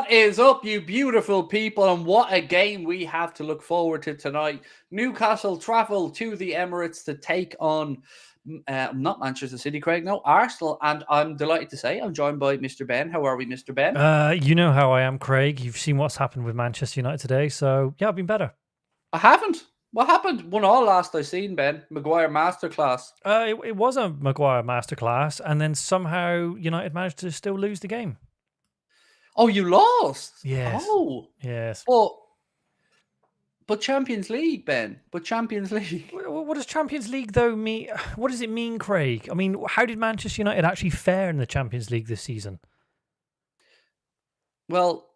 What is up, you beautiful people, and what a game we have to look forward to tonight. Newcastle travel to the Emirates to take on, not Manchester City, Craig, no, Arsenal, and I'm delighted to say I'm joined by Mr. Ben. How are we, Mr. Ben? You know how I am, Craig. You've seen what's happened with Manchester United today, so yeah, I've been better. I haven't. What happened? 1-1 last I seen, Ben. Maguire masterclass. It was a Maguire masterclass, and then somehow United managed to still lose the game. Oh, you lost? Yes. Oh. Yes. But Champions League, Ben. But Champions League. What does Champions League, though, mean? What does it mean, Craig? I mean, how did Manchester United actually fare in the Champions League this season? Well,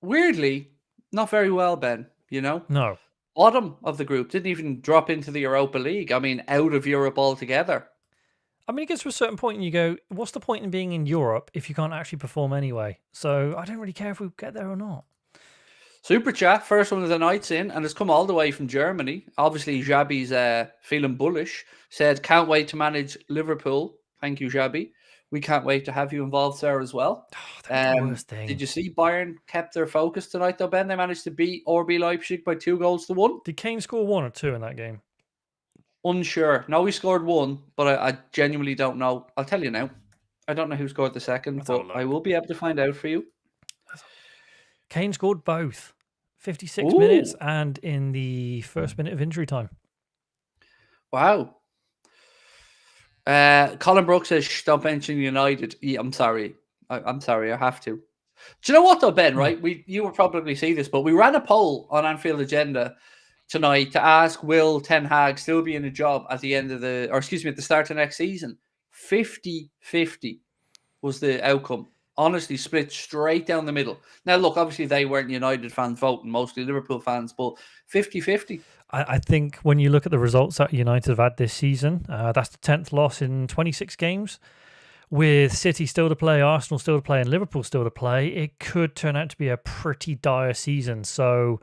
weirdly, not very well, Ben, you know? No. Bottom of the group, didn't even drop into the Europa League. I mean, out of Europe altogether. I mean, it gets to a certain point and you go, what's the point in being in Europe if you can't actually perform anyway? So I don't really care if we get there or not. Super chat, first one of the night's in, and it's come all the way from Germany. Obviously, Xabi's feeling bullish. Said, can't wait to manage Liverpool. Thank you, Xabi. We can't wait to have you involved there as well. That's the worst thing. Did you see Bayern kept their focus tonight, though, Ben? They managed to beat RB Leipzig by 2-1. Did Kane score 1 or 2 in that game? Unsure. No, he scored 1, but I genuinely don't know. I'll tell you now. I don't know who scored the second, but I will be able to find out for you. Kane scored both. 56 minutes and in the first minute of injury time. Wow. Colin Brooks says, stop mentioning United. Yeah, I'm sorry. I'm sorry. I have to. Do you know what, though, Ben, right? You will probably see this, but we ran a poll on Anfield Agenda tonight to ask, will Ten Hag still be in a job at the end of at the start of next season? 50-50 was the outcome. Honestly, split straight down the middle. Now, look, obviously they weren't United fans voting, mostly Liverpool fans, but 50-50. I think when you look at the results that United have had this season, that's the 10th loss in 26 games. With City still to play, Arsenal still to play, and Liverpool still to play, it could turn out to be a pretty dire season. So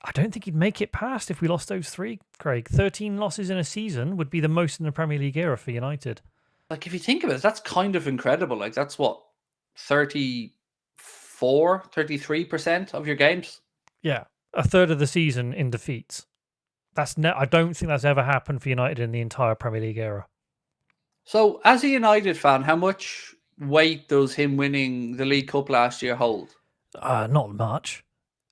I don't think he'd make it past if we lost those 3, Craig. 13 losses in a season would be the most in the Premier League era for United. Like, if you think of it, that's kind of incredible. Like, that's what, 33% of your games? Yeah, a third of the season in defeats. I don't think that's ever happened for United in the entire Premier League era. So, as a United fan, how much weight does him winning the League Cup last year hold? Not much.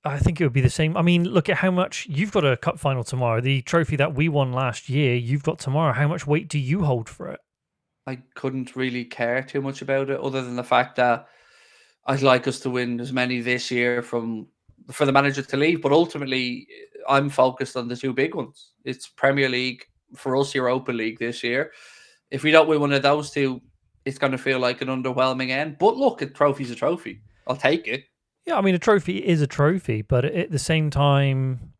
I think it would be the same. I mean, look at how much you've got a cup final tomorrow. The trophy that we won last year, you've got tomorrow. How much weight do you hold for it? I couldn't really care too much about it, other than the fact that I'd like us to win as many this year for the manager to leave. But ultimately, I'm focused on the 2 big ones. It's Premier League, for us, Europa League this year. If we don't win one of those 2, it's going to feel like an underwhelming end. But look, a trophy's a trophy. I'll take it. Yeah, I mean, a trophy is a trophy, but at the same time,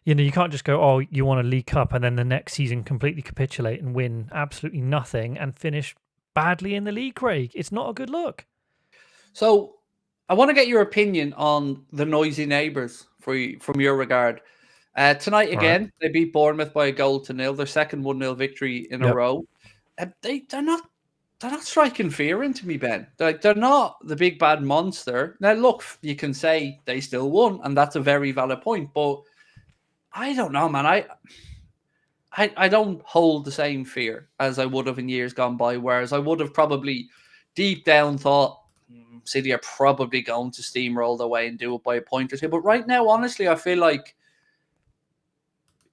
you can't just go, oh, you want a League Cup, and then the next season completely capitulate and win absolutely nothing and finish badly in the league, Craig. It's not a good look. So I want to get your opinion on the noisy neighbours from your regard. Tonight, again, They beat Bournemouth by 1-0. Their second 1-0 victory in a row. They're not striking fear into me, Ben. They're not the big bad monster. Now, look, you can say they still won, and that's a very valid point. But I don't know, man. I don't hold the same fear as I would have in years gone by, whereas I would have probably deep down thought City are probably going to steamroll their way and do it by a point or 2. But right now, honestly, I feel like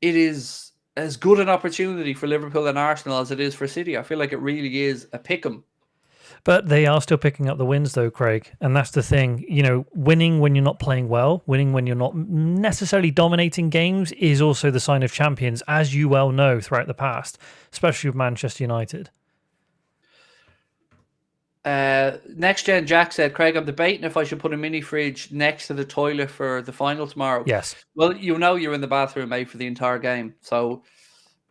it is as good an opportunity for Liverpool and Arsenal as it is for City. I feel like it really is a pick'em. But they are still picking up the wins, though, Craig. And that's the thing. Winning when you're not playing well, winning when you're not necessarily dominating games is also the sign of champions, as you well know throughout the past, especially with Manchester United. Next Gen Jack said, Craig, I'm debating if I should put a mini fridge next to the toilet for the final tomorrow. Yes. Well, you're in the bathroom, mate, for the entire game. So,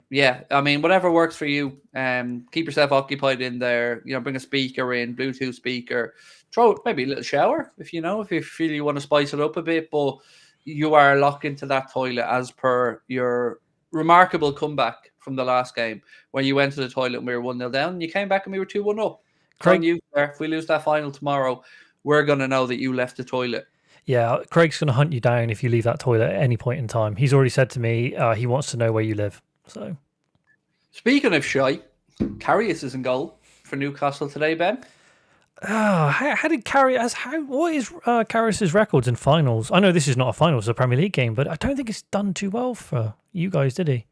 yeah, I mean, whatever works for you. Keep yourself occupied in there. Bring a speaker in, Bluetooth speaker. Throw maybe a little shower if you feel you want to spice it up a bit. But you are locked into that toilet as per your remarkable comeback from the last game, where you went to the toilet and we were 1-0 down, and you came back and we were 2-1 up. Craig, you there. If we lose that final tomorrow, we're going to know that you left the toilet. Yeah, Craig's going to hunt you down if you leave that toilet at any point in time. He's already said to me he wants to know where you live. So, speaking of shite, Karius is in goal for Newcastle today, Ben. How did Karius? What is Karius's records in finals? I know this is not a finals, it's a Premier League game, but I don't think it's done too well for you guys, did he?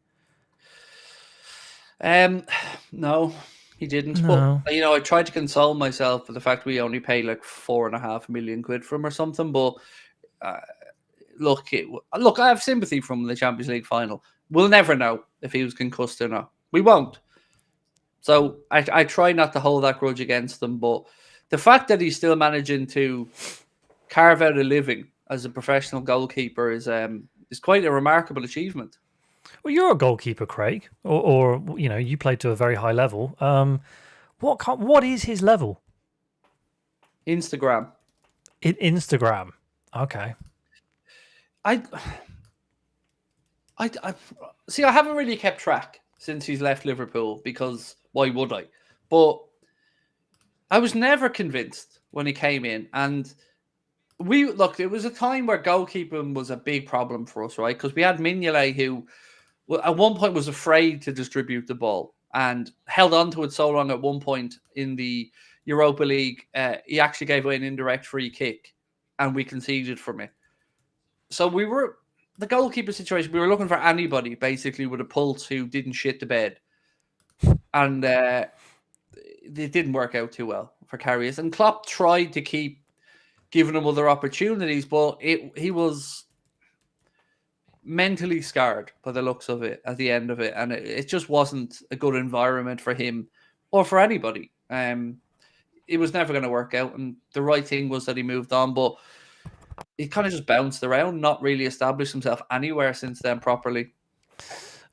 No, he didn't. No. But I tried to console myself with the fact we only paid like £4.5 million for him or something. But look, I have sympathy from the Champions League final. We'll never know if he was concussed or not. We won't. So I try not to hold that grudge against them, but the fact that he's still managing to carve out a living as a professional goalkeeper is quite a remarkable achievement. Well, you're a goalkeeper, Craig, or you played to a very high level. What is his level? Instagram. Instagram. Okay. I see. I haven't really kept track since he's left Liverpool because why would I? But I was never convinced when he came in, and it was a time where goalkeeping was a big problem for us, right? Because we had Mignolet, who at one point was afraid to distribute the ball and held on to it so long. At one point in the Europa League, he actually gave away an indirect free kick, and we conceded from it. So the goalkeeper situation. We were looking for anybody basically with a pulse who didn't shit the bed, and it didn't work out too well for Karius. And Klopp tried to keep giving him other opportunities, but he was mentally scarred by the looks of it at the end of it, and it just wasn't a good environment for him or for anybody. It was never going to work out, and the right thing was that he moved on, but he kind of just bounced around, not really established himself anywhere since then properly.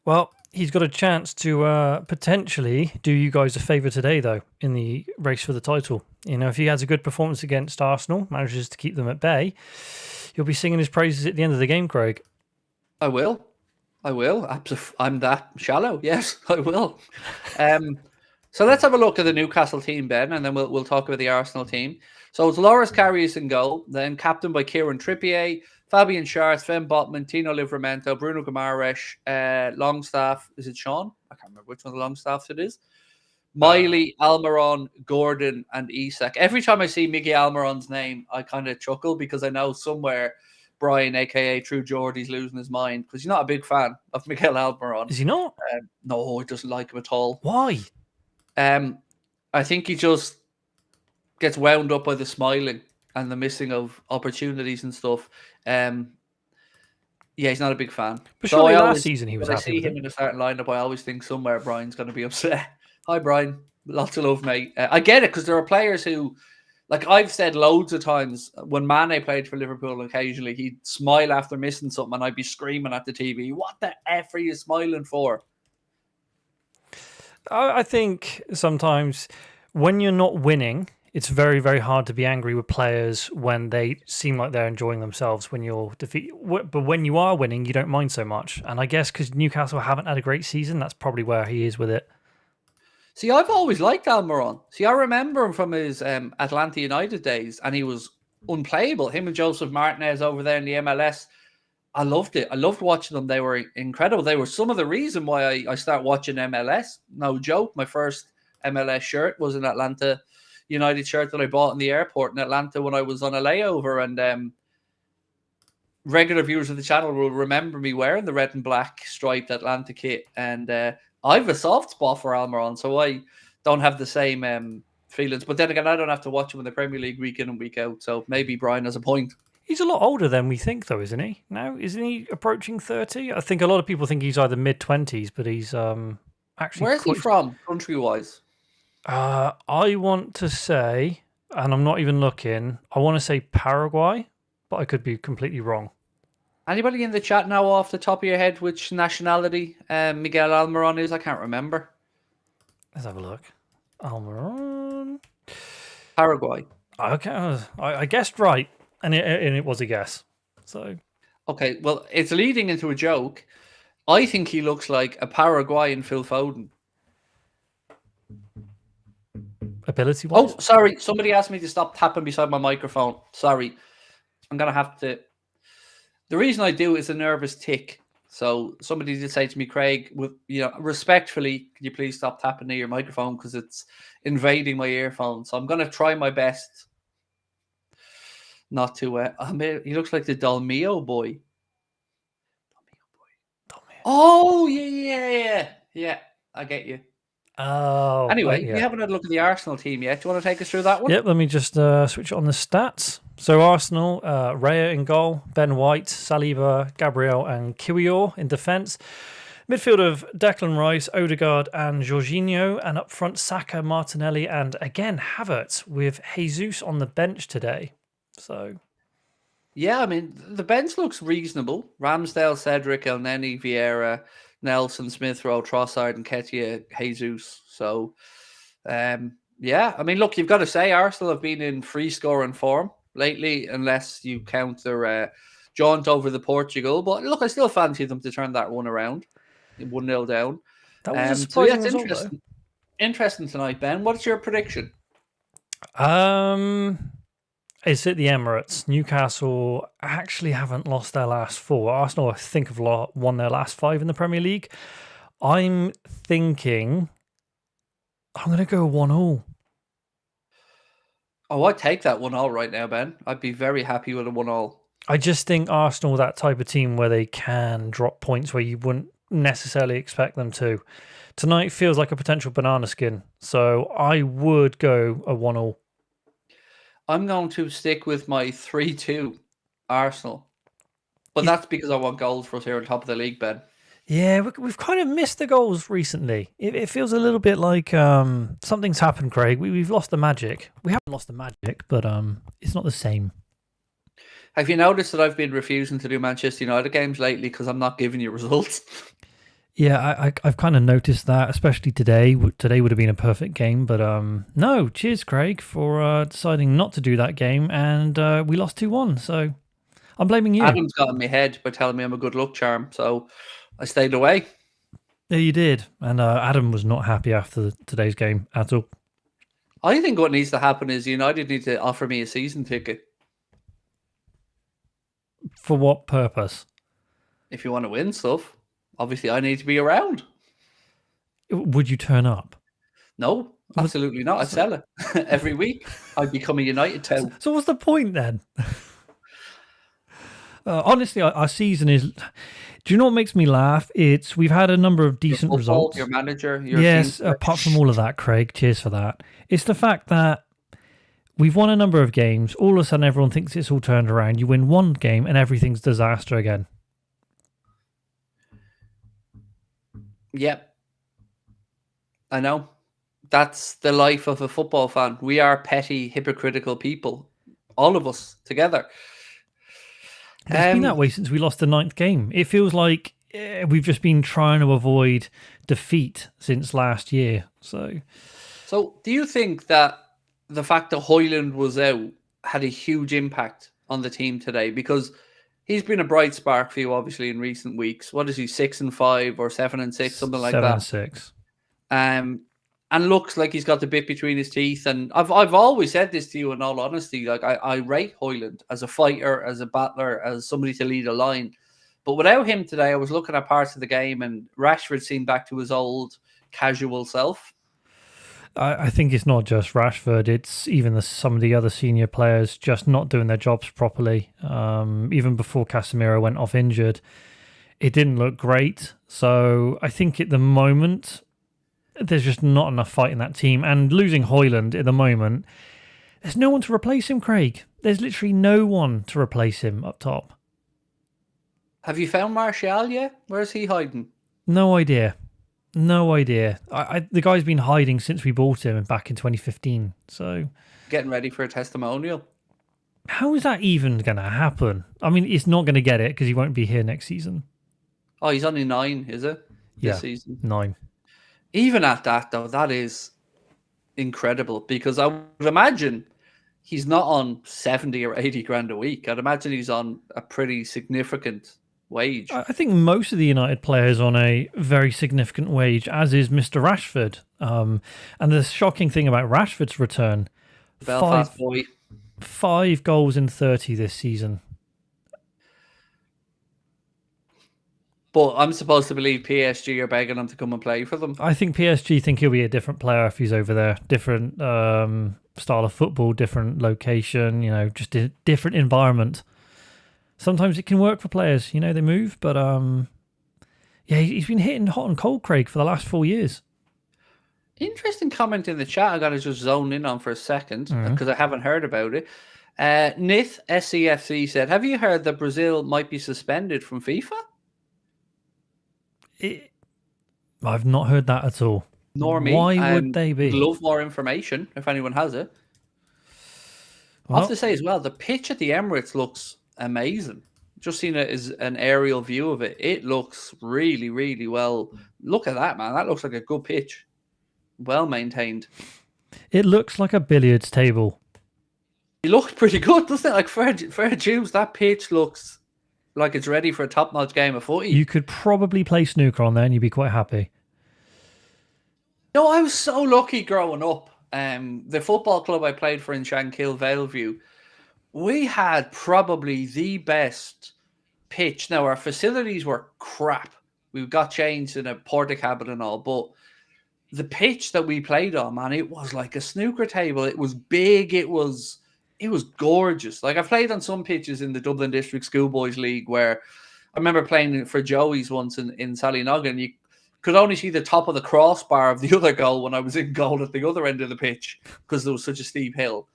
Well, he's got a chance to potentially do you guys a favour today, though, in the race for the title. If he has a good performance against Arsenal, manages to keep them at bay, you'll be singing his praises at the end of the game, Craig. I will. I'm that shallow. Yes, I will. So let's have a look at the Newcastle team, Ben, and then we'll talk about the Arsenal team. So it's Loris Karius in goal, then captained by Kieran Trippier, Fabian Schär, Sven Botman, Tino Livramento, Bruno Guimaraes, Longstaff. Is it Sean? I can't remember which one of the Longstaffs it is. Miley, Almiron, Gordon, and Isak. Every time I see Miggy Almiron's name, I kind of chuckle because I know somewhere Brian, a.k.a. True Geordie's losing his mind because he's not a big fan of Miguel Almiron. Is he not? No, he doesn't like him at all. Why? I think he just gets wound up by the smiling and the missing of opportunities and stuff. Yeah, he's not a big fan. But surely last season he was happy. When I see him in the starting lineup, I always think somewhere Brian's going to be upset. Hi, Brian. Lots of love, mate. I get it because there are players who, like I've said loads of times, when Mane played for Liverpool occasionally, he'd smile after missing something and I'd be screaming at the TV, what the F are you smiling for? I think sometimes when you're not winning, it's very, very hard to be angry with players when they seem like they're enjoying themselves when you're defeated. But when you are winning, you don't mind so much. And I guess because Newcastle haven't had a great season, that's probably where he is with it. See, I've always liked Almiron. See, I remember him from his Atlanta United days, and he was unplayable. Him and Joseph Martinez over there in the MLS. I loved it. I loved watching them. They were incredible. They were some of the reason why I started watching MLS. No joke. My first MLS shirt was an Atlanta United shirt that I bought in the airport in Atlanta when I was on a layover. And regular viewers of the channel will remember me wearing the red and black striped Atlanta kit. And I have a soft spot for Almiron, so I don't have the same feelings. But then again, I don't have to watch him in the Premier League week in and week out. So maybe Brian has a point. He's a lot older than we think, though, isn't he? Now, isn't he approaching 30? I think a lot of people think he's either mid-20s, but he's actually... Where's he from, country-wise? I want to say, and I'm not even looking, I want to say Paraguay, but I could be completely wrong. Anybody in the chat now off the top of your head which nationality Miguel Almiron is? I can't remember. Let's have a look. Almiron. Paraguay. Okay, I guessed right, and it was a guess. So, okay, well, it's leading into a joke. I think he looks like a Paraguayan Phil Foden. ability-wise. Oh, sorry. Somebody asked me to stop tapping beside my microphone. Sorry. I'm going to have to... The reason I do is a nervous tick. So somebody did say to me, Craig, respectfully, can you please stop tapping near your microphone because it's invading my earphones. So I'm going to try my best not to... he looks like the Dalmio boy. Oh, yeah. I get you. Oh, anyway, yeah. We haven't had a look at the Arsenal team yet. Do you want to take us through that one? Yep, let me just switch on the stats. So Arsenal, Raya in goal, Ben White, Saliba, Gabriel and Kiwior in defence. Midfield of Declan Rice, Odegaard and Jorginho. And up front, Saka, Martinelli and again Havertz with Jesus on the bench today. So... Yeah, I mean, the bench looks reasonable. Ramsdale, Cedric, Elneny, Vieira, Nelson, Smith Rowe, Trossard, and Ketia, Jesus. So, yeah, I mean, look, you've got to say Arsenal have been in free scoring form lately, unless you count their jaunt over the Portugal. But look, I still fancy them to turn that one around, 1-0 down. That was a surprising it's result, interesting. Though. Interesting tonight, Ben. What's your prediction? It's at the Emirates. Newcastle actually haven't lost their last 4. Arsenal, I think, have won their last 5 in the Premier League. I'm thinking I'm going to go 1-1. Oh, I'd take that 1-1 right now, Ben. I'd be very happy with a 1-1. I just think Arsenal are that type of team where they can drop points where you wouldn't necessarily expect them to. Tonight feels like a potential banana skin, so I would go a 1-1. I'm going to stick with my 3-2 Arsenal. But that's because I want goals for us here on top of the league, Ben. Yeah, we've kind of missed the goals recently. It feels a little bit like something's happened, Craig. We've lost the magic. We haven't lost the magic, but it's not the same. Have you noticed that I've been refusing to do Manchester United games lately because I'm not giving you results? Yeah, I've kind of noticed that, especially today. Today would have been a perfect game, but no. Cheers, Craig, for deciding not to do that game, and we lost 2-1. So I'm blaming you. Adam's got in my head by telling me I'm a good luck charm, so I stayed away. Yeah, you did, and Adam was not happy after today's game at all. I think what needs to happen is United need to offer me a season ticket. For what purpose? If you want to win stuff. Obviously, I need to be around. Would you turn up? No, absolutely not. I'd sell it every week. I'd become a United town. So what's the point then? Honestly, our season is... Do you know what makes me laugh? We've had a number of decent results. Your manager. Yes, apart from all of that, Craig. Cheers for that. It's the fact that we've won a number of games. All of a sudden, everyone thinks it's all turned around. You win one game and everything's disaster again. Yep. I know. That's the life of a football fan. We are petty, hypocritical people. All of us together. It's been that way since we lost the 9th game. It feels like we've just been trying to avoid defeat since last year. So do you think that the fact that Hoyland was out had a huge impact on the team today? Because he's been a bright spark for you, obviously, in recent weeks. What is he, 6-5 or 7-6, something like that? 7-6. And looks like he's got the bit between his teeth. And I've always said this to you in all honesty. Like I rate Hoyland as a fighter, as a battler, as somebody to lead a line. But without him today, I was looking at parts of the game and Rashford seemed back to his old casual self. I think it's not just Rashford. It's even some of the other senior players just not doing their jobs properly. Even before Casemiro went off injured, it didn't look great. So I think at the moment, there's just not enough fight in that team. And losing Hoyland at the moment, there's no one to replace him, Craig. There's literally no one to replace him up top. Have you found Martial yet? Where's he hiding? No idea. No idea. The guy's been hiding since we bought him back in 2015. So getting ready for a testimonial. How is that even going to happen? I mean, he's not going to get it because he won't be here next season. Oh, he's only 9, is it? This season. 9. Even at that, though, that is incredible because I would imagine he's not on 70 or 80 grand a week. I'd imagine he's on a pretty significant wage. I think most of the United players on a very significant wage, as is Mr. Rashford. And the shocking thing about Rashford's return, Belfast boy. 5 goals in 30 this season. But I'm supposed to believe PSG are begging him to come and play for them. I think PSG think he'll be a different player if he's over there. Different style of football, different location, just a different environment. Sometimes it can work for players, they move. But he's been hitting hot and cold, Craig, for the last 4 years. Interesting comment in the chat. I got to just zone in on for a second because I haven't heard about it. Nith SCFC said, have you heard that Brazil might be suspended from FIFA? I've not heard that at all. Nor me. Why would they be? Love more information if anyone has it. I have to say as well, the pitch at the Emirates looks amazing. Just seen it as an aerial view of it. It looks really, really well. Look at that, man. That looks like a good pitch. Well maintained. It looks like a billiards table. It looks pretty good, doesn't it? Like fair dues, that pitch looks like it's ready for a top-notch game of footy. You could probably play snooker on there and you'd be quite happy. No, I was so lucky growing up. The football club I played for in Shankill, Valeview, we had probably the best pitch. Now, our facilities were crap. We got changed in a porta cabin and all, but the pitch that we played on, man, it was like a snooker table. It was big. It was gorgeous. Like, I played on some pitches in the Dublin District Schoolboys League where I remember playing for Joey's once in Sallynoggin. You could only see the top of the crossbar of the other goal when I was in goal at the other end of the pitch because there was such a steep hill.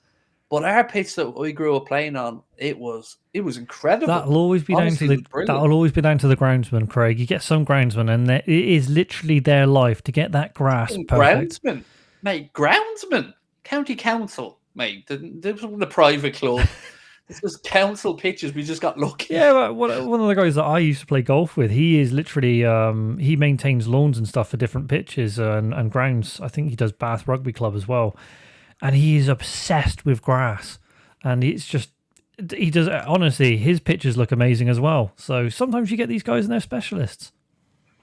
But our pitch that we grew up playing on, it was incredible. That'll always be down to the groundsman, Craig. You get some groundsmen, and it is literally their life to get that grass perfect. Groundsman, mate, groundsman, county council, mate. This wasn't a private club. This was council pitches. We just got lucky. Yeah, but one of the guys that I used to play golf with, he is literally he maintains lawns and stuff for different pitches and grounds. I think he does Bath Rugby Club as well. And he is obsessed with grass. And he does, honestly, his pitches look amazing as well. So sometimes you get these guys and they're specialists.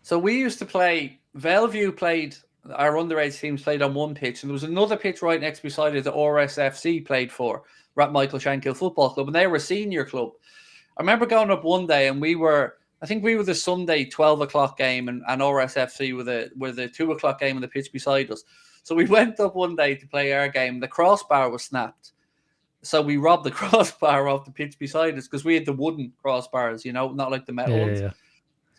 So we used to play, Valeview played, our underage teams played on one pitch. And there was another pitch right next beside it that RSFC played for, Rat Michael Shankill Football Club. And they were a senior club. I remember going up one day and I think we were the Sunday 12 o'clock game and RSFC were the 2 o'clock game on the pitch beside us. So we went up one day to play our game. The crossbar was snapped. So we robbed the crossbar off the pitch beside us because we had the wooden crossbars, not like the metal ones. Yeah.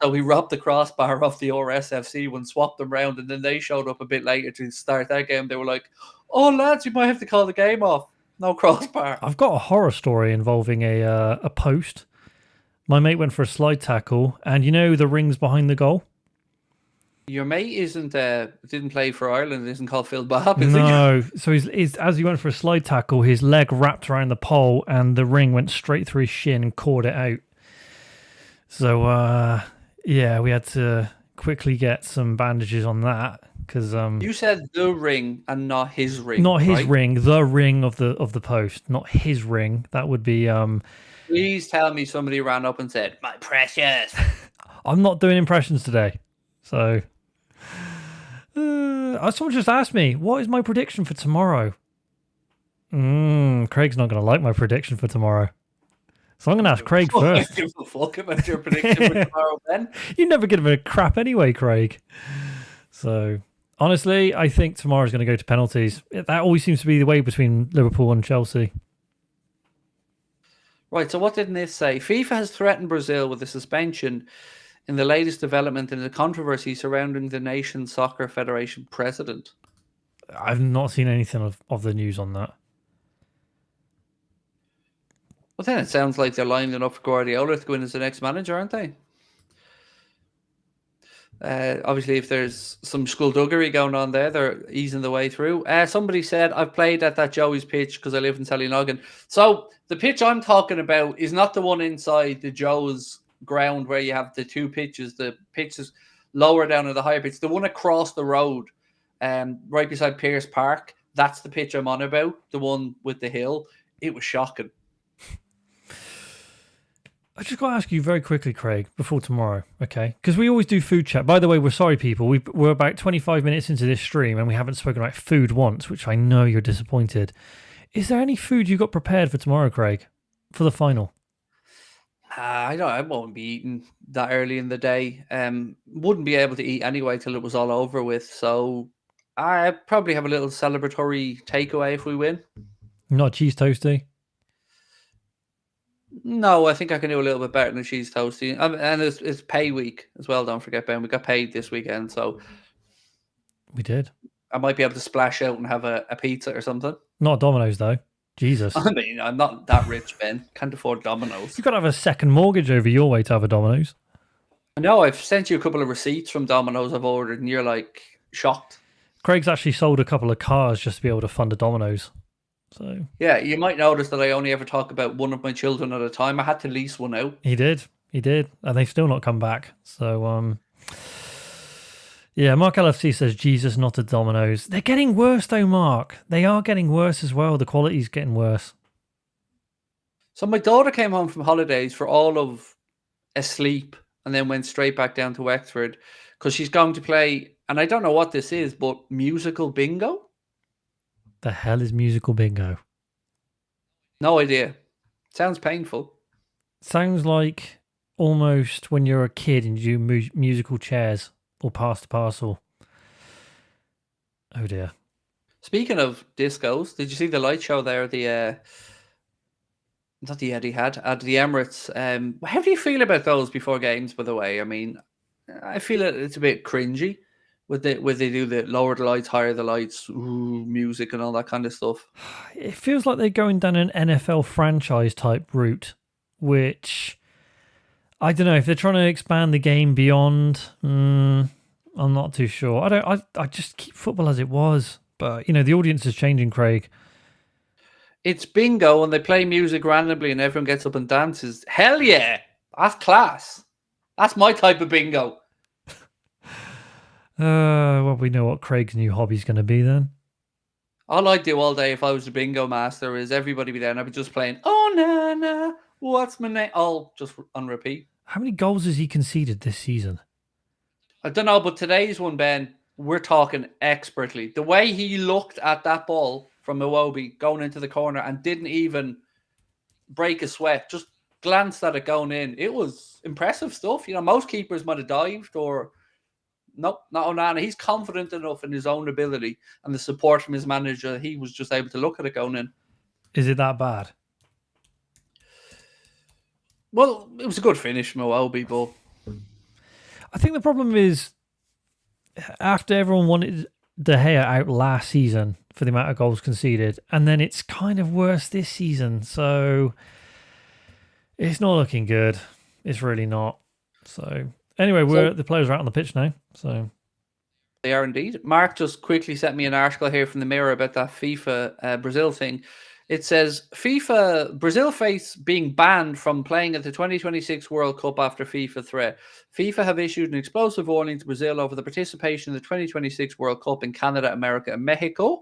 So we robbed the crossbar off the RSFC one, swapped them around, and then they showed up a bit later to start their game. They were like, oh, lads, you might have to call the game off. No crossbar. I've got a horror story involving a post. My mate went for a slide tackle, and the rings behind the goal? Your mate didn't play for Ireland. Isn't called Phil Bob, is no. He? So he's as he went for a slide tackle, his leg wrapped around the pole, and the ring went straight through his shin and caught it out. So we had to quickly get some bandages on that because you said the ring and not his ring. Not his ring, the ring of the post, not his ring. That would be. Please tell me somebody ran up and said, "My precious." I'm not doing impressions today, so. Someone just asked me, what is my prediction for tomorrow? Craig's not going to like my prediction for tomorrow. So I'm going to ask Craig first. Give a fuck about your prediction for tomorrow, Ben. You never give a crap anyway, Craig. So, honestly, I think tomorrow's going to go to penalties. That always seems to be the way between Liverpool and Chelsea. Right, so what did Nith say? FIFA has threatened Brazil with a suspension in the latest development in the controversy surrounding the nation's soccer federation president. I've not seen anything of the news on that. Well, then it sounds like they're lining up for Guardiola to go in as the next manager, aren't they? Obviously, if there's some skullduggery going on there, they're easing the way through. Somebody said, I've played at that Joey's pitch because I live in Sallynoggin. So the pitch I'm talking about is not the one inside the Joe's ground where you have the two pitches. The pitch is lower down in the higher pitch. The one across the road, right beside Pierce Park, that's the pitch I'm on about. The one with the hill. It was shocking. I just got to ask you very quickly, Craig, before tomorrow, okay? Because we always do food chat. By the way, we're sorry, people. We're about 25 minutes into this stream and we haven't spoken about food once, which I know you're disappointed. Is there any food you got prepared for tomorrow, Craig, for the final? I won't be eating that early in the day. Wouldn't be able to eat anyway till it was all over with. So I probably have a little celebratory takeaway if we win. Not cheese toasty? No, I think I can do a little bit better than a cheese toasty. And it's pay week as well. Don't forget, Ben. We got paid this weekend, so We did. I might be able to splash out and have a pizza or something. Not Domino's, though. Jesus. I mean, I'm not that rich, Ben. Can't afford Domino's. You've got to have a second mortgage over your way to have a Domino's. I know. I've sent you a couple of receipts from Domino's I've ordered, and you're like shocked. Craig's actually sold a couple of cars just to be able to fund a Domino's. So yeah, you might notice that I only ever talk about one of my children at a time. I had to lease one out. He did, and they've still not come back. So yeah, Mark LFC says Jesus, not a Domino's. They're getting worse though, Mark. They are getting worse as well. The quality's getting worse. So my daughter came home from holidays for all of asleep and then went straight back down to Wexford because she's going to play, and I don't know what this is, but musical bingo? The hell is musical bingo? No idea. Sounds painful. Sounds like almost when you're a kid and you do musical chairs or pass the parcel. Oh dear. Speaking of discos, did you see the light show there? Not the Etihad, at the Emirates. How do you feel about those before games, by the way? I mean, I feel it's a bit cringy when they do the lower the lights, higher the lights, music and all that kind of stuff. It feels like they're going down an NFL franchise type route, which I don't know if they're trying to expand the game beyond. I'm not too sure. I just keep football as it was, but the audience is changing, Craig. It's bingo and they play music randomly and everyone gets up and dances. Hell yeah, that's class. That's my type of bingo. Well, we know what Craig's new hobby's going to be then. All I'd do all day if I was the bingo master is everybody be there and I'd be just playing, oh, na, na, what's my name? All just on repeat. How many goals has he conceded this season? I don't know, but today's one, Ben, we're talking expertly. The way he looked at that ball from Iwobi going into the corner and didn't even break a sweat, just glanced at it going in. It was impressive stuff. Most keepers might have dived or... Nope, not Onana. He's confident enough in his own ability and the support from his manager. He was just able to look at it going in. Is it that bad? Well, it was a good finish from Iwobi, but... I think the problem is, after everyone wanted De Gea out last season for the amount of goals conceded, and then it's kind of worse this season, so it's not looking good. It's really not. So... Anyway, the players are out on the pitch now, so they are indeed. Mark just quickly sent me an article here from the Mirror about that FIFA Brazil thing. It says FIFA Brazil face being banned from playing at the 2026 World Cup after FIFA threat. FIFA have issued an explosive warning to Brazil over the participation in the 2026 World Cup in Canada, America, and Mexico.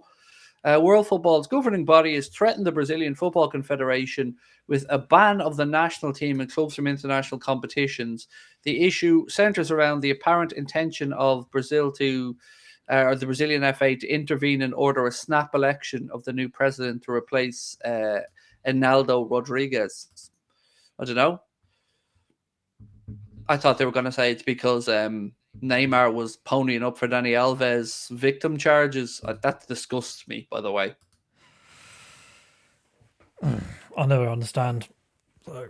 World Football's governing body has threatened the Brazilian Football Confederation with a ban of the national team and clubs from international competitions. The issue centers around the apparent intention of Brazil or the Brazilian FA to intervene and order a snap election of the new president to replace Enaldo Rodriguez. I don't know. I thought they were going to say it's because Neymar was ponying up for Dani Alves' victim charges. That disgusts me, by the way. I'll never understand. So.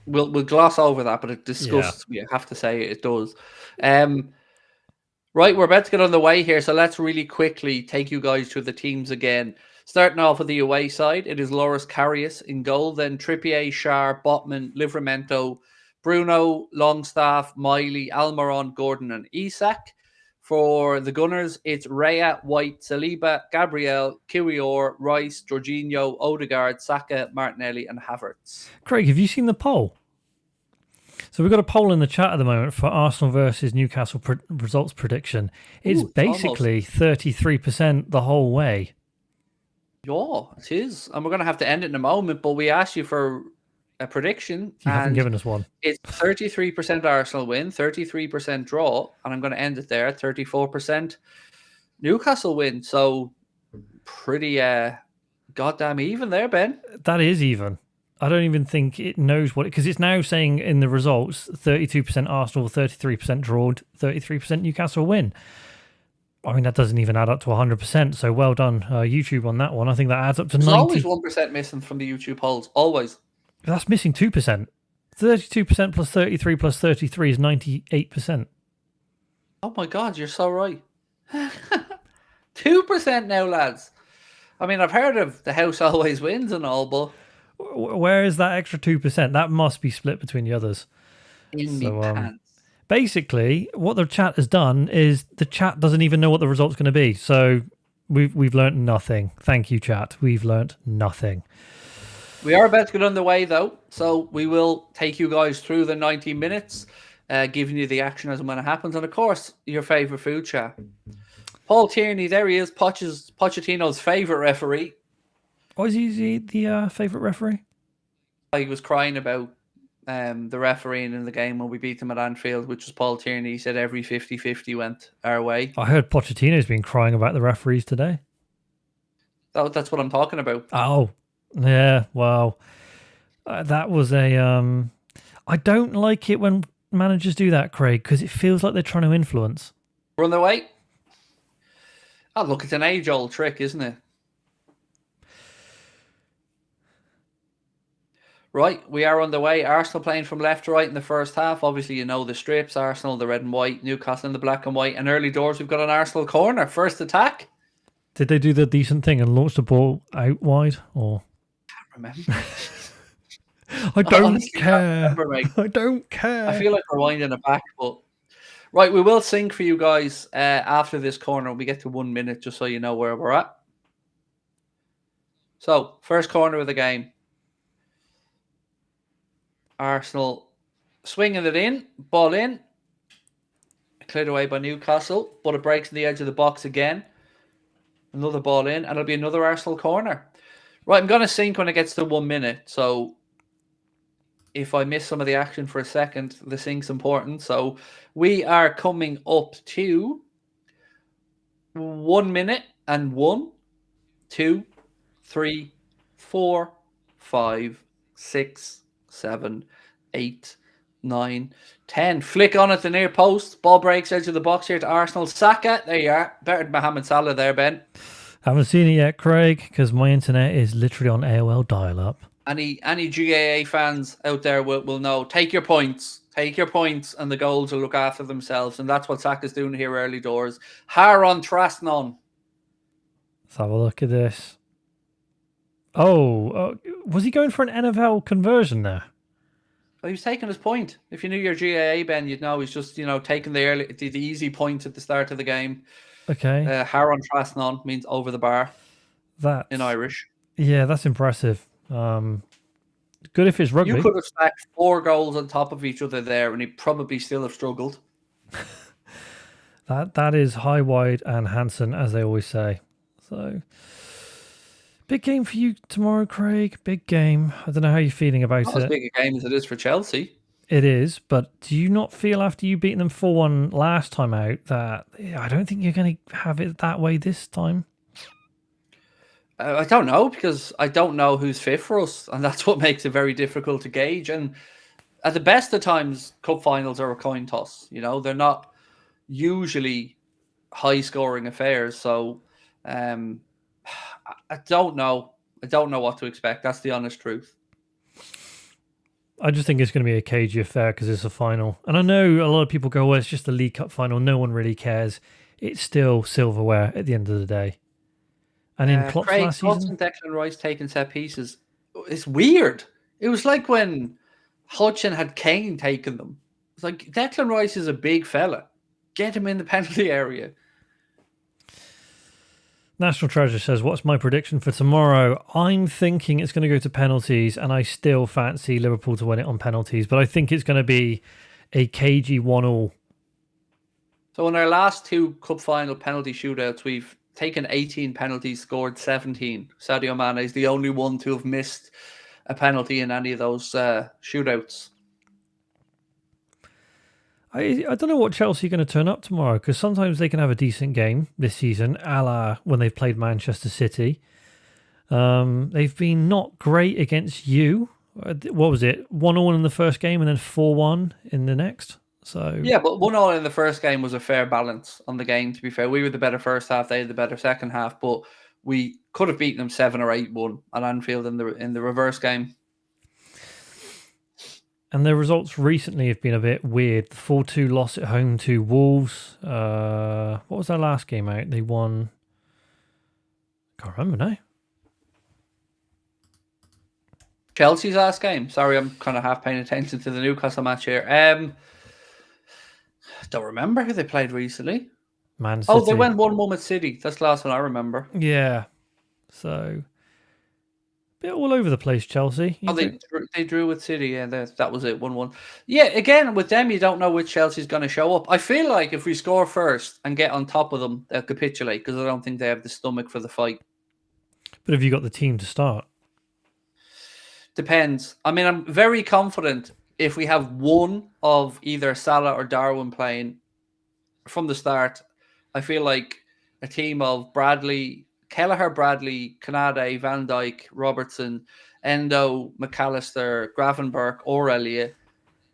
We'll gloss over that, but it disgusts me. I have to say it does. Right, we're about to get on the way here, so let's really quickly take you guys through the teams again. Starting off with the away side, it is Loris Karius in goal, then Trippier, Schär, Botman, Livramento, Bruno, Longstaff, Miley, Almiron, Gordon, and Isak. For the Gunners, it's Raya, White, Saliba, Gabriel, Kiwior, Rice, Jorginho, Odegaard, Saka, Martinelli, and Havertz. Craig, have you seen the poll? So we've got a poll in the chat at the moment for Arsenal versus Newcastle results prediction. It's basically 33% the whole way. Yeah, it is. And we're going to have to end it in a moment, but we asked you for a prediction. You haven't and given us one. It's 33% Arsenal win, 33% draw, and I'm going to end it there. 34% Newcastle win. So pretty goddamn even there, Ben. That is even. I don't even think it knows what it, because it's now saying in the results 32% Arsenal, 33% draw, 33% Newcastle win. I mean, that doesn't even add up to 100%. So well done, YouTube, on that one. I think that adds up to 90. There's always 1% missing from the YouTube polls. Always. That's missing 2%. 32% plus 33 plus 33 is 98%. Oh my God, you're so right. 2% now, lads. I mean, I've heard of the house always wins and all, but where is that extra 2%? That must be split between the others. In me pants. Basically, what the chat has done is the chat doesn't even know what the result's going to be. So we've learnt nothing. Thank you, chat. We've learnt nothing. We are about to get underway, though, so we will take you guys through the 90 minutes, giving you the action as and when it happens, and of course, your favourite food chat. Paul Tierney, there he is, Pochettino's favourite referee. Why is he the favourite referee? He was crying about the refereeing in the game when we beat them at Anfield, which was Paul Tierney. He said every 50-50 went our way. I heard Pochettino's been crying about the referees today. That's what I'm talking about. Oh, yeah, wow. That was a... I don't like it when managers do that, Craig, because it feels like they're trying to influence. We're on the way. Oh, look, it's an age-old trick, isn't it? Right, we are on the way. Arsenal playing from left to right in the first half. Obviously, you know the strips. Arsenal, the red and white. Newcastle in the black and white. And early doors, we've got an Arsenal corner. First attack. Did they do the decent thing and launch the ball out wide? Or can't remember. I don't care. I don't care. I feel like we're winding it back, but right, we will sync for you guys after this corner. We get to 1 minute, just so you know where we're at. So, first corner of the game. Arsenal swinging it in, ball in, cleared away by Newcastle, but it breaks in the edge of the box again. Another ball in, and it'll be another Arsenal corner. Right, I'm going to sync when it gets to 1 minute, so if I miss some of the action for a second, the sync's important. So we are coming up to 1 minute and 1, 2, 3, 4, 5, 6, 7, 8, 9, 10. Flick on at the near post. Ball breaks edge of the box here to Arsenal. Saka, there you are. Better than Mohamed Salah there, Ben. Haven't seen it yet, Craig, because my internet is literally on AOL dial-up. Any GAA fans out there will know. Take your points. Take your points, and the goals will look after themselves. And that's what Saka's doing here early doors. Haron Trasnon. Let's have a look at this. Oh, was he going for an NFL conversion there? Well, he was taking his point. If you knew your GAA, Ben, you'd know he's just, taking the easy point at the start of the game. Okay. Haron Trasnon means over the bar. That in Irish. Yeah, that's impressive. Good if it's rugby. You could have stacked 4 goals on top of each other there, and he'd probably still have struggled. That is high, wide, and Hansen, as they always say. So, big game for you tomorrow, Craig. Big game. I don't know how you're feeling about Not as big a game as it is for Chelsea. It is, but do you not feel after you beating them 4-1 last time out that I don't think you're going to have it that way this time? I don't know, because I don't know who's fit for us, and that's what makes it very difficult to gauge. And at the best of times, cup finals are a coin toss. They're not usually high-scoring affairs. So I don't know. I don't know what to expect. That's the honest truth. I just think it's going to be a cagey affair because it's a final. And I know a lot of people go, well, it's just a League Cup final. No one really cares. It's still silverware at the end of the day. And in Klopp's last season, Declan Rice taking set pieces. It's weird. It was like when Hutchin had Kane taking them. It's like Declan Rice is a big fella. Get him in the penalty area. National Treasure says, what's my prediction for tomorrow? I'm thinking it's going to go to penalties, and I still fancy Liverpool to win it on penalties, but I think it's going to be a cagey 1-1. So in our last 2 cup final penalty shootouts, we've taken 18 penalties, scored 17. Sadio Mane is the only one to have missed a penalty in any of those shootouts. I don't know what Chelsea are going to turn up tomorrow, because sometimes they can have a decent game this season, a la when they've played Manchester City. They've been not great against you. What was it? 1-1 in the first game and then 4-1 in the next. So yeah, but 1-1 in the first game was a fair balance on the game, to be fair. We were the better first half, they had the better second half, but we could have beaten them 7 or 8-1 at Anfield in the reverse game. And their results recently have been a bit weird. The 4-2 loss at home to Wolves. What was their last game out? They won... Can't remember now. Chelsea's last game. Sorry, I'm kind of half paying attention to the Newcastle match here. Don't remember who they played recently. Man City. Oh, they went 1-1 with City. That's the last one I remember. Yeah. So... bit all over the place, Chelsea. They drew with City. Yeah, that was it. 1-1. Yeah, again, with them, you don't know which Chelsea's going to show up. I feel like if we score first and get on top of them, they'll capitulate, because I don't think they have the stomach for the fight. But have you got the team to start? Depends. I mean, I'm very confident if we have one of either Salah or Darwin playing from the start. I feel like a team of Kelleher, Bradley, Kanade, Van Dijk, Robertson, Endo, McAllister, Gravenberch, or Elliott,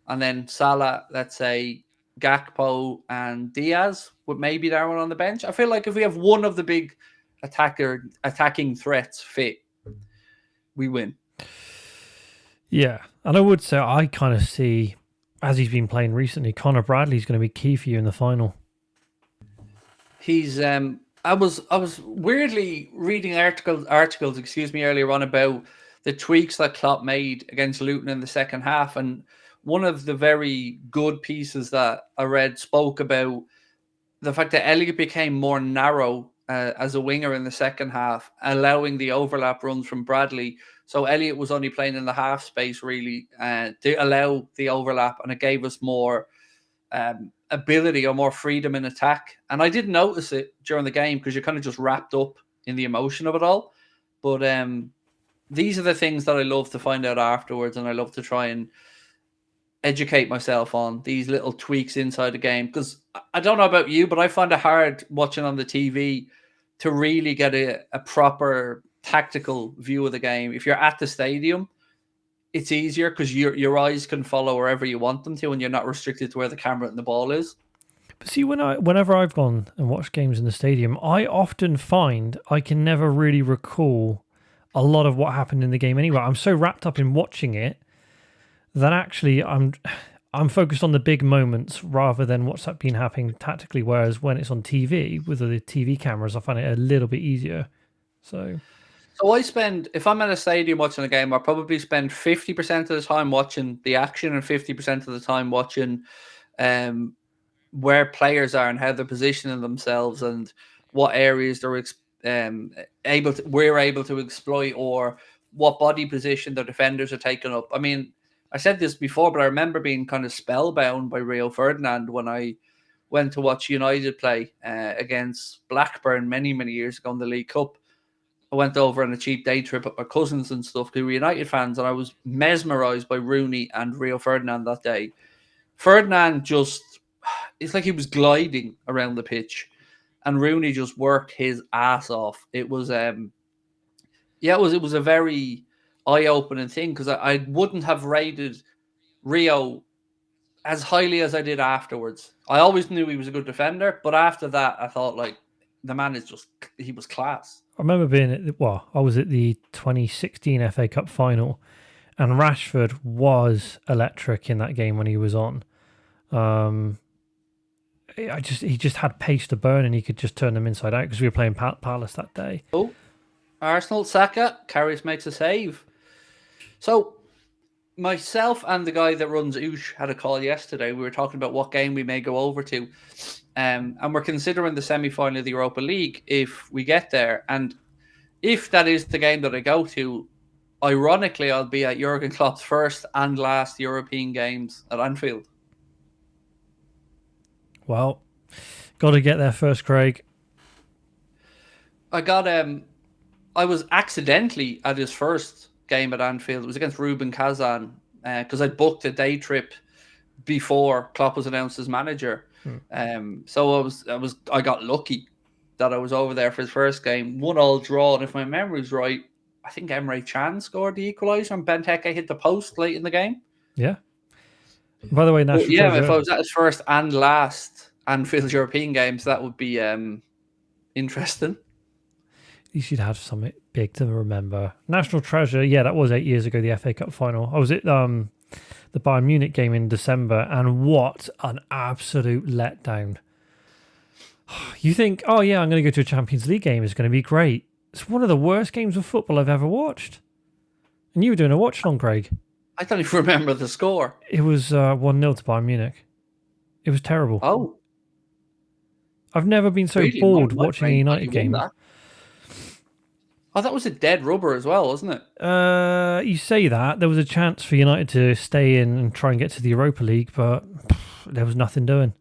and then Salah, let's say Gakpo and Diaz, with maybe Darwin on the bench. I feel like if we have one of the big attacking threats fit, we win. Yeah, and I would say I kind of see, as he's been playing recently, Connor Bradley's going to be key for you in the final. He's I was weirdly reading articles earlier on about the tweaks that Klopp made against Luton in the second half, and one of the very good pieces that I read spoke about the fact that Elliott became more narrow as a winger in the second half, allowing the overlap runs from Bradley. So Elliott was only playing in the half space really to allow the overlap, and it gave us more ability or more freedom in attack. And I didn't notice it during the game because you're kind of just wrapped up in the emotion of it all. But these are the things that I love to find out afterwards, and I love to try and educate myself on these little tweaks inside the game, because I don't know about you, but I find it hard watching on the TV to really get a proper tactical view of the game. If you're at the stadium, it's easier because your eyes can follow wherever you want them to, and you're not restricted to where the camera and the ball is. But see, whenever I've gone and watched games in the stadium, I often find I can never really recall a lot of what happened in the game anyway. I'm so wrapped up in watching it that actually I'm focused on the big moments rather than what's been happening tactically. Whereas when it's on TV with the TV cameras, I find it a little bit easier. So if I'm in a stadium watching a game, I probably spend 50% of the time watching the action and 50% of the time watching where players are and how they're positioning themselves and what areas they're we're able to exploit, or what body position the defenders are taking up. I mean, I said this before, but I remember being kind of spellbound by Rio Ferdinand when I went to watch United play against Blackburn many, many years ago in the League Cup. I went over on a cheap day trip with my cousins and stuff who were United fans, and I was mesmerised by Rooney and Rio Ferdinand that day. Ferdinand it's like he was gliding around the pitch, and Rooney just worked his ass off. It was it was a very eye-opening thing, because I wouldn't have rated Rio as highly as I did afterwards. I always knew he was a good defender, but after that, I thought, like, the man he was class. I remember I was at the 2016 FA Cup final, and Rashford was electric in that game when he was on. He just had pace to burn, and he could just turn them inside out because we were playing Palace that day. Oh, Arsenal, Saka, Karius makes a save. So myself and the guy that runs Oosh had a call yesterday. We were talking about what game we may go over to. And we're considering the semi-final of the Europa League if we get there. And if that is the game that I go to, ironically, I'll be at Jurgen Klopp's first and last European games at Anfield. Well, got to get there first, Craig. I was accidentally at his first game at Anfield. It was against Ruben Kazan because I booked a day trip before Klopp was announced as manager. So I got lucky that I was over there for his first game. 1-1 draw, and if my memory's right, I think Emre Can scored the equaliser and Benteke hit the post late in the game. Yeah. By the way, National Treasure. If I was at his first and last Anfield European games, that would be interesting. You should have something big to remember. National Treasure, yeah, that was 8 years ago, the FA Cup final. I was at the Bayern Munich game in December, and what an absolute letdown. You think, oh yeah, I'm going to go to a Champions League game, it's going to be great. It's one of the worst games of football I've ever watched. And you were doing a watch-along, Craig. I don't even remember the score. It was 1-0 to Bayern Munich. It was terrible. Oh. I've never been so bored watching a United game. Oh, that was a dead rubber as well, wasn't it? You say that. There was a chance for United to stay in and try and get to the Europa League, but there was nothing doing.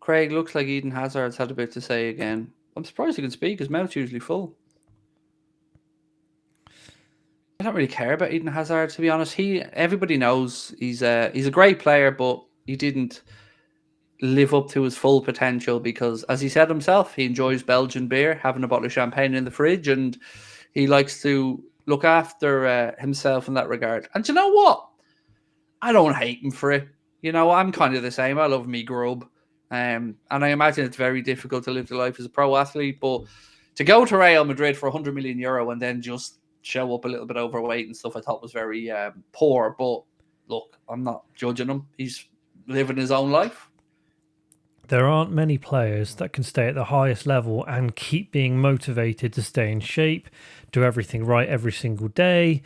Craig, looks like Eden Hazard's had a bit to say again. I'm surprised he can speak. His mouth's usually full. I don't really care about Eden Hazard, to be honest. Everybody knows he's a great player, but he didn't live up to his full potential because, as he said himself, he enjoys Belgian beer, having a bottle of champagne in the fridge, and he likes to look after himself in that regard. And you know what? I don't hate him for it. You know, I'm kind of the same. I love me grub. And I imagine it's very difficult to live the life as a pro athlete, but to go to Real Madrid for €100 million and then just show up a little bit overweight and stuff, I thought was very poor. But look, I'm not judging him. He's living his own life. There aren't many players that can stay at the highest level and keep being motivated to stay in shape, do everything right every single day.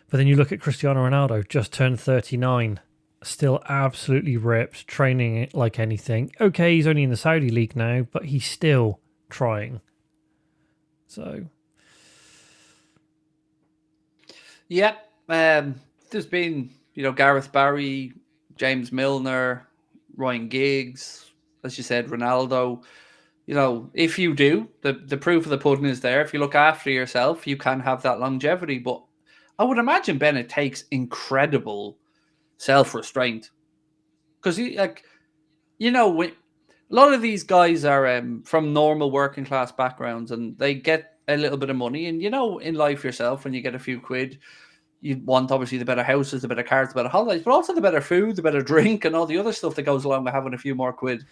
But then you look at Cristiano Ronaldo, just turned 39, still absolutely ripped, training like anything. Okay, he's only in the Saudi League now, but he's still trying. So... yeah, there's been, Gareth Barry, James Milner, Ryan Giggs, as you said, Ronaldo. If you do, the proof of the pudding is there. If you look after yourself, you can have that longevity. But I would imagine, Ben, it takes incredible self-restraint. Because, a lot of these guys are from normal working class backgrounds and they get a little bit of money. And, in life yourself, when you get a few quid, you want, obviously, the better houses, the better cars, the better holidays, but also the better food, the better drink, and all the other stuff that goes along with having a few more quid.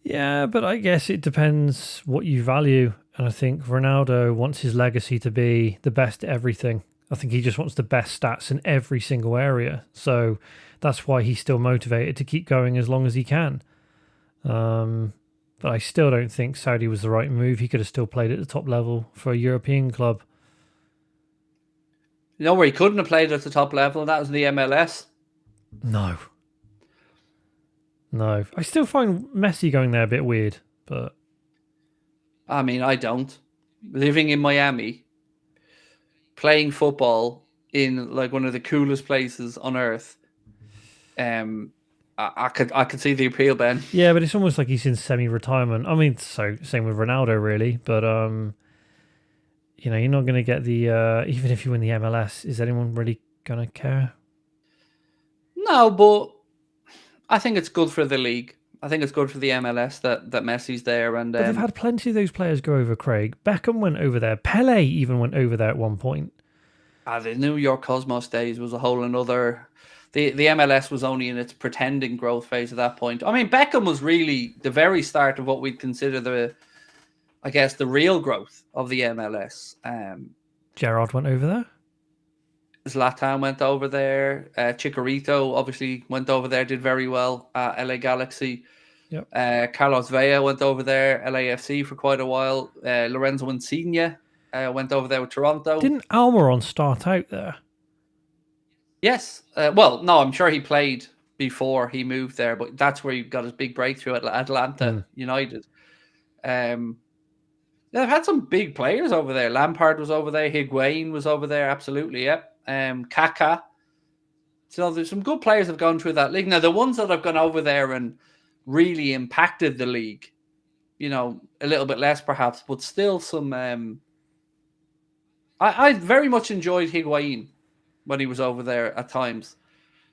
Yeah, but I guess it depends what you value. And I think Ronaldo wants his legacy to be the best at everything. I think he just wants the best stats in every single area. So that's why he's still motivated to keep going as long as he can. But I still don't think Saudi was the right move. He could have still played at the top level for a European club. Where he couldn't have played at the top level? That was the MLS. No. I still find Messi going there a bit weird, but... I mean, I don't. Living in Miami, playing football in like one of the coolest places on earth, I could see the appeal, Ben. Yeah, but it's almost like he's in semi-retirement. I mean, so same with Ronaldo, really. But you're not going to get the even if you win the MLS, is anyone really going to care? No, but I think it's good for the league. I think it's good for the MLS that Messi's there. And but they've had plenty of those players go over, Craig. Beckham went over there. Pele even went over there at one point. The New York Cosmos days was a whole another... The MLS was only in its pretending growth phase at that point. I mean, Beckham was really the very start of what we'd consider the real growth of the MLS. Gerrard went over there. Zlatan went over there. Chicharito obviously went over there, did very well at LA Galaxy. Yep. Carlos Vela went over there, LAFC for quite a while. Lorenzo Insigne went over there with Toronto. Didn't Almiron start out there? Yes. Well, no, I'm sure he played before he moved there, but that's where he got his big breakthrough at Atlanta United. They've had some big players over there. Lampard was over there. Higuain was over there. Absolutely, yep. Kaká. So there's some good players that have gone through that league. Now, the ones that have gone over there and really impacted the league, a little bit less perhaps, but still some... I very much enjoyed Higuain when he was over there at times.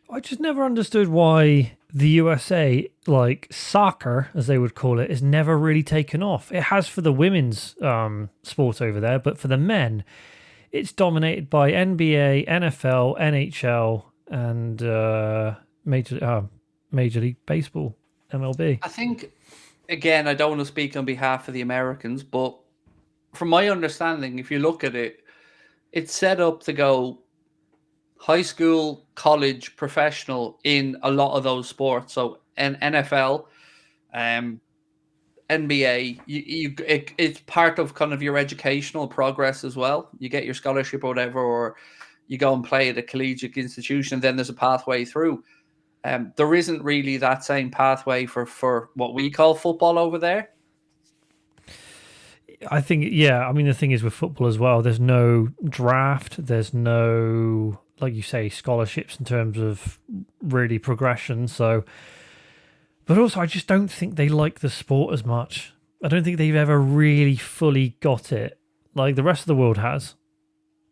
I just never understood why the USA, like soccer, as they would call it, is never really taken off. It has for the women's sport over there, but for the men, it's dominated by NBA, NFL, NHL, and Major League Baseball, MLB. I think, again, I don't want to speak on behalf of the Americans, but from my understanding, if you look at it, it's set up to go high school, college, professional in a lot of those sports. So NFL, NBA, it's part of kind of your educational progress as well. You get your scholarship or whatever, or you go and play at a collegiate institution, and then there's a pathway through. There isn't really that same pathway for what we call football over there. I think, yeah. I mean, the thing is with football as well, there's no draft. There's no, like you say, scholarships in terms of really progression. So, but also, I just don't think they like the sport as much. I don't think they've ever really fully got it like the rest of the world has.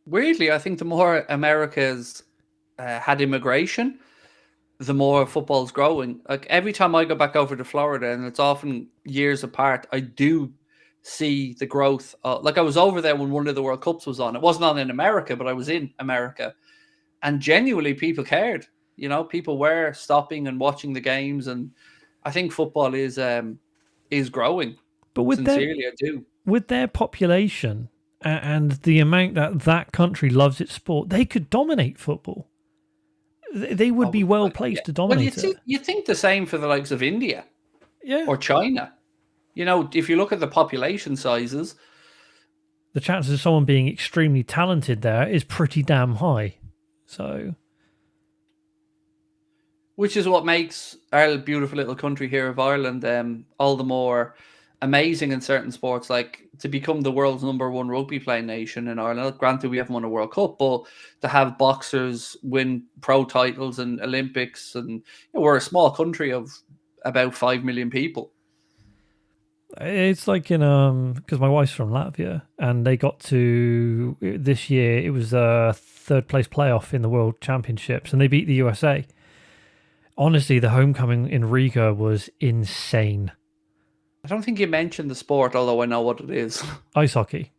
Weirdly, I think the more America's had immigration, the more football's growing. Like every time I go back over to Florida, and it's often years apart, I do see the growth. Like I was over there when one of the World Cups was on. It wasn't on in America, but I was in America, and genuinely people cared. You know, people were stopping and watching the games, and I think football is growing. But with Sincerely, I do. With their population and the amount that country loves its sport, they could dominate football. They would be well placed to dominate it. You think the same for the likes of India, yeah, or China. You know, if you look at the population sizes, the chances of someone being extremely talented there is pretty damn high. So, which is what makes our beautiful little country here of Ireland all the more amazing in certain sports, like to become the world's #1 rugby playing nation in Ireland. Granted, we haven't won a World Cup, but to have boxers win pro titles and Olympics, and you know, we're a small country of about 5 million people. It's like in because my wife's from Latvia, and they got to this year. It was a third place playoff in the World Championships, and they beat the USA. Honestly, the homecoming in Riga was insane. I don't think you mentioned the sport, although I know what it is. Ice hockey.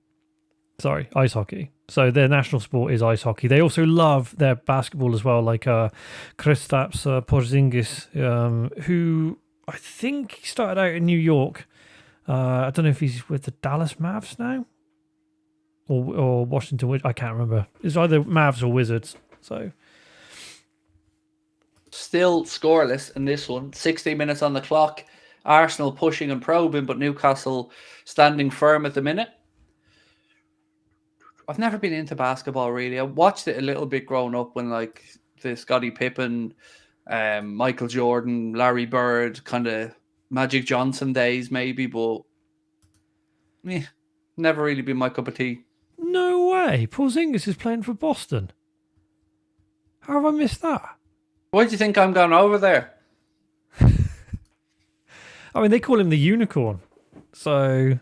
Sorry, ice hockey. So their national sport is ice hockey. They also love their basketball as well, like Kristaps Porzingis, who I think started out in New York. I don't know if he's with the Dallas Mavs now or Washington Wizards. I can't remember. It's either Mavs or Wizards. So still scoreless in this one. 60 minutes on the clock. Arsenal pushing and probing, but Newcastle standing firm at the minute. I've never been into basketball really. I watched it a little bit growing up when like the Scottie Pippen, Michael Jordan, Larry Bird, kind of Magic Johnson days maybe, but never really been my cup of tea. No way. Porzingis is playing for Boston. How have I missed that? Why do you think I'm going over there? I mean, they call him the unicorn. So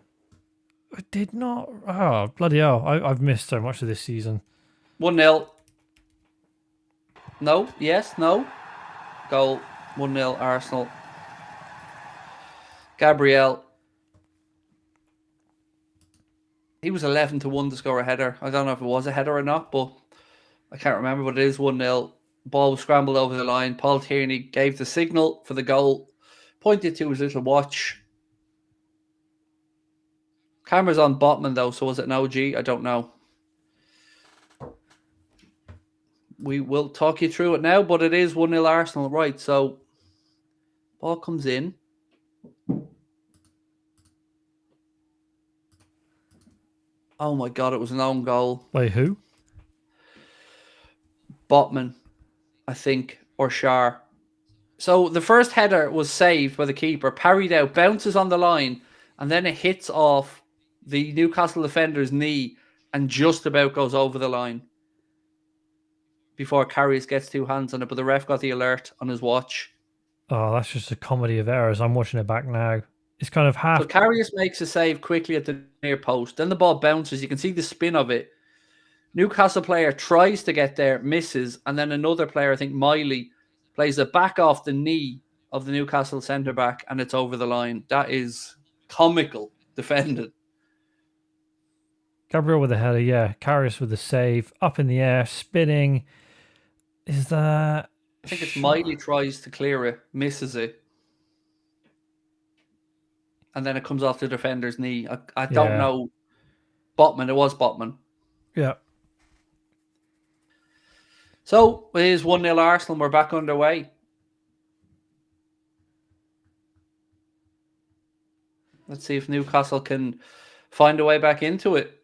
I did not. Oh, bloody hell. I've missed so much of this season. 1-0. No. Yes. No. Goal. 1-0 Arsenal. Gabriel. He was 11-1 to score a header. I don't know if it was a header or not, but I can't remember, but it is 1-0. Ball was scrambled over the line. Paul Tierney gave the signal for the goal, pointed to his little watch. Camera's on Botman, though, so was it an OG? I don't know. We will talk you through it now, but it is 1-0 Arsenal, right? So, ball comes in. Oh my God, it was an own goal. Wait, who? Botman, I think, or Shar. So the first header was saved by the keeper, parried out, bounces on the line, and then it hits off the Newcastle defender's knee and just about goes over the line before Karius gets two hands on it, but the ref got the alert on his watch. Oh, that's just a comedy of errors. I'm watching it back now. It's kind of half. So Karius makes a save quickly at the near post. Then the ball bounces. You can see the spin of it. Newcastle player tries to get there, misses, and then another player, I think Miley, plays it back off the knee of the Newcastle centre back, and it's over the line. That is comical defending. Gabriel with the header, yeah. Karius with the save, up in the air, spinning. Is that? I think it's Miley tries to clear it, misses it, and then it comes off the defender's knee. I don't know. Botman, it was Botman. Yeah. So it is 1-0 Arsenal. We're back underway. Let's see if Newcastle can find a way back into it.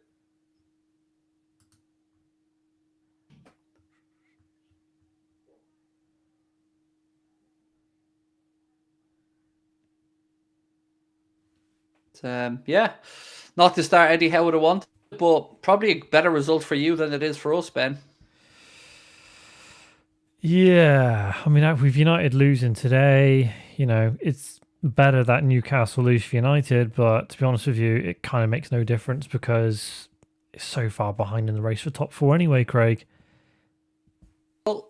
Yeah, not to start Eddie Howe would have wanted, but probably a better result for you than it is for us, Ben. Yeah, I mean, with United losing today, it's better that Newcastle lose for United, but to be honest with you, it kind of makes no difference because it's so far behind in the race for top 4 anyway, Craig. Well,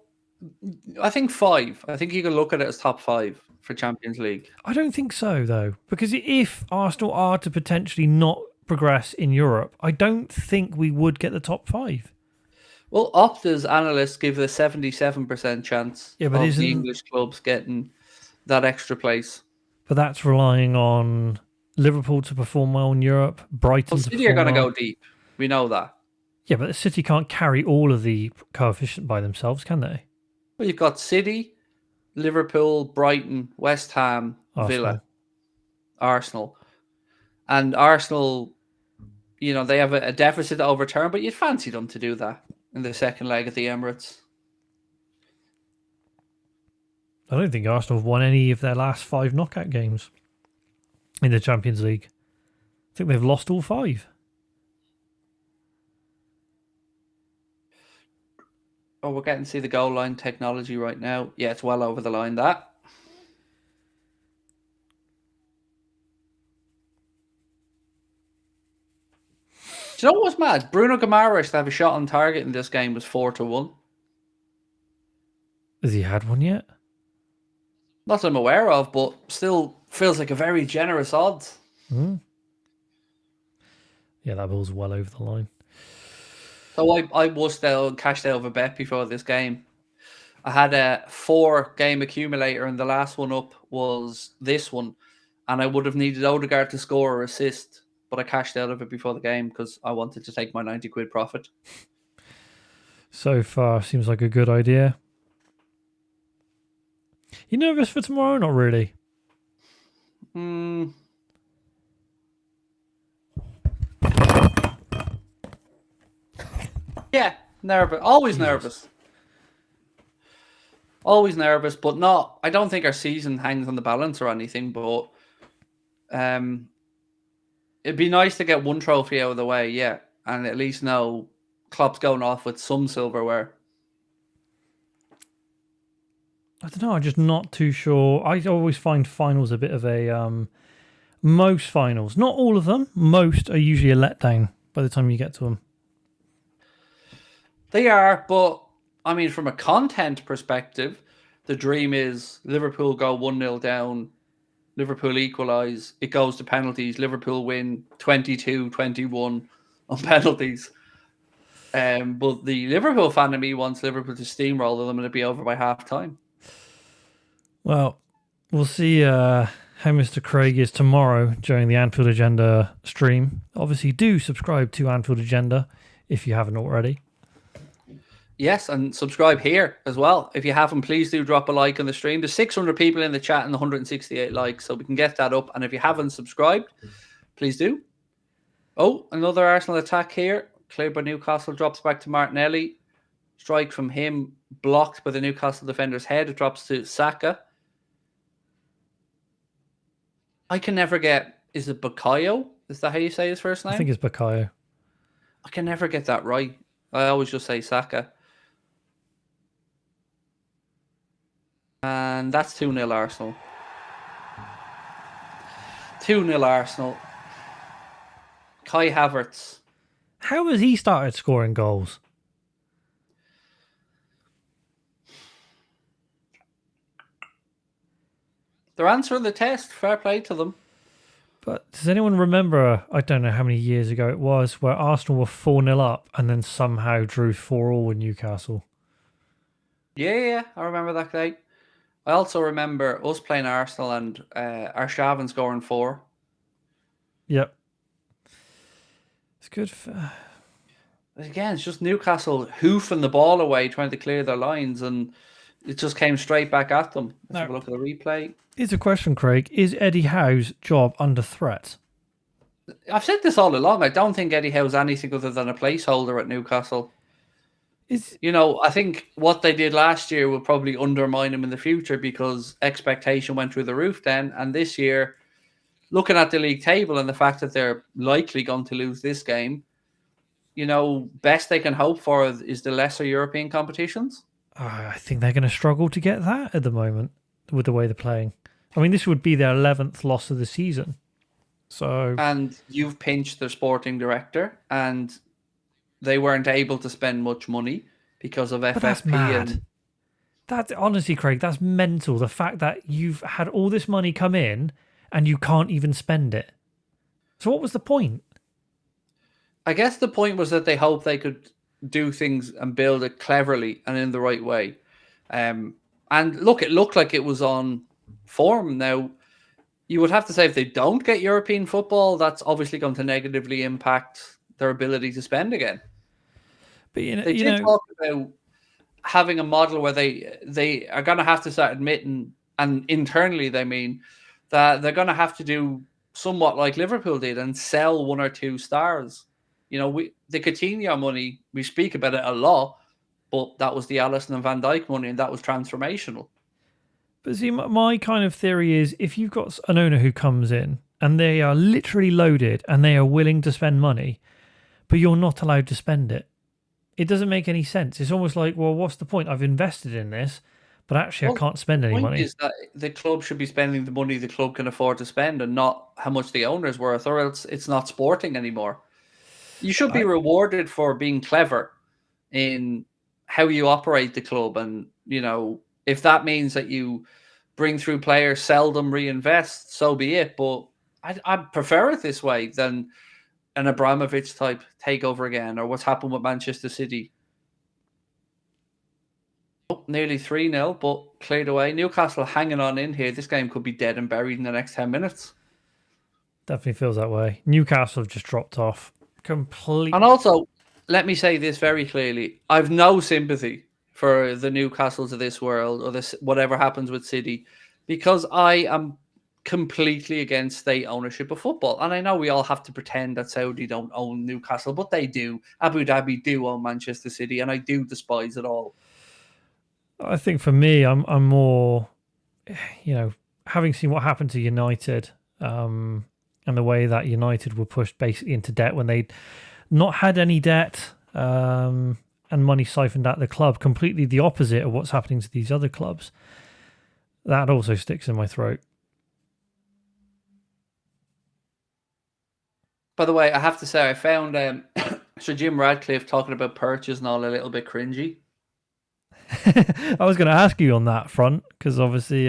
I think 5. I think you can look at it as top 5 for Champions League. I don't think so, though, because if Arsenal are to potentially not progress in Europe, I don't think we would get the top 5. Well, Opta's analysts give a 77% chance of the English clubs getting that extra place. But that's relying on Liverpool to perform well in Europe, Brighton to perform well. City are going to go deep. We know that. Yeah, but the City can't carry all of the coefficient by themselves, can they? Well, you've got City, Liverpool, Brighton, West Ham, Villa, Arsenal. And Arsenal, they have a deficit to overturn, but you'd fancy them to do that in the second leg at the Emirates. I don't think Arsenal have won any of their last 5 knockout games in the Champions League. I think they've lost all 5. Oh, we're getting to see the goal line technology right now. Yeah, it's well over the line, that. Do you know what's mad? Bruno Guimaraes to have a shot on target in this game was 4-1. Has he had one yet? Not that I'm aware of, but still feels like a very generous odds. Mm. Yeah, that ball's well over the line. So I was still cashed out of a bet before this game. I had a 4-game accumulator, and the last one up was this one. And I would have needed Odegaard to score or assist, but I cashed out of it before the game because I wanted to take my 90 quid profit. So far, seems like a good idea. You nervous for tomorrow? Not really. Yeah, nervous. Always nervous. Always nervous, but not. I don't think our season hangs on the balance or anything, but it'd be nice to get one trophy out of the way, yeah, and at least know Klopp's going off with some silverware. I don't know. I'm just not too sure. I always find finals a bit of a... most finals, not all of them, most are usually a letdown by the time you get to them. They are, but I mean, from a content perspective, the dream is Liverpool go 1-0 down, Liverpool equalise, it goes to penalties, Liverpool win 22-21 on penalties. But the Liverpool fan of me wants Liverpool to steamroll them and it'd be over by half time. Well, we'll see how Mr. Craig is tomorrow during the Anfield Agenda stream. Obviously, do subscribe to Anfield Agenda if you haven't already. Yes, and subscribe here as well. If you haven't, please do drop a like on the stream. There's 600 people in the chat and 168 likes, so we can get that up. And if you haven't subscribed, please do. Oh, another Arsenal attack here. Cleared by Newcastle, drops back to Martinelli. Strike from him, blocked by the Newcastle defender's head. It drops to Saka. I can never get... Is it Bukayo? Is that how you say his first name? I think it's Bukayo. I can never get that right. I always just say Saka. And that's 2-0 Arsenal. 2-0 Arsenal. Kai Havertz. How has he started scoring goals? They're answering the test. Fair play to them. But does anyone remember, I don't know how many years ago it was, where Arsenal were 4-0 up and then somehow drew 4-4 with Newcastle? Yeah, I remember that day. I also remember us playing Arsenal and Arshavin scoring 4. Yep. It's good. Again, it's just Newcastle hoofing the ball away, trying to clear their lines, and it just came straight back at them. Let's have a look at the replay. Here's a question, Craig. Is Eddie Howe's job under threat? I've said this all along. I don't think Eddie Howe's anything other than a placeholder at Newcastle. I think what they did last year will probably undermine him in the future because expectation went through the roof then. And this year, looking at the league table and the fact that they're likely going to lose this game, best they can hope for is the lesser European competitions. I think they're going to struggle to get that at the moment with the way they're playing. I mean, this would be their 11th loss of the season. And you've pinched their sporting director, and they weren't able to spend much money because of FFP. That's mad. That's honestly, Craig, that's mental. The fact that you've had all this money come in and you can't even spend it. So what was the point? I guess the point was that they hoped they could do things and build it cleverly and in the right way. And look, it looked like it was on form. Now, you would have to say if they don't get European football, that's obviously going to negatively impact their ability to spend again. But they did talk about having a model where they are going to have to start admitting, and internally they mean that they're going to have to do somewhat like Liverpool did and sell 1 or 2 stars. The Coutinho money, we speak about it a lot, but that was the Alisson and Van Dijk money, and that was transformational. But see, my kind of theory is if you've got an owner who comes in and they are literally loaded and they are willing to spend money, but you're not allowed to spend it, it doesn't make any sense. It's almost like, well, what's the point? I've invested in this, but actually I can't spend any money. The point is that the club should be spending the money the club can afford to spend and not how much the owner's worth, or else it's not sporting anymore. You should be rewarded for being clever in how you operate the club. And, if that means that you bring through players, sell them, reinvest, so be it. But I prefer it this way than an Abramovich type takeover again, or what's happened with Manchester City. Nearly 3-0, but cleared away. Newcastle hanging on in here. This game could be dead and buried in the next 10 minutes. Definitely feels that way. Newcastle have just dropped off completely. And also, let me say this very clearly. I've no sympathy for the Newcastles of this world or this whatever happens with City, because I am completely against state ownership of football. And I know we all have to pretend that Saudi don't own Newcastle, but they do. Abu Dhabi do own Manchester City, and I do despise it all. I think for me, I'm more, having seen what happened to United, and the way that United were pushed basically into debt when they'd not had any debt, and money siphoned out the club, completely the opposite of what's happening to these other clubs. That also sticks in my throat. By the way, I have to say, I found Sir Jim Radcliffe talking about purchase and all a little bit cringy. I was going to ask you on that front, because obviously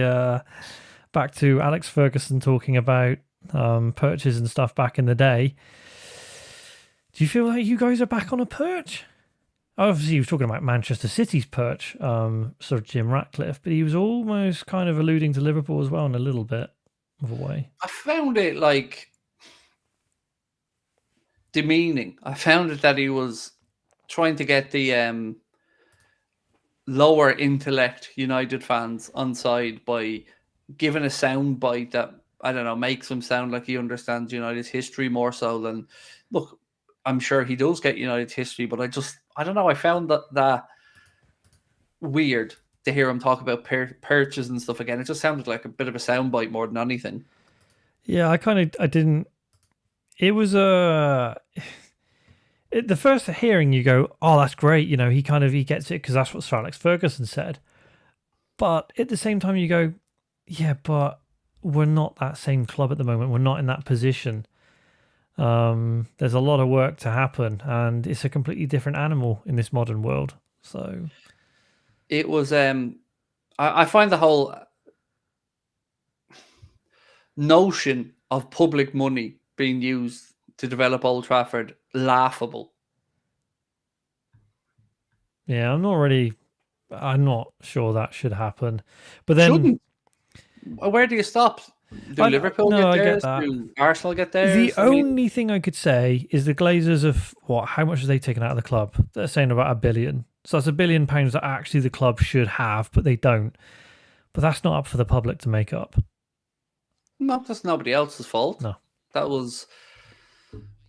back to Alex Ferguson talking about perches and stuff back in the day. Do you feel like you guys are back on a perch? Obviously, he was talking about Manchester City's perch, sort of Jim Ratcliffe, but he was almost kind of alluding to Liverpool as well in a little bit of a way. I found it demeaning. I found it that he was trying to get the lower intellect United fans on side by giving a sound bite that, I don't know, makes him sound like he understands United's history more so than, look, I'm sure he does get United's history, but I don't know, I found that weird to hear him talk about purchase and stuff again. It just sounded like a bit of a soundbite more than anything. Yeah, I didn't, it was the first hearing you go, oh, that's great, he gets it because that's what Sir Alex Ferguson said. But at the same time you go, yeah, but we're not that same club at the moment. We're not in that position. There's a lot of work to happen, and it's a completely different animal in this modern world. So it was I find the whole notion of public money being used to develop Old Trafford laughable. Yeah, I'm not sure that should happen. But then, shouldn't. Where do you stop? Do Liverpool get I theirs? get that. Do Arsenal get The theirs? only thing I could say is the Glazers have how much have they taken out of the club? They're saying about £1 billion. So that's £1 billion that actually the club should have, but they don't. But that's not up for the public to make up. No, that's nobody else's fault. No. That was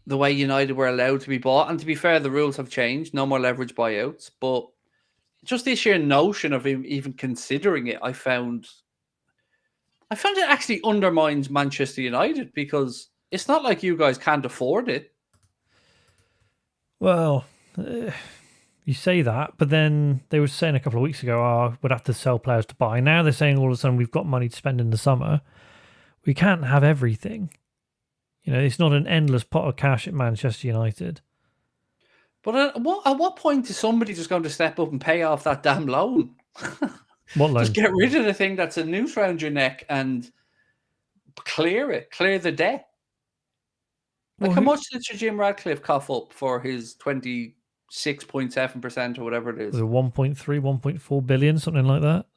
the way United were allowed to be bought. And to be fair, the rules have changed. No more leverage buyouts. But just the sheer notion of even considering it, I found it actually undermines Manchester United, because it's not like you guys can't afford it. Well, you say that, but then they were saying a couple of weeks ago, we'd have to sell players to buy. Now they're saying all of a sudden we've got money to spend in the summer. We can't have everything. You know, it's not an endless pot of cash at Manchester United. But at what point is somebody just going to step up and pay off that damn loan? What loan? Just get rid of the thing that's a noose around your neck and clear the debt. Like, how much did Sir Jim Radcliffe cough up for his 26.7% or whatever it is? 1.3, 1.4 billion, something like that.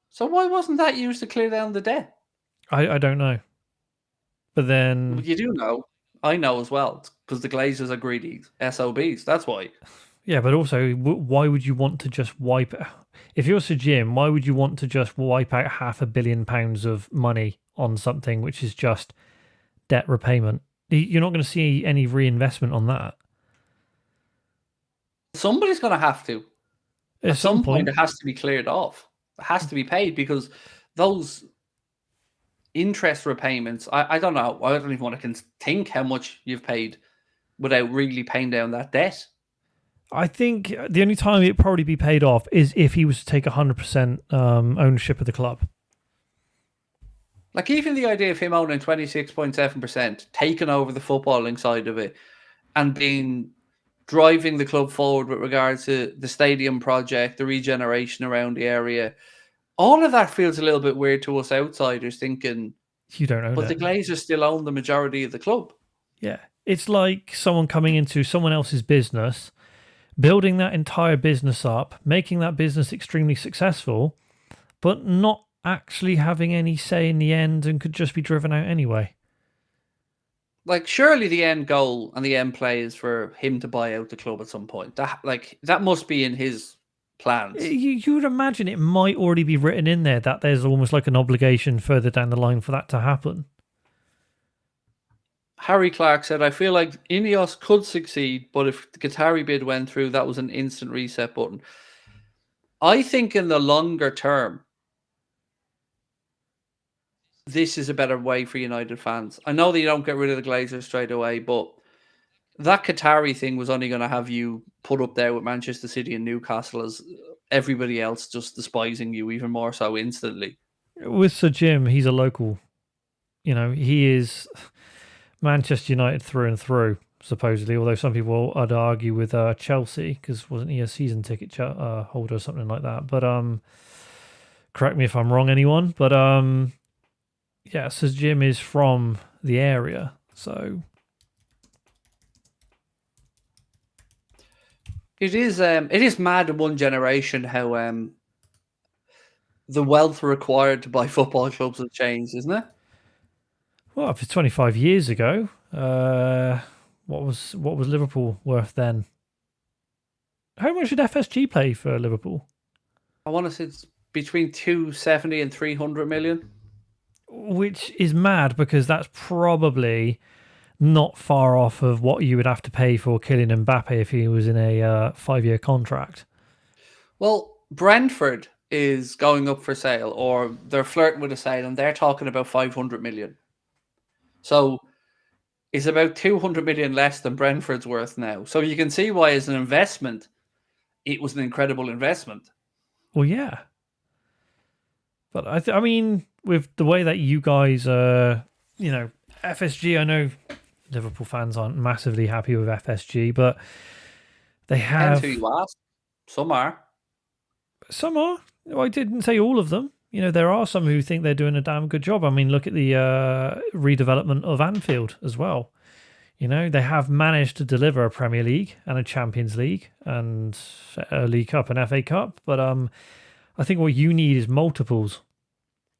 So why wasn't that used to clear down the debt? I don't know. But then... You do know. I know as well, because the Glazers are greedy SOBs. That's why. Yeah, but also, why would you want to just wipe... If you're Sir Jim, why would you want to just wipe out £500 million of money on something which is just debt repayment? You're not going to see any reinvestment on that. Somebody's going to have to. At some point, it has to be cleared off. It has to be paid, because those interest repayments, I don't know. I don't even want to think how much you've paid without really paying down that debt. I think the only time it'd probably be paid off is if he was to take 100% ownership of the club. Like, even the idea of him owning 26.7%, taking over the footballing side of it, and driving the club forward with regards to the stadium project, the regeneration around the area, all of that feels a little bit weird to us outsiders, thinking, you don't own it. But the Glazers still own the majority of the club. Yeah. It's like someone coming into someone else's business, building that entire business up, making that business extremely successful, but not actually having any say in the end and could just be driven out anyway. Like, surely the end goal and the end play is for him to buy out the club at some point. That must be in his plans. You would imagine it might already be written in there that there's almost like an obligation further down the line for that to happen. Harry Clark said, I feel like Ineos could succeed, but if the Qatari bid went through, that was an instant reset button. I think in the longer term, this is a better way for United fans. I know that you don't get rid of the Glazers straight away, but that Qatari thing was only going to have you put up there with Manchester City and Newcastle as everybody else just despising you even more so instantly. With Sir Jim, he's a local. You know, he is Manchester United through and through, supposedly, although some people would argue with Chelsea, because wasn't he a season ticket holder or something like that? But correct me if I'm wrong, anyone. But yeah, Sir Jim is from the area, so... It is mad in one generation how the wealth required to buy football clubs has changed, isn't it? Well, if it's 25 years ago, what was Liverpool worth then? How much did FSG pay for Liverpool? I want to say it's between 270 and 300 million. Which is mad, because that's probably not far off of what you would have to pay for Kylian Mbappe if he was in a 5-year contract. Well, Brentford is going up for sale, or they're flirting with a sale, and they're talking about 500 million. So it's about 200 million less than Brentford's worth now. So you can see why, as an investment, it was an incredible investment. Well, yeah. But I mean, with the way that you guys FSG, I know Liverpool fans aren't massively happy with FSG, but they have... Depends who you ask. Some are. Some are. I didn't say all of them. there are some who think they're doing a damn good job. I mean, look at the redevelopment of Anfield as well. They have managed to deliver a Premier League and a Champions League and a League Cup and FA Cup. But I think what you need is multiples.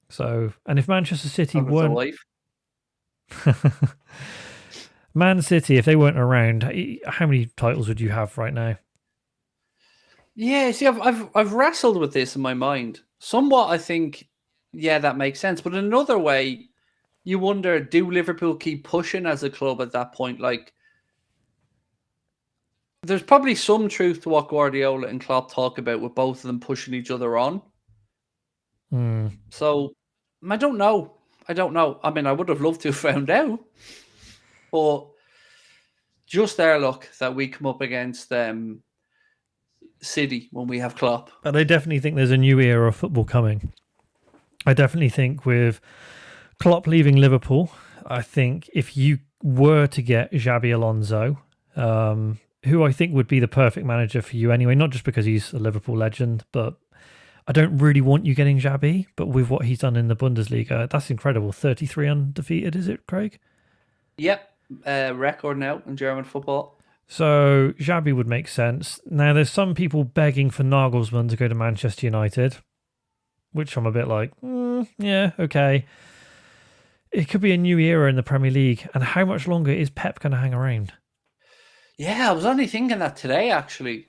So, and if Manchester City weren't... Man City, if they weren't around, how many titles would you have right now? Yeah, see, I've wrestled with this in my mind. Somewhat, I think, yeah, that makes sense. But in another way, you wonder, do Liverpool keep pushing as a club at that point? Like, there's probably some truth to what Guardiola and Klopp talk about with both of them pushing each other on. So, I don't know. I mean, I would have loved to have found out. But just our luck that we come up against City when we have Klopp. But I definitely think there's a new era of football coming. I definitely think with Klopp leaving Liverpool, I think if you were to get Xabi Alonso, who I think would be the perfect manager for you anyway, not just because he's a Liverpool legend, but I don't really want you getting Xabi, but with what he's done in the Bundesliga, that's incredible. 33 undefeated, is it, Craig? Yep, record now in German football. So Xabi would make sense. Now, there's some people begging for Nagelsmann to go to Manchester United, which I'm a bit like, yeah, okay. It could be a new era in the Premier League. And how much longer is Pep going to hang around? Yeah, I was only thinking that today, actually.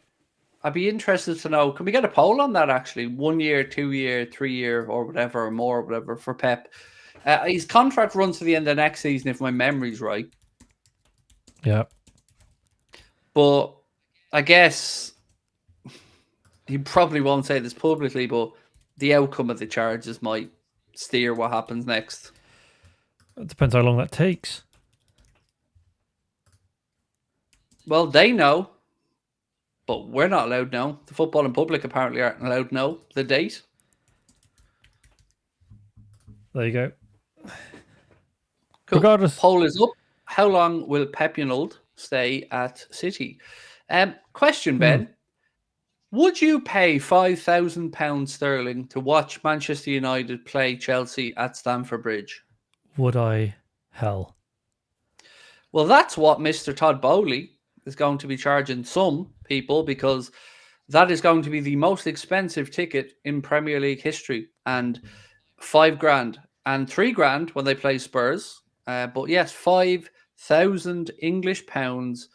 I'd be interested to know, can we get a poll on that, actually? 1 year, 2 year, 3 year, or whatever, or more, or whatever, for Pep. His contract runs to the end of next season, if my memory's right. Yeah. But I guess he probably won't say this publicly, but the outcome of the charges might steer what happens next. It depends how long that takes. Well, they know, but we're not allowed to know. The football in public apparently aren't allowed to know the date. There you go. Cool. Regardless, poll is up. How long will Pep stay at City? Question, Ben. Would you pay £5,000 sterling to watch Manchester United play Chelsea at Stamford Bridge? Would I? Hell. Well, that's what Mr. Todd Bowley is going to be charging some people, because that is going to be the most expensive ticket in Premier League history, and £5,000 and £3,000 when they play Spurs. But yes, 5,000 English pounds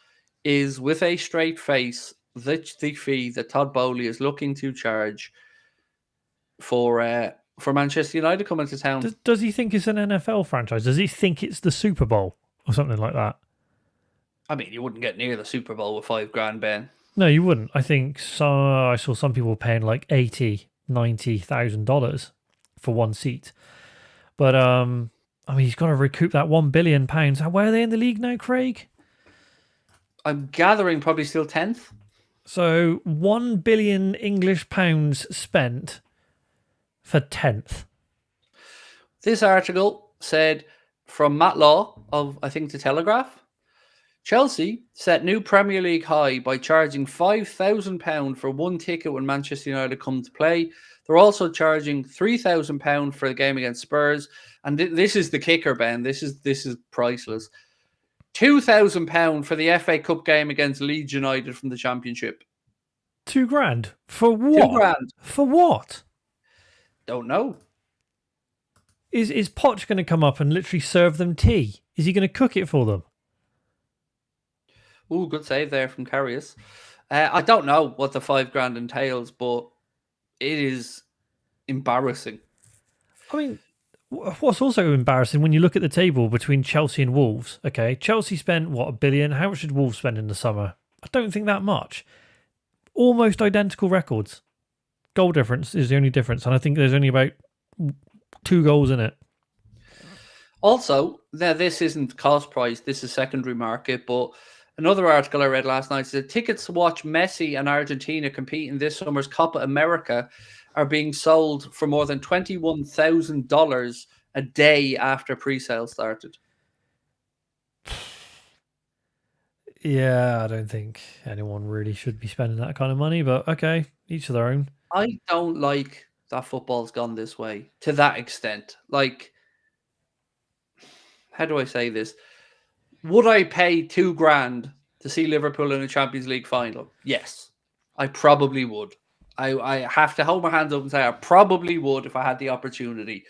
is, with a straight face, the fee that Todd Bowley is looking to charge for Manchester United coming to town. Does he think it's an NFL franchise? Does he think it's the Super Bowl or something like that? I mean, you wouldn't get near the Super Bowl with £5,000, Ben. No, you wouldn't. I think I saw some people paying like $80,000-$90,000 for one seat. But I mean, he's got to recoup that £1 billion. Where are they in the league now, Craig? I'm gathering probably still 10th. So £1 billion English pounds spent for 10th. This article said from Matt Law of, I think, The Telegraph, Chelsea set new Premier League high by charging £5,000 for one ticket when Manchester United come to play. They're also charging £3,000 for the game against Spurs. And this is the kicker, Ben. This is priceless. £2,000 for the FA Cup game against Leeds United from the Championship. £2,000 for what? £2,000 for what? Don't know. Is Poch going to come up and literally serve them tea? Is he going to cook it for them? Oh, good save there from Karius. I don't know what the £5,000 entails, but it is embarrassing. I mean, what's also embarrassing when you look at the table between Chelsea and Wolves, okay, Chelsea spent, £1 billion? How much did Wolves spend in the summer? I don't think that much. Almost identical records. Goal difference is the only difference, and I think there's only about 2 goals in it. Also, now this isn't cost price, this is secondary market, but another article I read last night said tickets to watch Messi and Argentina compete in this summer's Copa America are being sold for more than $21,000 a day after pre-sale started. Yeah, I don't think anyone really should be spending that kind of money, but okay, each of their own. I don't like that football's gone this way to that extent. Like, how do I say this? Would I pay $2,000 to see Liverpool in a Champions League final? Yes, I probably would. I have to hold my hands up and say I probably would if I had the opportunity.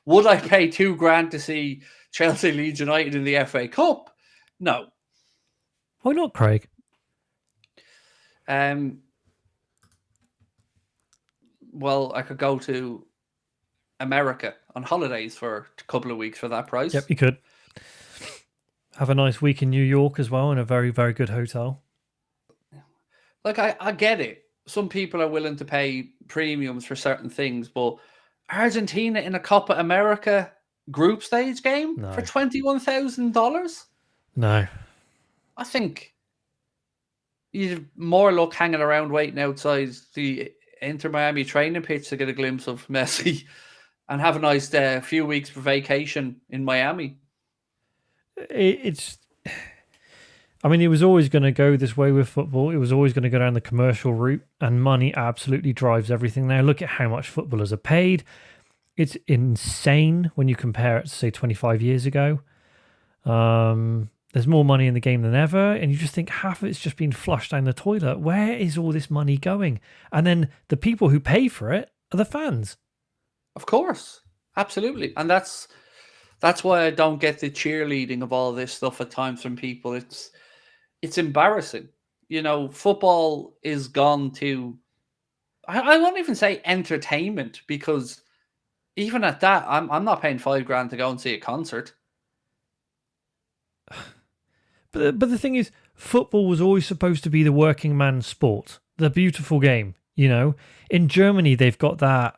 Would I pay $2,000 to see Chelsea Leeds United in the FA Cup? No. Why not, Craig? Well, I could go to America on holidays for a couple of weeks for that price. Yep, you could. Have a nice week in New York as well in a very, very good hotel. Like, I get it. Some people are willing to pay premiums for certain things, but Argentina in a Copa America group stage game for $21,000? No. I think you'd more luck hanging around waiting outside the Inter Miami training pitch to get a glimpse of Messi and have a nice few weeks for vacation in Miami. I mean, it was always going to go this way with football. It was always going to go down the commercial route, and money absolutely drives everything now. Look at how much footballers are paid. It's insane when you compare it to, say, 25 years ago. There's more money in the game than ever, and you just think half of it's just being flushed down the toilet. Where is all this money going? And then the people who pay for it are the fans. Of course. Absolutely. And that's why I don't get the cheerleading of all this stuff at times from people. It's embarrassing. You know, football is gone to, I won't even say entertainment, because even at that, I'm not paying $5,000 to go and see a concert. But the thing is, football was always supposed to be the working man's sport, the beautiful game. You know, in Germany, they've got that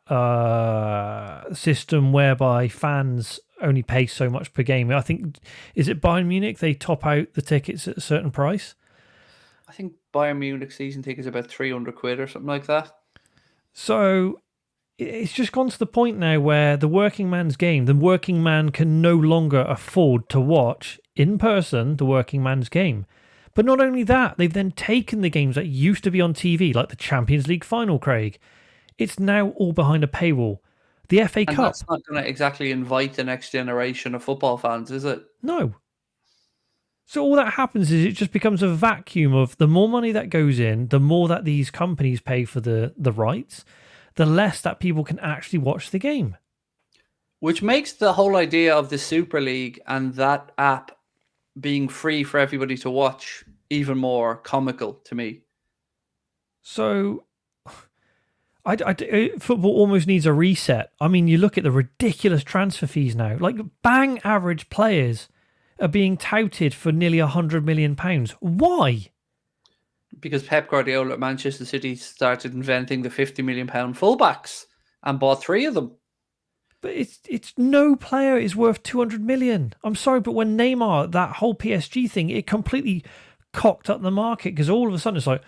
system whereby fans only pay so much per game. I think, is it Bayern Munich? They top out the tickets at a certain price. I think Bayern Munich season tickets are about £300 or something like that. So it's just gone to the point now where the working man's game, the working man can no longer afford to watch in person the working man's game. But not only that, they've then taken the games that used to be on TV, like the Champions League final, Craig. It's now all behind a paywall. The FA Cup. That's not going to exactly invite the next generation of football fans, is it? No. So all that happens is it just becomes a vacuum of the more money that goes in, the more that these companies pay for the rights, the less that people can actually watch the game. Which makes the whole idea of the Super League and that app being free for everybody to watch even more comical to me. So football almost needs a reset. I mean, you look at the ridiculous transfer fees now. Like, bang average players are being touted for nearly £100 million. Why? Because Pep Guardiola at Manchester City started inventing the £50 million fullbacks and bought 3 of them. But it's no player is worth 200 million. I'm sorry, but when Neymar, that whole PSG thing, it completely cocked up the market, because all of a sudden it's like,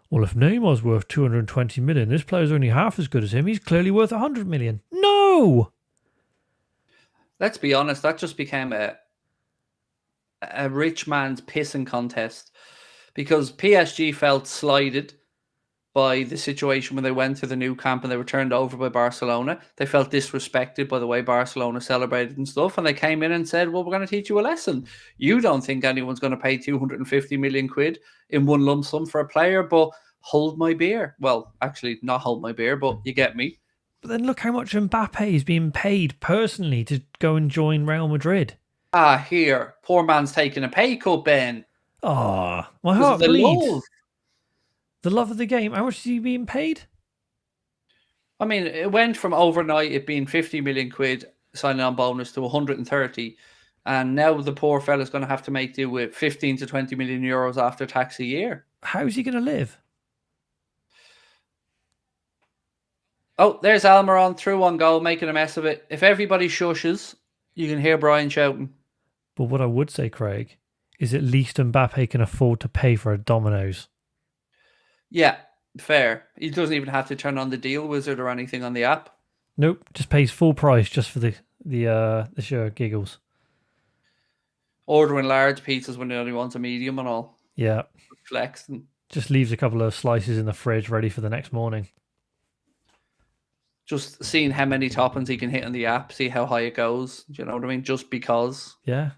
well, if Neymar's worth 220 million, this player's only half as good as him. He's clearly worth 100 million. No! Let's be honest, that just became a rich man's pissing contest, because PSG felt slighted by the situation when they went to the new camp and they were turned over by Barcelona. They felt disrespected by the way Barcelona celebrated and stuff, and they came in and said, well, we're going to teach you a lesson. You don't think anyone's going to pay 250 million quid in one lump sum for a player, but hold my beer. Well, actually, not hold my beer, but you get me. But then look how much Mbappe is being paid personally to go and join Real Madrid. Here, poor man's taking a pay cut, Ben. My heart bleeds. Love. The love of the game. How much is he being paid? I mean, it went from overnight it being 50 million quid signing on bonus to 130, and now the poor fella's going to have to make do with 15 to 20 million euros after tax a year. How's he going to live? Oh, there's Almiron through one goal, making a mess of it. If everybody shushes, you can hear Brian shouting. But what I would say, Craig, is at least Mbappe can afford to pay for a Domino's. Yeah, fair. He doesn't even have to turn on the deal wizard or anything on the app. Nope, just pays full price just for the sheer giggles. Ordering large pizzas when he only wants a medium and all. Yeah. Flexing. Just leaves a couple of slices in the fridge ready for the next morning. just seeing how many toppings he can hit on the app, see how high it goes. Do you know what I mean? Just because. Yeah.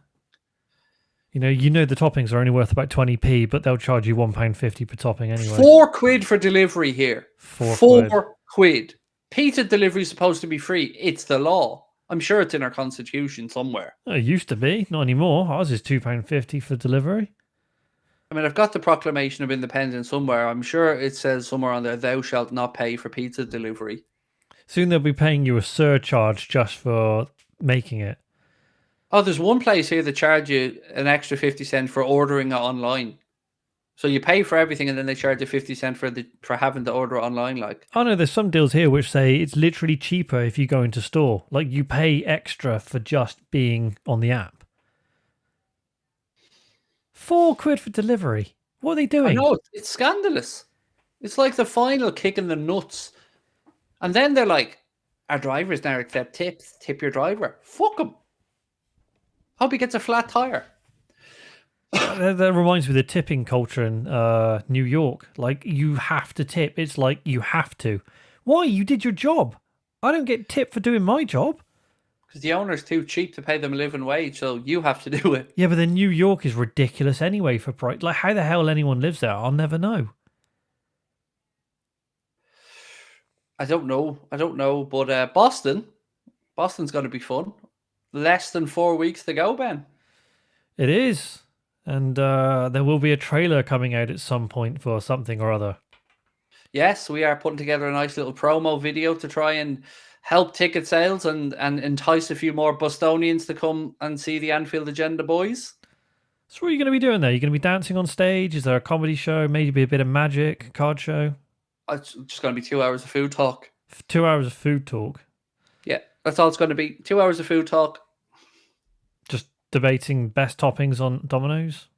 You know the toppings are only worth about 20p, but they'll charge you £1.50 per topping anyway. £4 for delivery here. £4. £4. Pizza delivery is supposed to be free. It's the law. I'm sure it's in our constitution somewhere. It used to be, not anymore. Ours is £2.50 for delivery. I mean, I've got the Proclamation of Independence somewhere. I'm sure it says somewhere on there, thou shalt not pay for pizza delivery. Soon they'll be paying you a surcharge just for making it. Oh, there's one place here that charge you an extra 50 cents for ordering it online. So you pay for everything and then they charge you 50 cents for having to order it online. Like, oh no, there's some deals here which say it's literally cheaper if you go into store. Like you pay extra for just being on the app. £4 for delivery. What are they doing? I know, it's scandalous. It's like the final kick in the nuts. And then they're like, our drivers now accept tips. Tip your driver. Fuck him. Hope he gets a flat tire. That reminds me of the tipping culture in New York. Like, you have to tip. It's like you have to. Why? You did your job. I don't get tipped for doing my job. Because the owner's too cheap to pay them a living wage, so you have to do it. Yeah, but then New York is ridiculous anyway for price. Like, how the hell anyone lives there, I'll never know. I don't know. But Boston's going to be fun. Less than 4 weeks to go, Ben. It is. And there will be a trailer coming out at some point for something or other. Yes, we are putting together a nice little promo video to try and help ticket sales and entice a few more Bostonians to come and see the Anfield Agenda boys. So what are you going to be doing there? You're going to be dancing on stage? Is there a comedy show? Maybe a bit of magic, card show? It's just going to be 2 hours of food talk. 2 hours of food talk? Yeah, that's all it's going to be. 2 hours of food talk. Just debating best toppings on Domino's?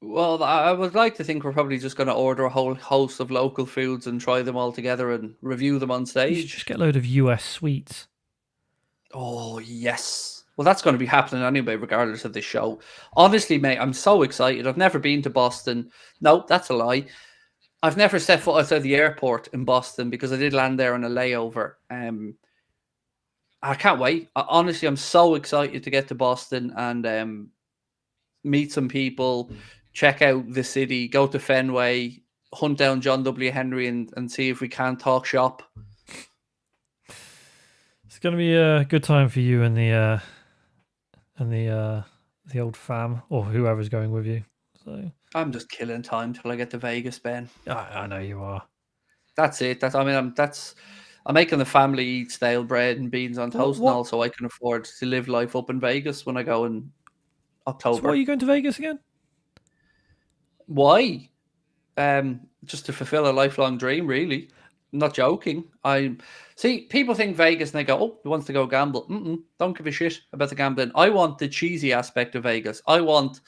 Well, I would like to think we're probably just going to order a whole host of local foods and try them all together and review them on You should stage. just get a load of US sweets. Oh, yes. Well, that's going to be happening anyway, regardless of the show. Honestly, mate, I'm so excited. I've never been to Boston. No, that's a lie. I've never set foot outside the airport in Boston because I did land there on a layover. I can't wait. Honestly, I'm so excited to get to Boston and meet some people, check out the city, go to Fenway, hunt down John W. Henry and see if we can talk shop. It's going to be a good time for you and the old fam or whoever's going with you. So I'm just killing time till I get to Vegas, Ben. I know you are. That's it. I'm making the family eat stale bread and beans on toast and all so I can afford to live life up in Vegas when I go in October. So why are you going to Vegas again? Why? Just to fulfill a lifelong dream, really. I'm not joking. People think Vegas and they go, oh, he wants to go gamble. Don't give a shit about the gambling. I want the cheesy aspect of Vegas. I want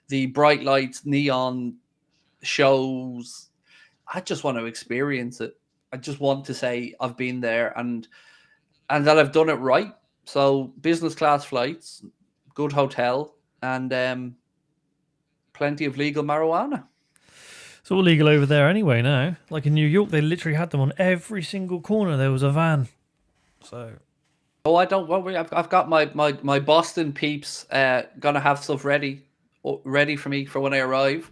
the bright lights, neon shows. I just want to experience it. I just want to say I've been there and that I've done it right. So business class flights, good hotel, and plenty of legal marijuana. It's all legal over there anyway now. Like in New York, they literally had them on every single corner. There was a van. So. Oh, I don't worry. I've got my Boston peeps gonna have stuff ready for me for when I arrive.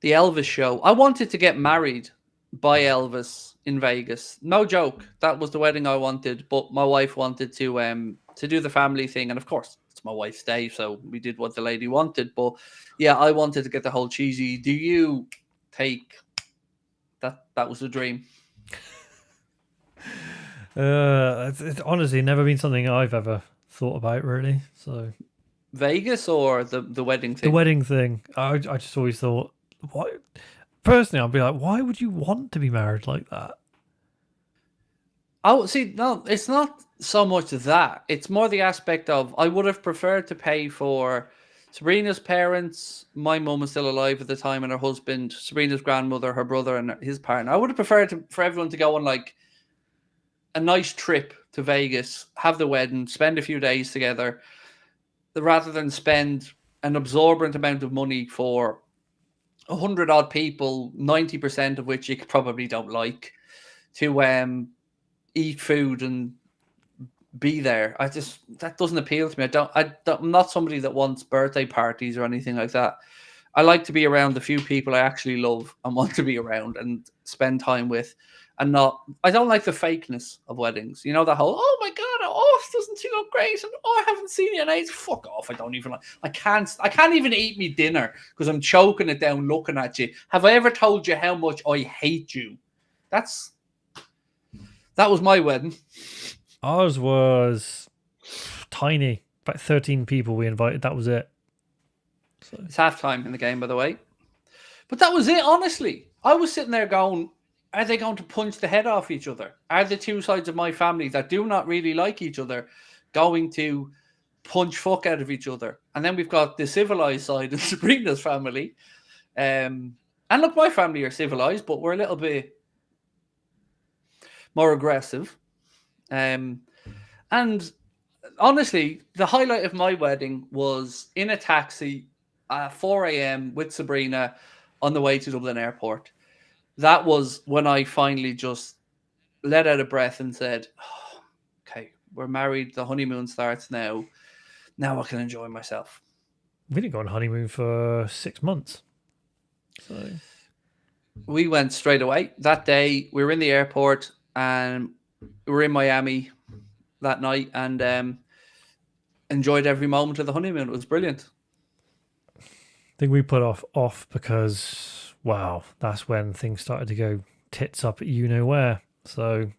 The Elvis show. I wanted to get married by Elvis in Vegas. No joke. That was the wedding I wanted, but my wife wanted to do the family thing, and of course it's my wife's day, so we did what the lady wanted. But yeah, I wanted to get the whole cheesy. Do you take that? That was the dream. It's honestly never been something I've ever thought about, really. So Vegas or the wedding thing? The wedding thing. I just always thought, why? Personally, I'd be like, why would you want to be married like that? Oh, see, no, it's not so much that. It's more the aspect of I would have preferred to pay for Sabrina's parents. My mum was still alive at the time, and her husband, Sabrina's grandmother, her brother, and his partner. I would have preferred for everyone to go on like a nice trip to Vegas, have the wedding, spend a few days together, rather than spend an absorbent amount of money for 100 odd people, 90% of which you probably don't like, to eat food and be there. That doesn't appeal to me. I'm not somebody that wants birthday parties or anything like that. I like to be around the few people I actually love and want to be around and spend time with, and I don't like the fakeness of weddings. You know, the whole, oh my God, oh, doesn't she look great? And oh, I haven't seen you in ages. Fuck off. I can't even eat me dinner because I'm choking it down looking at you. Have I ever told you how much I hate you? That was my wedding. Ours was tiny, about 13 people we invited. That was it. So. It's halftime in the game, by the way. But that was it, honestly. I was sitting there going, are they going to punch the head off each other? Are the two sides of my family that do not really like each other going to punch fuck out of each other? And then we've got the civilized side of Sabrina's family. And look, my family are civilized, but we're a little bit more aggressive. And honestly, the highlight of my wedding was in a taxi at 4 a.m. with Sabrina on the way to Dublin Airport. That was when I finally just let out a breath and said, oh, okay, we're married. The honeymoon starts now. Now I can enjoy myself. We didn't go on honeymoon for 6 months. So we went straight away. That day, we were in the airport and we were in Miami that night and enjoyed every moment of the honeymoon. It was brilliant. I think we put off because, wow, that's when things started to go tits up at you-know-where. So,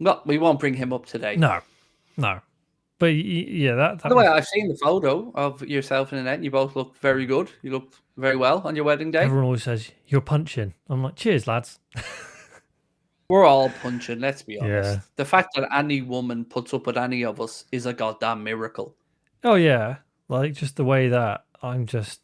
well, we won't bring him up today. No. But yeah, that by the way, I've seen the photo of yourself and Annette. And you both look very good. You looked very well on your wedding day. Everyone always says, you're punching. I'm like, cheers, lads. We're all punching, let's be honest. Yeah. The fact that any woman puts up with any of us is a goddamn miracle. Oh, yeah. Like, just the way that I'm just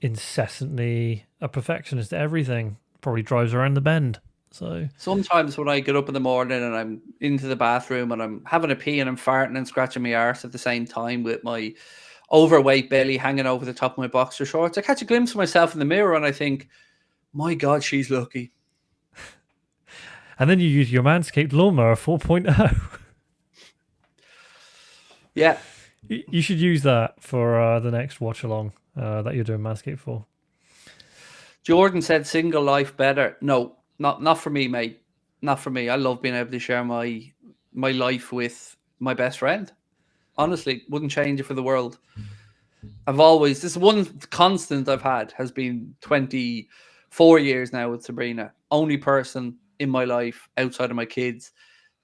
incessantly a perfectionist at everything probably drives around the bend. So sometimes when I get up in the morning and I'm into the bathroom and I'm having a pee and I'm farting and scratching my arse at the same time with my overweight belly hanging over the top of my boxer shorts, I catch a glimpse of myself in the mirror and I think, my God, she's lucky. And then you use your Manscaped lawnmower 4.0. Yeah. You should use that for the next watch-along that you're doing Manscaped for. Jordan said single life better. No, not for me, mate. Not for me. I love being able to share my life with my best friend. Honestly, wouldn't change it for the world. This one constant I've had has been 24 years now with Sabrina. Only person in my life outside of my kids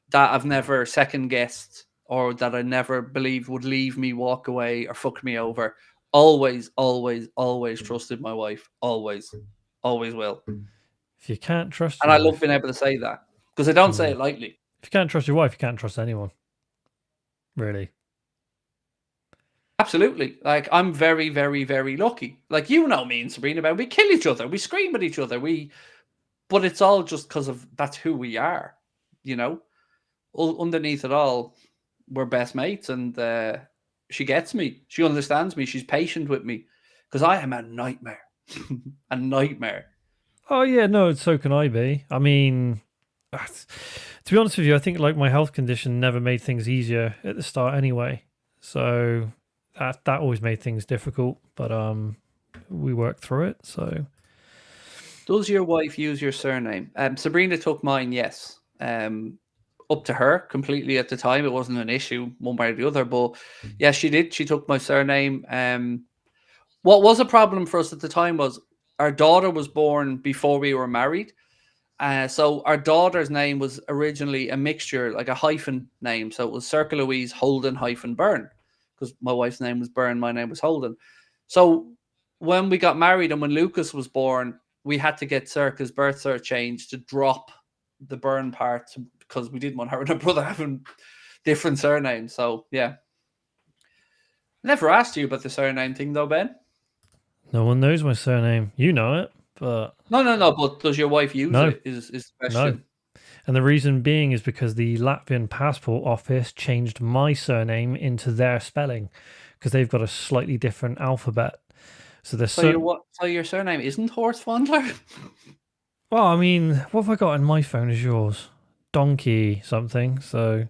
that I've never second guessed or that I never believed would leave me, walk away, or fuck me over. Always, always, always trusted my wife. Always will. If you can't trust and I love being able to say that because I don't say it lightly. If you can't trust your wife, you can't trust anyone. Really. Absolutely. Like, I'm very, very, very lucky. Like, you know me and Sabrina, about we kill each other. We scream at each other. But it's all just because of that's who we are, you know? Underneath it all, we're best mates and she gets me. She understands me. She's patient with me because I am a nightmare. A nightmare. Oh, yeah, no, so can I be. I mean, to be honest with you, I think like my health condition never made things easier at the start anyway. So that always made things difficult, but we worked through it. So, does your wife use your surname? Sabrina took mine, yes. Up to her completely at the time. It wasn't an issue one way or the other, but yeah, she did. She took my surname. What was a problem for us at the time was our daughter was born before we were married. So our daughter's name was originally a mixture, like a hyphen name. So it was Circa Louise Houlden -Byrne, because my wife's name was Byrne, my name was Houlden. So when we got married and when Lucas was born, we had to get Circa's birth cert changed to drop the Byrne part because we didn't want her and her brother having different surnames. So yeah. Never asked you about the surname thing though, Ben. No one knows my surname. You know it, but no. But does your wife use it? Is the question. No. And the reason being is because the Latvian passport office changed my surname into their spelling because they've got a slightly different alphabet. So there's So your surname isn't Horsefondler? Well, I mean, what have I got in my phone as yours? Donkey something. So,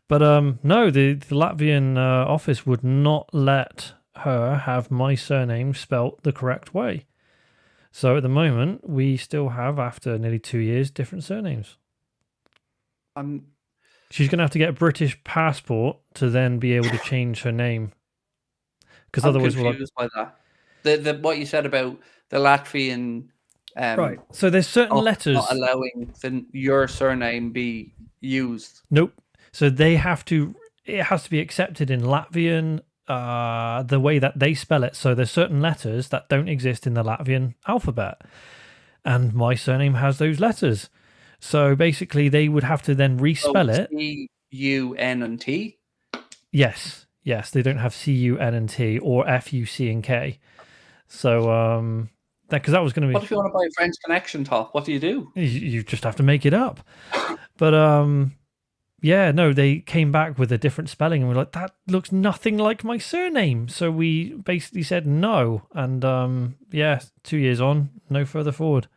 but no, the Latvian office would not let her have my surname spelt the correct way. So at the moment, we still have, after nearly 2 years, different surnames. She's going to have to get a British passport to then be able to change her name. Because otherwise, we're confused by that. The what you said about the Latvian. Right. So there's certain letters not allowing your surname be used. Nope. So they have to. It has to be accepted in Latvian, the way that they spell it. So there's certain letters that don't exist in the Latvian alphabet, and my surname has those letters. So basically, they would have to then respell it. C-U-N and T. Yes. They don't have C-U-N and T or F-U-C and K. So because that was going to be. What if you want to buy a French Connection top? What do? You just have to make it up. But yeah, no, they came back with a different spelling, and we're like, that looks nothing like my surname. So we basically said no, and yeah, 2 years on, no further forward.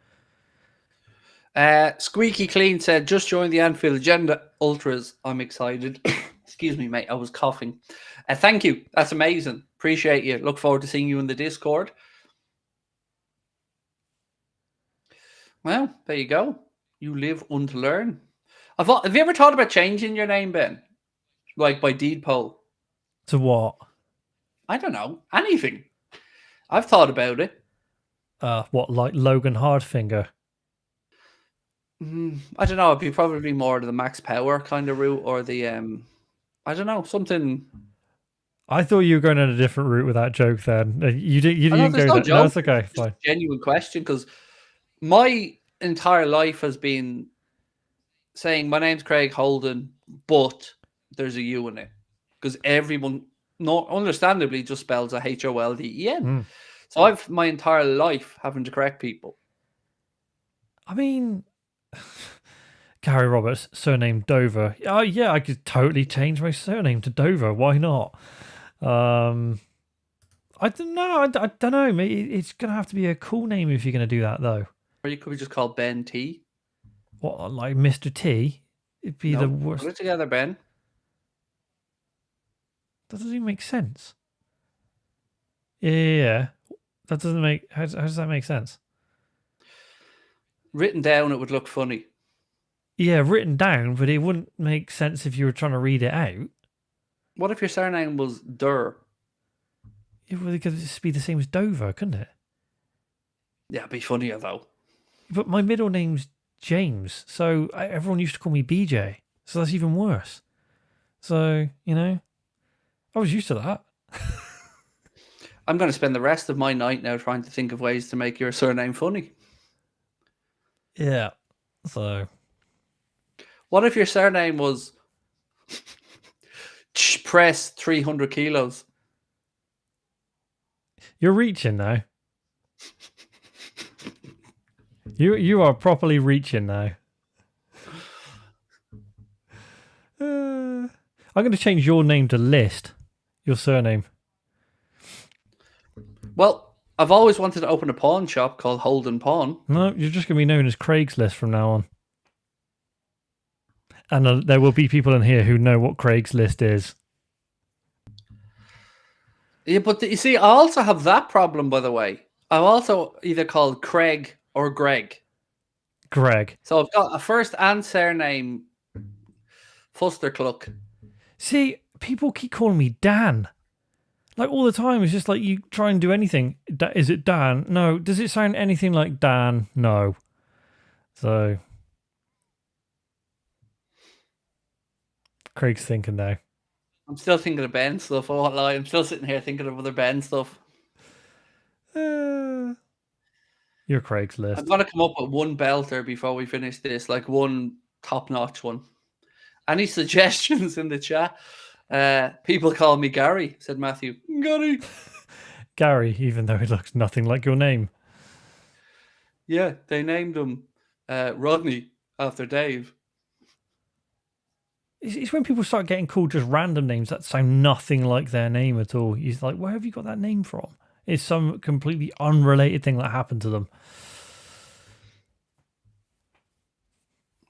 Squeaky Clean said, just joined the Anfield Agenda Ultras. I'm excited. Excuse me, mate. I was coughing. Thank you. That's amazing. Appreciate you. Look forward to seeing you in the Discord. Well, there you go. You live on to learn. Have you ever thought about changing your name, Ben? Like by deed poll? To what? I don't know. Anything. I've thought about it. What, like Logan Hardfinger? I don't know. It'd be probably more the Max Power kind of route, or the I don't know, something. I thought you were going on a different route with that joke. Then you didn't go that. No, it's okay. Fine. Genuine question, because my entire life has been saying my name's Craig Houlden, but there's a U in it, because everyone, understandably, just spells a Holden. So I've my entire life having to correct people. I mean, Gary Roberts, surname Dover. Oh yeah, I could totally change my surname to Dover. Why not? I don't know. I don't know. It's gonna have to be a cool name if you're gonna do that, though. Or you could be just called Ben T. What, like Mr. T? It'd be the worst. Put it together, Ben. That doesn't even make sense. Yeah. That doesn't make. How does that make sense? Written down, it would look funny. Yeah, written down, but it wouldn't make sense if you were trying to read it out. What if your surname was Durr? It could just be the same as Dover, couldn't it? Yeah, it'd be funnier though. But my middle name's James, so everyone used to call me BJ. So that's even worse. So, I was used to that. I'm going to spend the rest of my night now trying to think of ways to make your surname funny. Yeah. So. What if your surname was Press 300 kilos? You're reaching now. You are properly reaching now. I'm going to change your name to List. Your surname. Well, I've always wanted to open a pawn shop called Houlden Pawn. No, you're just going to be known as Craigslist from now on. And there will be people in here who know what Craigslist is. Yeah, but you see, I also have that problem, by the way. I'm also either called Craig or Greg. Greg. So I've got a first and surname, Fustercluck. See, people keep calling me Dan. Like all the time. It's just like you try and do anything. Is it Dan? No. Does it sound anything like Dan? No. So Craig's thinking now. I'm still thinking of Ben stuff. I won't lie. I'm still sitting here thinking of other Ben stuff. You're Craig's List. I'm going to come up with one belter before we finish this, like one top-notch one. Any suggestions in the chat? People call me Gary, said Matthew. Gary. Gary, even though he looks nothing like your name. Yeah, they named him Rodney after Dave. It's when people start getting called just random names that sound nothing like their name at all. He's like, where have you got that name from? It's some completely unrelated thing that happened to them.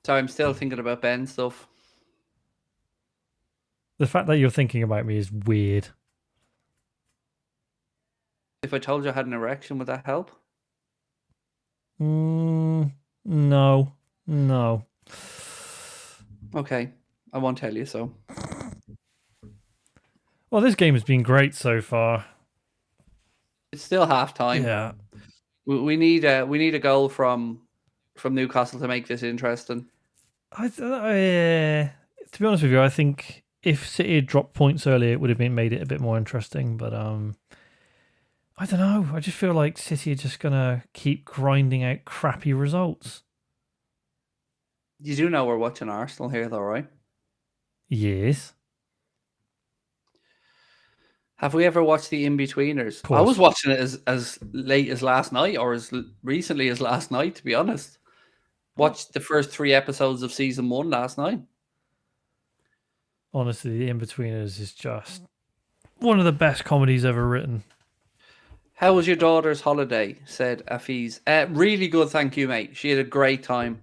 So I'm still thinking about Ben stuff. The fact that you're thinking about me is weird. If I told you I had an erection, would that help? No. Okay, I won't tell you so. Well, this game has been great so far. It's still half time. Yeah. We need a goal from Newcastle to make this interesting. To be honest with you, I think if City had dropped points earlier, it would have made it a bit more interesting. But I don't know. I just feel like City are just gonna keep grinding out crappy results. You do know we're watching Arsenal here, though, right? Yes. Have we ever watched the In-Betweeners? I was watching it as late as last night, or as recently as last night, to be honest. Watched the first 3 episodes of season 1 last night. Honestly, the In-Betweeners is just one of the best comedies ever written. How was your daughter's holiday? Said Afiz. Really good, thank you, mate. She had a great time.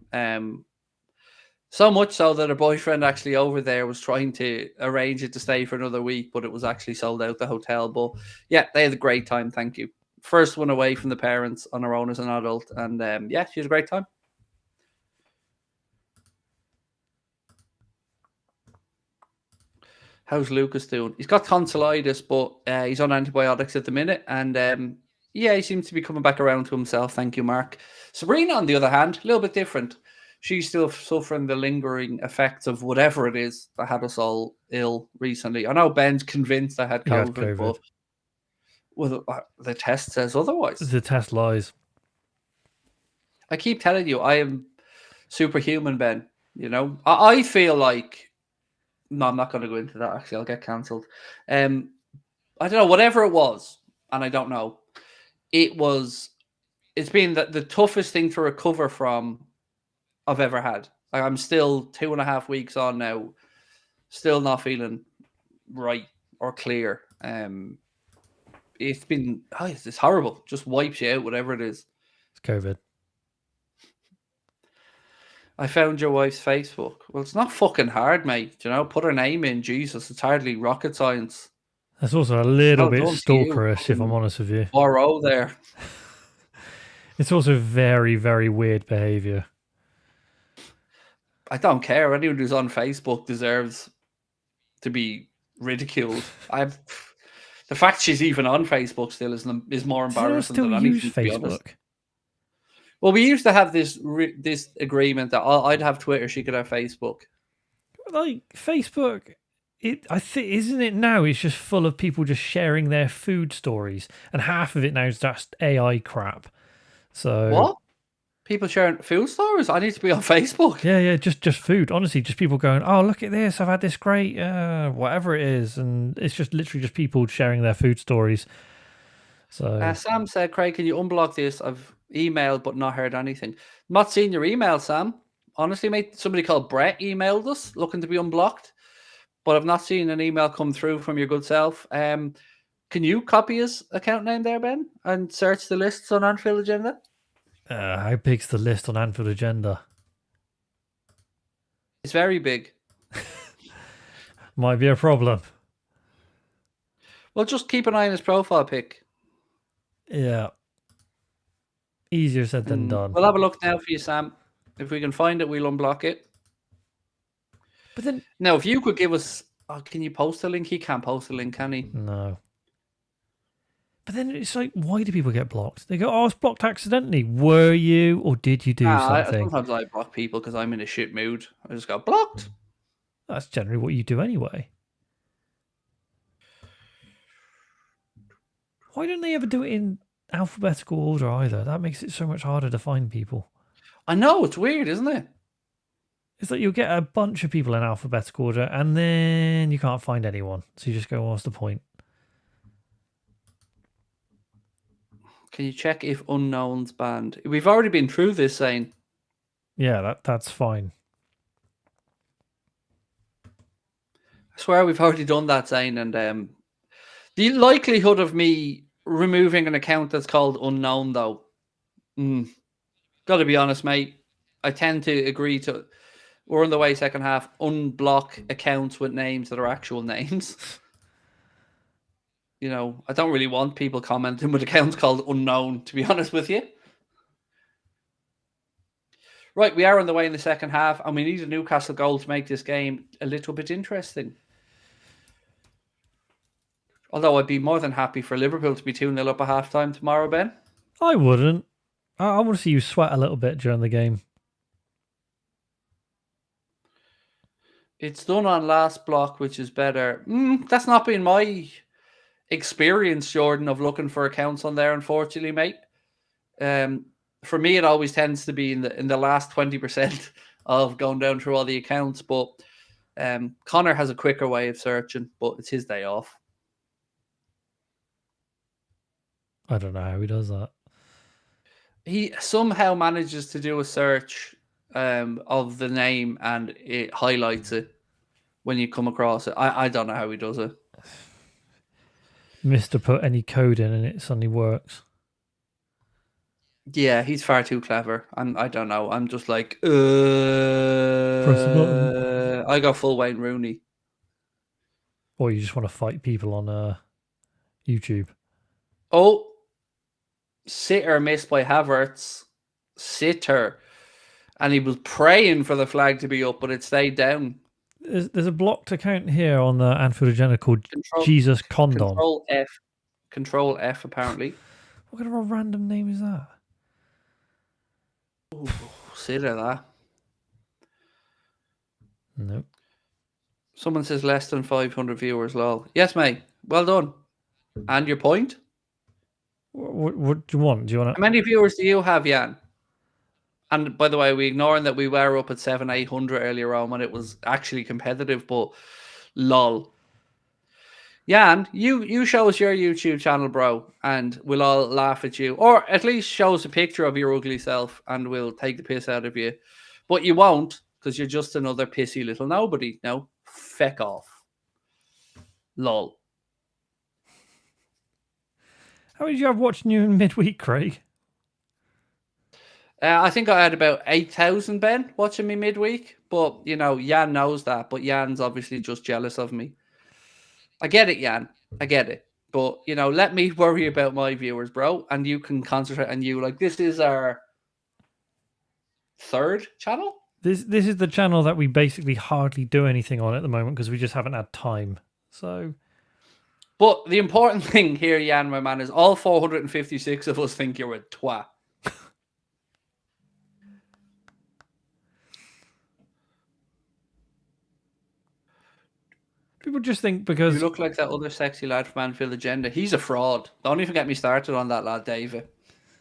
So much so that her boyfriend actually over there was trying to arrange it to stay for another week, but it was actually sold out the hotel. But yeah, they had a great time, thank you. First one away from the parents on her own as an adult. And yeah, she had a great time. How's Lucas doing? He's got tonsillitis, but he's on antibiotics at the minute. And yeah, he seems to be coming back around to himself. Thank you, Mark. Sabrina, on the other hand, a little bit different. She's still suffering the lingering effects of whatever it is that had us all ill recently. I know Ben's convinced I had COVID, but well, the test says otherwise. The test lies. I keep telling you, I am superhuman, Ben. You know, I feel like... No, I'm not going to go into that, actually. I'll get cancelled. I don't know, whatever it was, and I don't know, it's been the toughest thing to recover from I've ever had. I'm still 2.5 weeks on now, still not feeling right or clear. It's been, it's horrible. Just wipes you out, whatever it is. It's COVID. I found your wife's Facebook. Well, it's not fucking hard, mate. You know, put her name in. Jesus, it's hardly rocket science. That's also a little bit stalkerish, if I'm honest with you. Borrow there. It's also very, very weird behaviour. I don't care. Anyone who's on Facebook deserves to be ridiculed. The fact she's even on Facebook still is more embarrassing than anything, to be honest. Well, we used to have this agreement that I'd have Twitter, she could have Facebook. Like Facebook, isn't it now? It's just full of people just sharing their food stories, and half of it now is just AI crap. So what? People sharing food stories? I need to be on Facebook. Yeah, just food. Honestly, just people going, "Oh, look at this! I've had this great whatever it is," and it's just literally just people sharing their food stories. So Sam said, "Craig, can you unblock this? I've emailed but not heard anything." Not seen your email, Sam. Honestly, mate, somebody called Brett emailed us looking to be unblocked, but I've not seen an email come through from your good self. Can you copy his account name there, Ben, and search the lists on Anfield Agenda? How big's the list on Anfield Agenda? It's very big. Might be a problem. Well, just keep an eye on his profile pic. Yeah. Easier said than done. We'll have a look now for you, Sam. If we can find it, we'll unblock it. But then... Now, if you could give us... Oh, can you post a link? He can't post a link, can he? No. But then it's like, why do people get blocked? They go, "Oh, it's blocked accidentally." Were you, or did you do something? Sometimes I block people because I'm in a shit mood. I just got blocked. That's generally what you do anyway. Why don't they ever do it in alphabetical order either? That makes it so much harder to find people. I know, it's weird, isn't it? It's like you'll get a bunch of people in alphabetical order and then you can't find anyone. So you just go, what's the point? Can you check if unknown's banned? We've already been through this, saying. Yeah, that's fine. I swear we've already done that, saying, and the likelihood of me removing an account that's called unknown, though. Got to be honest, mate. I tend to agree to. We're on the way second half. Unblock accounts with names that are actual names. You know, I don't really want people commenting with accounts called unknown, to be honest with you. Right, we are on the way in the second half, and we need a Newcastle goal to make this game a little bit interesting. Although I'd be more than happy for Liverpool to be 2-0 up at half-time tomorrow, Ben. I wouldn't. I want to see you sweat a little bit during the game. It's done on last block, which is better. That's not been my experience, Jordan, of looking for accounts on there, unfortunately, mate. For me, it always tends to be in the last 20% of going down through all the accounts. But Connor has a quicker way of searching, but it's his day off. I don't know how he does that. He somehow manages to do a search of the name and it highlights it when you come across it. I don't know how he does it. Missed to put any code in and it suddenly works. Yeah, he's far too clever. I don't know. I'm just like, Press the button. I got full Wayne Rooney. Or you just want to fight people on YouTube. Oh, sitter missed by Havertz. Sitter. And he was praying for the flag to be up, but it stayed down. There's a blocked account here on the Anfield Agenda called Jesus Condom. Control F, apparently. What kind of a random name is that? Ooh, sitter that. Nope. Someone says less than 500 viewers, lol. Yes, mate. Well done. And your point? What do you want? How many viewers do you have, Jan? And by the way, we ignoring that we were up at 700-800 earlier on when it was actually competitive, but lol. Jan, you show us your YouTube channel, bro, and we'll all laugh at you. Or at least show us a picture of your ugly self and we'll take the piss out of you. But you won't, because you're just another pissy little nobody. No, feck off. Lol. How many did you have watching you in midweek, Craig? I think I had about 8,000, Ben, watching me midweek. But, you know, Jan knows that. But Jan's obviously just jealous of me. I get it, Jan. I get it. But, you know, let me worry about my viewers, bro. And you can concentrate on you. Like, this is our third channel? This is the channel that we basically hardly do anything on at the moment because we just haven't had time. So... But the important thing here, Jan, my man, is all 456 of us think you're a twat. People just think because... You look like that other sexy lad from Anfield Agenda. He's a fraud. Don't even get me started on that lad, David.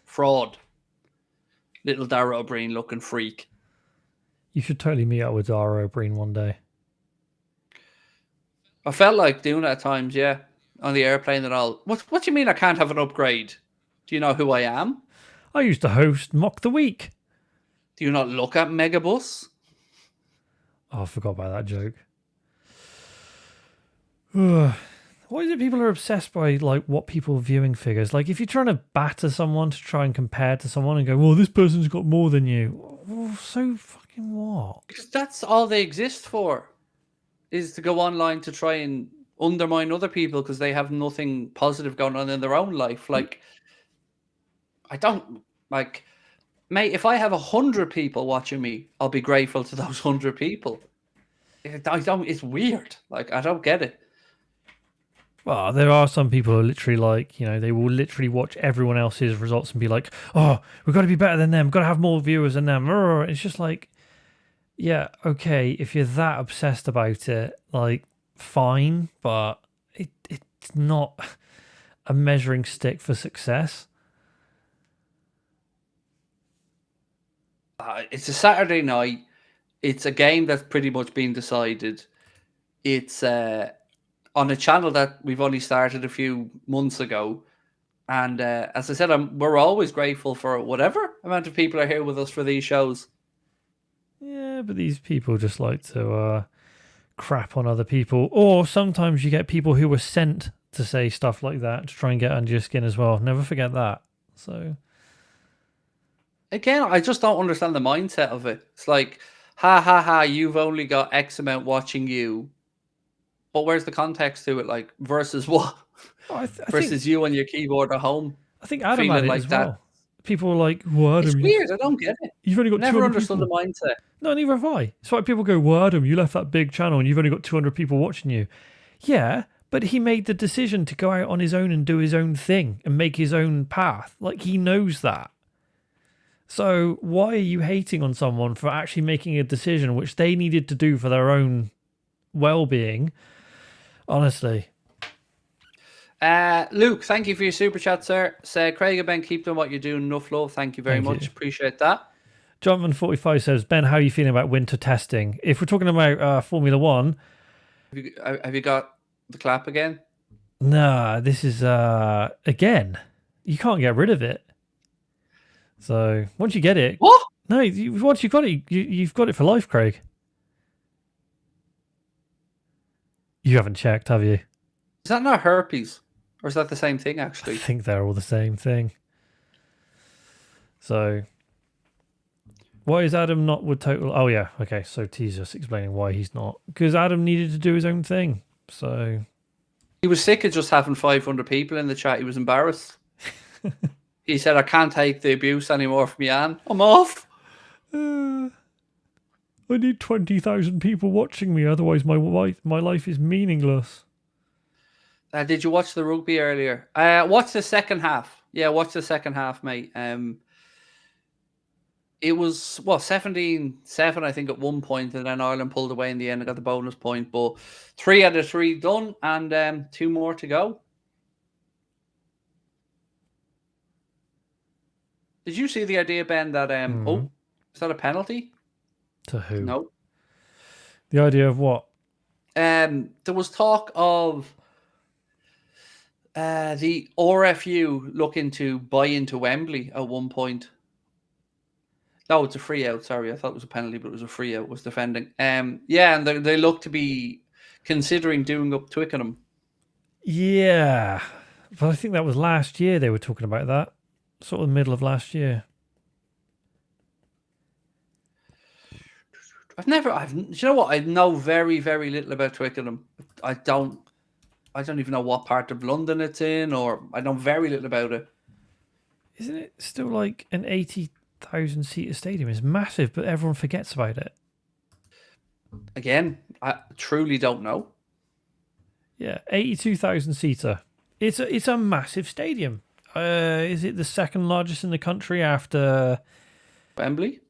Fraud. Little Dara O'Brien looking freak. You should totally meet up with Dara O'Brien one day. I felt like doing it at times, yeah. On the airplane and all. What do you mean I can't have an upgrade? Do you know who I am? I used to host Mock the Week. Do you not look at Megabus? Oh, I forgot about that joke. Why is it people are obsessed by like what people viewing figures? Like if you're trying to batter someone to try and compare to someone and go, well, this person's got more than you. Well, so fucking what? Because that's all they exist for. Is to go online to try and undermine other people because they have nothing positive going on in their own life. Like, I don't like, mate. If I have 100 people watching me, I'll be grateful to those 100 people. I don't. It's weird. Like, I don't get it. Well, there are some people who are literally like, you know, they will literally watch everyone else's results and be like, oh, we've got to be better than them. We've got to have more viewers than them. It's just like, yeah, okay, if you're that obsessed about it, like, fine, but it's not a measuring stick for success. It's a Saturday night. It's a game that's pretty much been decided. It's on a channel that we've only started a few months ago. And as I said, we're always grateful for whatever amount of people are here with us for these shows. Yeah, but these people just like to crap on other people. Or sometimes you get people who were sent to say stuff like that to try and get under your skin as well. Never forget that. So again, I just don't understand the mindset of it. It's like, ha ha ha, you've only got X amount watching you. But where's the context to it? Like, versus what? Versus you on your keyboard at home. I think Adam had it like as well. People were like, "Well, Adam, it's weird. I don't get it. You've only got never 200 understood people. the mindset. No, neither have I. It's why people go, "Well, Adam, you left that big channel and you've only got 200 people watching you." Yeah, but he made the decision to go out on his own and do his own thing and make his own path. Like, he knows that. So why are you hating on someone for actually making a decision which they needed to do for their own well-being? Honestly. Luke, thank you for your super chat, sir. Say, Craig and Ben, keep doing what you're doing. Enough love. Thank you very much. Appreciate that. Jumpman45 says, Ben, how are you feeling about winter testing? If we're talking about Formula One, have you got the clap again? Nah, this is again. You can't get rid of it. So once you get it, what? No, once you've got it, you've got it for life, Craig. You haven't checked, have you? Is that not herpes? Or is that the same thing, actually? I think they're all the same thing. So, why is Adam not with Total? Oh, yeah. Okay, so T's just explaining why he's not. Because Adam needed to do his own thing. So, he was sick of just having 500 people in the chat. He was embarrassed. He said, I can't take the abuse anymore from Jan. I'm off. I need 20,000 people watching me. Otherwise, my life is meaningless. Did you watch the rugby earlier? Watch the second half. Yeah, watch the second half, mate. It was, 17-7, I think, at one point, and then Ireland pulled away in the end and got the bonus point. But 3 out of 3 done, and 2 more to go. Did you see the idea, Ben, that, oh, is that a penalty? To who? No. The idea of what? There was talk of the RFU looking to buy into Wembley at one point. No, it's a free out. Sorry, I thought it was a penalty, but it was a free out. It was defending. Yeah, and they look to be considering doing up Twickenham. Yeah, but I think that was last year they were talking about that. Sort of the middle of last year. Do you know what? I know very, very little about Twickenham. I don't even know what part of London it's in, or I know very little about it. Isn't it still like an 80,000 seater stadium? It's massive, but everyone forgets about it. Again, I truly don't know. Yeah, 82,000 seater. It's a massive stadium. Is it the second largest in the country after Wembley?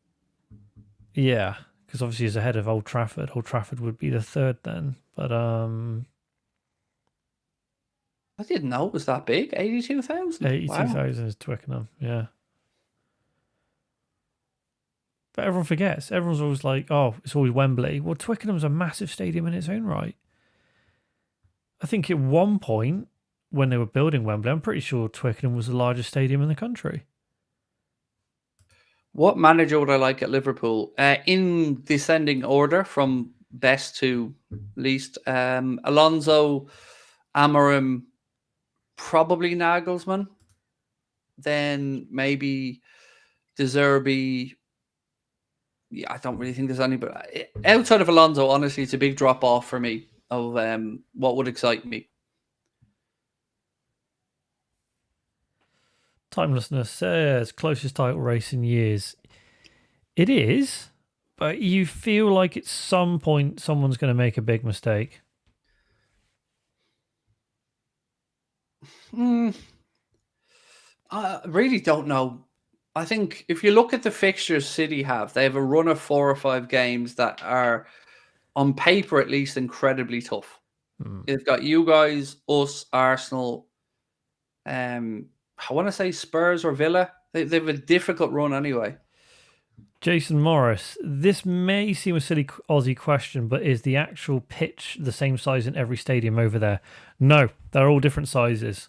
Yeah, because obviously it's ahead of Old Trafford. Old Trafford would be the third then, but I didn't know it was that big. 82,000. 82,000 is Twickenham. Yeah. But everyone forgets. Everyone's always like, oh, it's always Wembley. Well, Twickenham's a massive stadium in its own right. I think at one point, when they were building Wembley, I'm pretty sure Twickenham was the largest stadium in the country. What manager would I like at Liverpool? In descending order from best to least. Alonso, Amorim, probably Nagelsmann. Then maybe De Zerbi. Yeah, I don't really think there's any, but outside of Alonso, honestly, it's a big drop off for me of what would excite me. Timelessness says closest title race in years. It is, but you feel like at some point someone's going to make a big mistake. I really don't know. I think if you look at the fixtures City have, they have a run of 4 or 5 games that are, on paper at least, incredibly tough. They've got you guys, us, Arsenal, I want to say Spurs or Villa. They have a difficult run anyway. Jason Morris, this may seem a silly Aussie question, but is the actual pitch the same size in every stadium over there? No, they're all different sizes.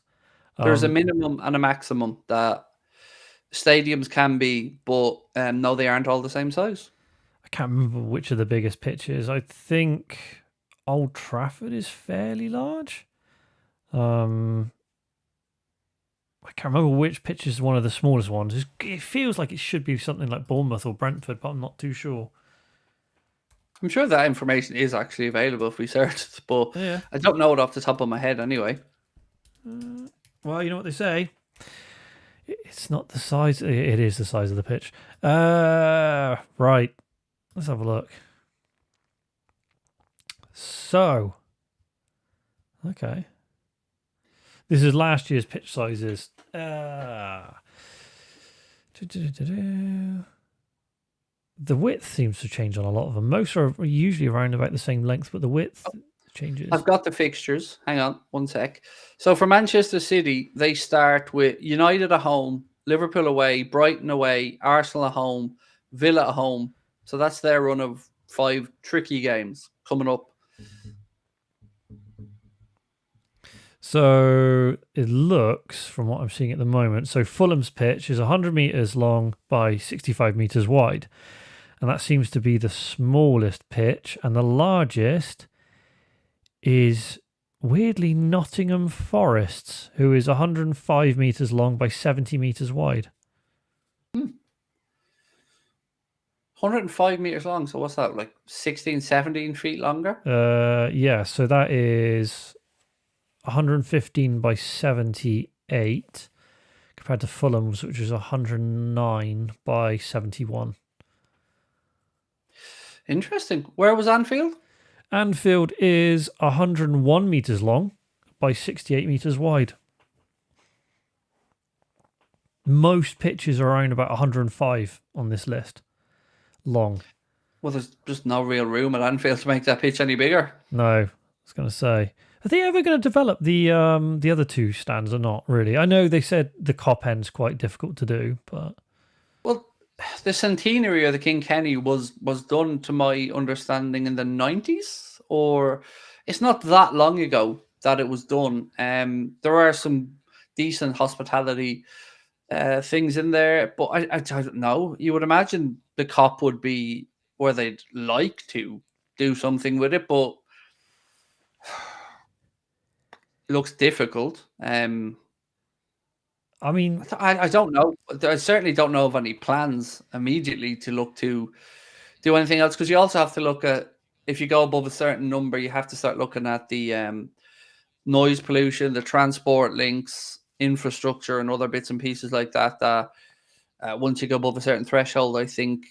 There's a minimum and a maximum that stadiums can be, but no, they aren't all the same size. I can't remember which of the biggest pitches. I think Old Trafford is fairly large. I can't remember which pitch is one of the smallest ones. It feels like it should be something like Bournemouth or Brentford, but I'm not too sure. I'm sure that information is actually available if we search it, but Yeah. I don't know it off the top of my head anyway. Well, you know what they say. It's not the size. It is the size of the pitch. Right. Let's have a look. So, okay. This is last year's pitch sizes. The width seems to change on a lot of them. Most are usually around about the same length, but the width changes. I've got the fixtures. Hang on one sec. So for Manchester City, they start with United at home, Liverpool away, Brighton away, Arsenal at home, Villa at home. So that's their run of 5 tricky games coming up. So it looks, from what I'm seeing at the moment, so Fulham's pitch is 100 metres long by 65 metres wide. And that seems to be the smallest pitch. And the largest is, weirdly, Nottingham Forest's, who is 105 metres long by 70 metres wide. 105 metres long. So what's that, like 16, 17 feet longer? Yeah, so that is 115 by 78 compared to Fulham's, which is 109 by 71. Interesting. Where was Anfield? Anfield is 101 metres long by 68 metres wide. Most pitches are around about 105 on this list. Long. Well, there's just no real room at Anfield to make that pitch any bigger. No, I was going to say. Are they ever going to develop the other two stands or not, really? I know they said the Cop End's quite difficult to do, but... Well, the centenary of the King Kenny was done, to my understanding, in the 90s, or it's not that long ago that it was done. There are some decent hospitality things in there, but I don't know. You would imagine the Cop would be where they'd like to do something with it, but it looks difficult. I mean, I don't know. I certainly don't know of any plans immediately to look to do anything else, because you also have to look at, if you go above a certain number, you have to start looking at the noise pollution, the transport links, infrastructure, and other bits and pieces like that. Once you go above a certain threshold, I think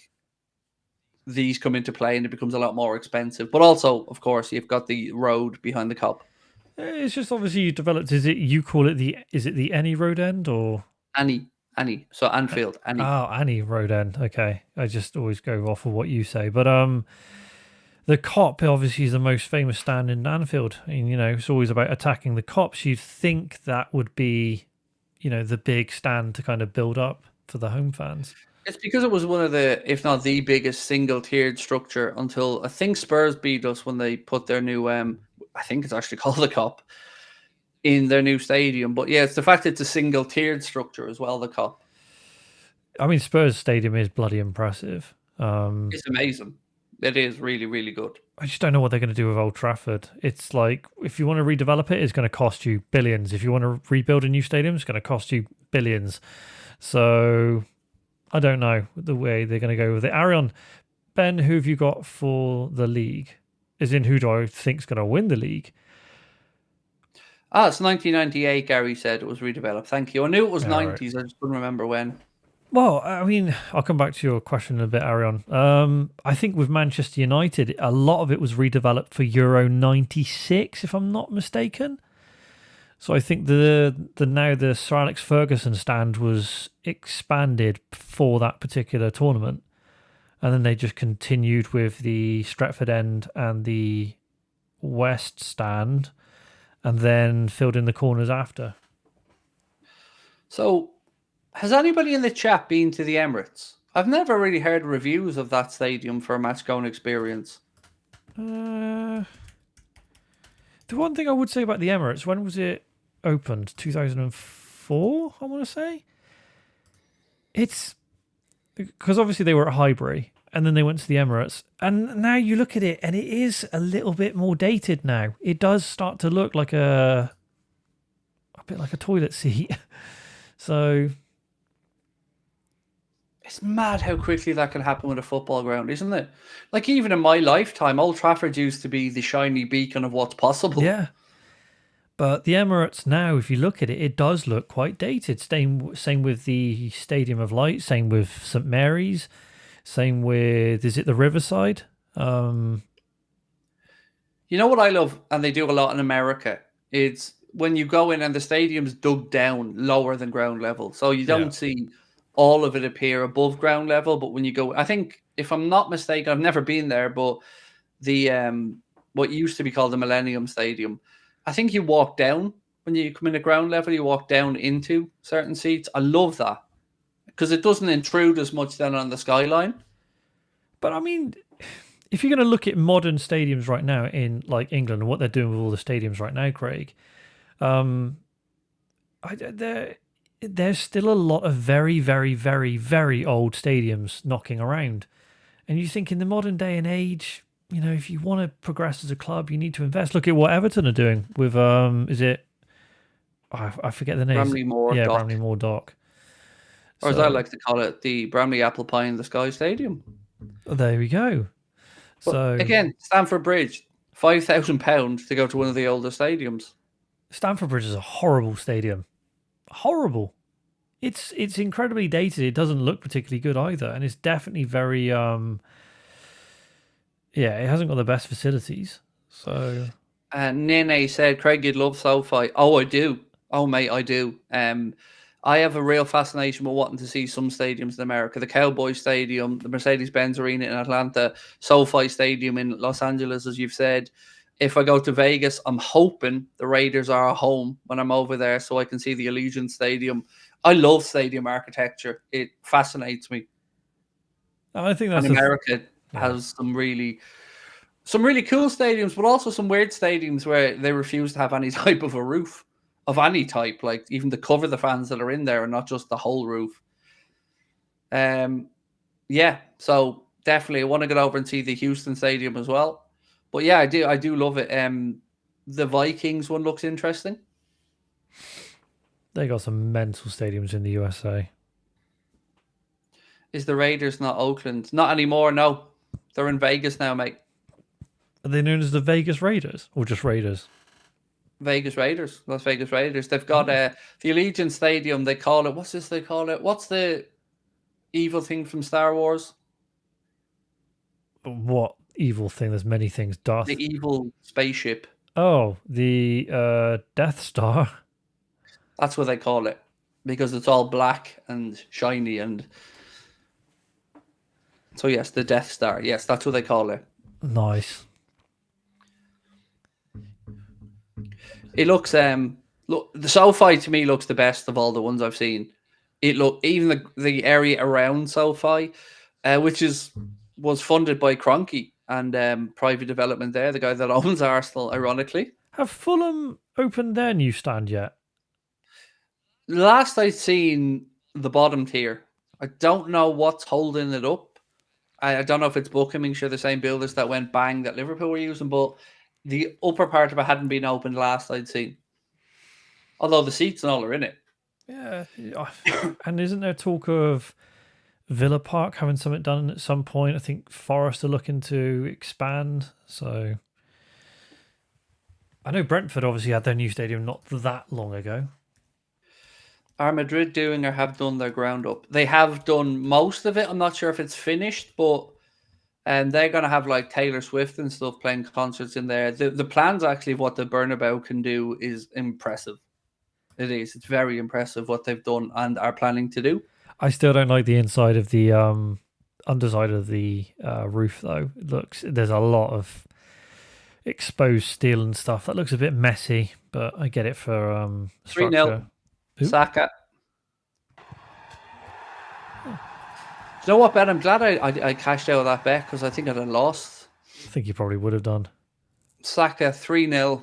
these come into play and it becomes a lot more expensive. But also, of course, you've got the road behind the Cop. it's just obviously you developed. You call it is it the Any Road End or Annie. So Anfield, Annie. Oh, Any Road End. Okay, I just always go off of what you say, but the Cop obviously is the most famous stand in Anfield. I mean, it's always about attacking the Cops. You'd think that would be, the big stand to kind of build up for the home fans. It's because it was one of the, if not the biggest single-tiered structure until, I think, Spurs beat us when they put their new, I think it's actually called the Cop, in their new stadium. But yeah, it's the fact it's a single-tiered structure as well, the Cop. I mean, Spurs Stadium is bloody impressive. It's amazing. It is really, really good. I just don't know what they're going to do with Old Trafford. It's like, if you want to redevelop it, it's going to cost you billions. If you want to rebuild a new stadium, it's going to cost you billions. So I don't know the way they're going to go with it. Arion, Ben, who have you got for the league? As in, who do I think is going to win the league? It's 1998, Gary said it was redeveloped. Thank you. I knew it was 90s. Right. I just couldn't remember when. Well, I mean, I'll come back to your question in a bit, Arion. I think with Manchester United, a lot of it was redeveloped for Euro 96, if I'm not mistaken. So I think the Sir Alex Ferguson stand was expanded for that particular tournament. And then they just continued with the Stretford End and the West stand and then filled in the corners after. So, has anybody in the chat been to the Emirates? I've never really heard reviews of that stadium for a match-going experience. The one thing I would say about the Emirates, when was it opened? 2004, I want to say? It's because obviously they were at Highbury and then they went to the Emirates. And now you look at it and it is a little bit more dated now. It does start to look like a bit like a toilet seat. So it's mad how quickly that can happen with a football ground, isn't it? Like even in my lifetime, Old Trafford used to be the shiny beacon of what's possible. yeah. But the Emirates now, if you look at it, it does look quite dated. Same with the Stadium of Light, same with St Mary's, same with, is it the Riverside? You know what I love, and they do a lot in America, it's when you go in and the stadium's dug down lower than ground level. So you don't see all of it appear above ground level. But when you go, I think, if I'm not mistaken, I've never been there, but the what used to be called the Millennium Stadium, I think you walk down when you come in at ground level, you walk down into certain seats. I love that because it doesn't intrude as much then on the skyline. But I mean, if you're going to look at modern stadiums right now in like England and what they're doing with all the stadiums right now, Craig, there's still a lot of very, very, very, very old stadiums knocking around. And you think in the modern day and age, you know, if you want to progress as a club, you need to invest. Look at what Everton are doing with, is it, I forget the name. Bramley Moore Yeah, Dock. Bramley Moore Dock. Or as I like to call it, the Bramley Apple Pie in the Sky Stadium. There we go. But so again, Stamford Bridge, £5,000 to go to one of the oldest stadiums. Stamford Bridge is a horrible stadium. Horrible. It's incredibly dated. It doesn't look particularly good either, and it's definitely very it hasn't got the best facilities. So Nene said, Craig, you'd love SoFi. Oh, I do. Oh, mate, I do. I have a real fascination with wanting to see some stadiums in America. The Cowboys Stadium, the Mercedes-Benz Arena in Atlanta, SoFi Stadium in Los Angeles, as you've said. If I go to Vegas, I'm hoping the Raiders are at home when I'm over there so I can see the Allegiant Stadium. I love stadium architecture. It fascinates me. I think that's America has some really cool stadiums, but also some weird stadiums where they refuse to have any type of a roof of any type, like even to cover the fans that are in there and not just the whole roof. Yeah, so definitely I want to get over and see the Houston Stadium as well. But yeah, I do love it. The Vikings one looks interesting. They got some mental stadiums in the USA. Is the Raiders not Oakland? Not anymore, no. They're in Vegas now, mate. Are they known as the Vegas Raiders or just Raiders? Vegas Raiders. Las Vegas Raiders. They've got the Allegiant Stadium. They call it, what's this they call it? What's the evil thing from Star Wars? What evil thing? There's many things. Darth. The evil spaceship. Oh, the Death Star. That's what they call it because it's all black and shiny. And so, yes, the Death Star. Yes, that's what they call it. Nice. It looks look, the SoFi to me looks the best of all the ones I've seen. Even the area around SoFi, which was funded by Kroenke and private development there, the guy that owns Arsenal, ironically. Have Fulham opened their new stand yet? Last I'd seen the bottom tier. I don't know what's holding it up. I don't know if it's Buckinghamshire, the same builders that went bang that Liverpool were using, but the upper part of it hadn't been opened last I'd seen. Although the seats and all are in it. Yeah. And isn't there talk of Villa Park having something done at some point? I think Forest are looking to expand. So I know Brentford obviously had their new stadium not that long ago. Are Madrid doing or have done their ground up? They have done most of it. I'm not sure if it's finished, but they're going to have like Taylor Swift and stuff playing concerts in there. The plans actually of what the Bernabeu can do is impressive. It is. It's very impressive what they've done and are planning to do. I still don't like the inside of the underside of the roof though. There's a lot of exposed steel and stuff. That looks a bit messy, but I get it for structure. 3-0. Saka. Do you know what, Ben? I'm glad I cashed out of that bet because I think I'd have lost. I think you probably would have done. Saka 3-0.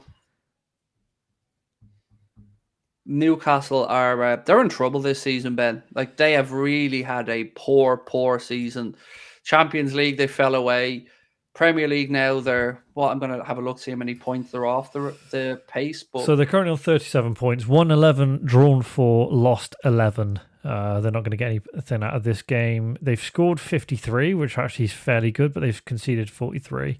Newcastle are they're in trouble this season, Ben. Like they have really had a poor season. Champions League, they fell away. Premier League now, I'm going to have a look, see how many points they're off the pace. But so they're currently on 37 points, won 11, drawn 4, lost 11. They're not going to get anything out of this game. They've scored 53, which actually is fairly good, but they've conceded 43.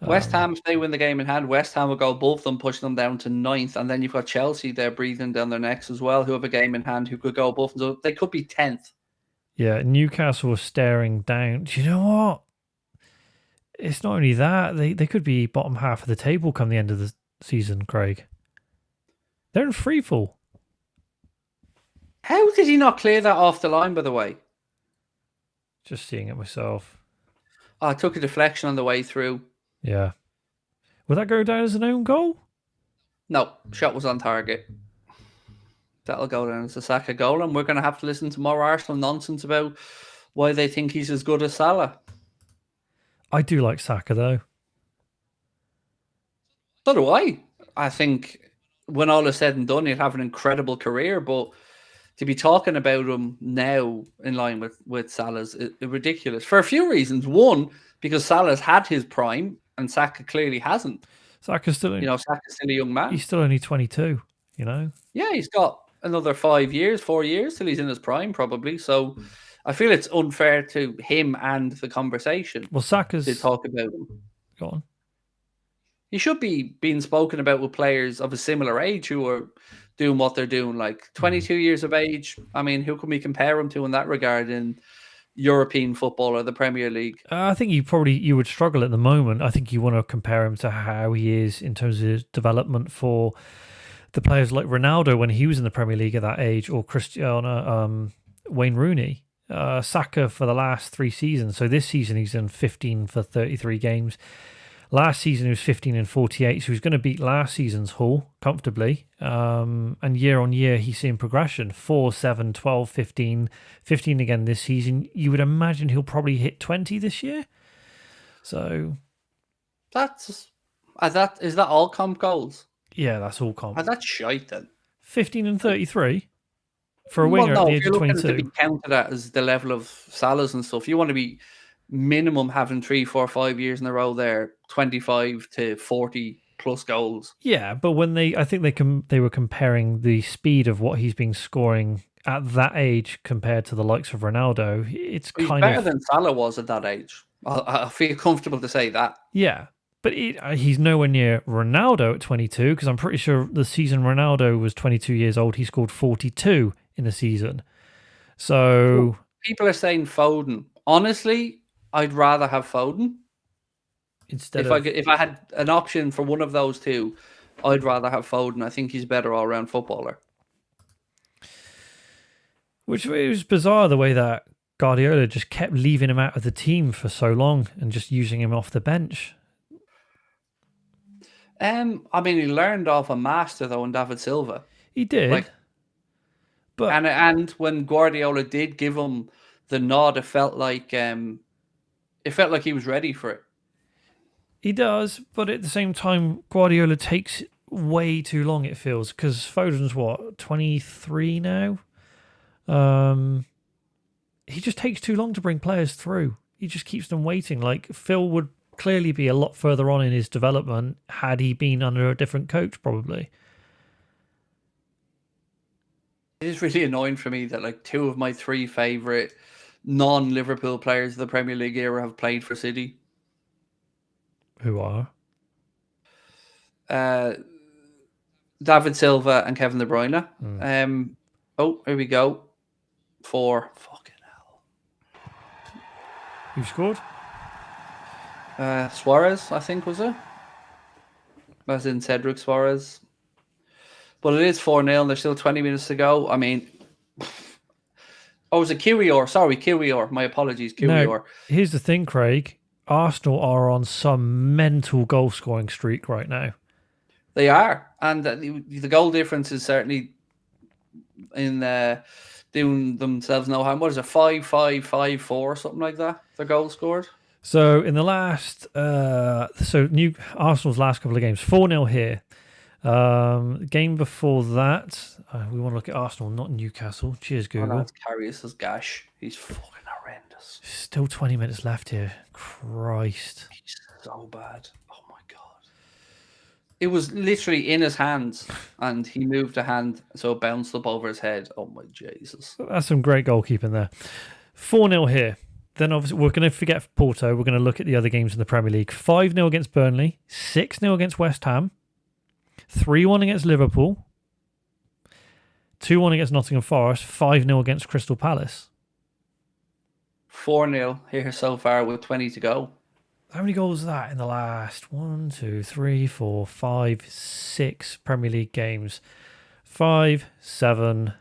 West Ham, if they win the game in hand, West Ham will go above them, pushing them down to 9th. And then you've got Chelsea there breathing down their necks as well, who have a game in hand, who could go above them. So they could be 10th. Yeah, Newcastle was staring down. Do you know what? It's not only that, they could be bottom half of the table come the end of the season, Craig. They're in free fall. How did he not clear that off the line, by the way? Just seeing it myself. Oh, I took a deflection on the way through. Yeah. Would that go down as an own goal? No, shot was on target. That'll go down as a Saka goal, and we're going to have to listen to more Arsenal nonsense about why they think he's as good as Salah. I do like Saka, though. So do I. I think when all is said and done, he'll have an incredible career, but to be talking about him now in line with Salah's is ridiculous for a few reasons. One, because Salah's had his prime and Saka clearly hasn't. Saka's still, Saka's still a young man. He's still only 22, Yeah, he's got another 4 years till he's in his prime, probably. So I feel it's unfair to him and the conversation. Well, Saka's to talk about him. Go on. He should be being spoken about with players of a similar age who are doing what they're doing, like 22 years of age. I mean, who can we compare him to in that regard in European football or the Premier League? I think you would struggle at the moment. I think you want to compare him to how he is in terms of his development for the players like Ronaldo when he was in the Premier League at that age, or Cristiano, Wayne Rooney. Saka for the last 3 seasons. So this season he's in 15 for 33 games. Last season he was 15 and 48, so he's going to beat last season's haul comfortably. And year on year he's seeing progression. 4, 7, 12, 15, 15 again this season. You would imagine he'll probably hit 20 this year. So is that all comp goals? Yeah, that's all comp. That's shite then. 15 and 33 for a winger at the age of 22. To be counted at as the level of Salah's and stuff, you want to be minimum having 3, 4, 5 years in a row there, 25 to 40 plus goals. Yeah, but when I think they were comparing the speed of what he's been scoring at that age compared to the likes of Ronaldo. He's better than Salah was at that age. I feel comfortable to say that. Yeah, but he's nowhere near Ronaldo at 22, because I'm pretty sure the season Ronaldo was 22 years old, he scored 42 in the season. So people are saying Foden. Honestly, I'd rather have Foden. If I had an option for one of those two, I'd rather have Foden. I think he's a better all-round footballer. Which was bizarre, the way that Guardiola just kept leaving him out of the team for so long and just using him off the bench. I mean, he learned off a master though in David Silva. He did. But and when Guardiola did give him the nod, it felt like he was ready for it. He does, but at the same time, Guardiola takes way too long, it feels, because Foden's 23 now? He just takes too long to bring players through. He just keeps them waiting. Like, Phil would clearly be a lot further on in his development had he been under a different coach, probably. It is really annoying for me that 2 of my 3 favourite non-Liverpool players of the Premier League era have played for City. Who are? David Silva and Kevin De Bruyne. Here we go. 4. Fucking hell. Who scored? Suarez, I think, was it? As in Cedric Suarez. But it is 4-0 and there's still 20 minutes to go. I mean... Oh, it was a Kiwior. Sorry, Kiwior. My apologies, Kiwior. No, here's the thing, Craig. Arsenal are on some mental goal-scoring streak right now. They are. And the goal difference is certainly in doing themselves no harm. What is it, 5-5, 5-4, something like that? Their goal scored? So in the last... Arsenal's last couple of games, 4-0 here. Game before that, we want to look at Arsenal, not Newcastle. Cheers, Google. That's Karius's gash. He's fucking horrendous. Still 20 minutes left here. Christ. He's so bad. Oh my God. It was literally in his hands and he moved the hand so it bounced up over his head. Oh my Jesus. That's some great goalkeeping there. 4-0 here. Then obviously we're going to forget Porto. We're going to look at the other games in the Premier League. 5-0 against Burnley. 6-0 against West Ham. 3-1 against Liverpool. 2-1 against Nottingham Forest. 5-0 against Crystal Palace. 4-0 here so far with 20 to go. How many goals is that in the last 1, 2, 3, 4, 5, 6 Premier League games? 5, 7,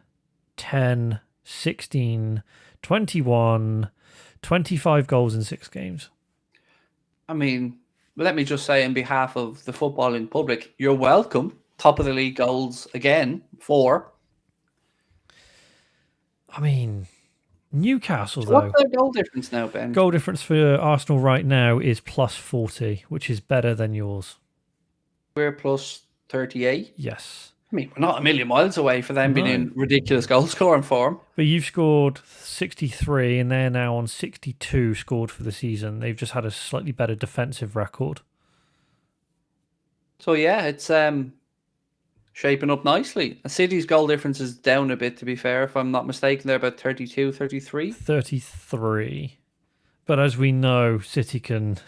10, 16, 21, 25 goals in 6 games. I mean, let me just say on behalf of the footballing public, you're welcome. Top of the league goals again, 4. I mean, Newcastle, though. What's their goal difference now, Ben? Goal difference for Arsenal right now is plus 40, which is better than yours. We're plus 38. Yes. I mean, we're not a million miles away for them being in ridiculous goal scoring form. But you've scored 63 and they're now on 62 scored for the season. They've just had a slightly better defensive record. So, yeah, it's shaping up nicely. City's goal difference is down a bit, to be fair. If I'm not mistaken, they're about 32, 33. 33. But as we know, City can...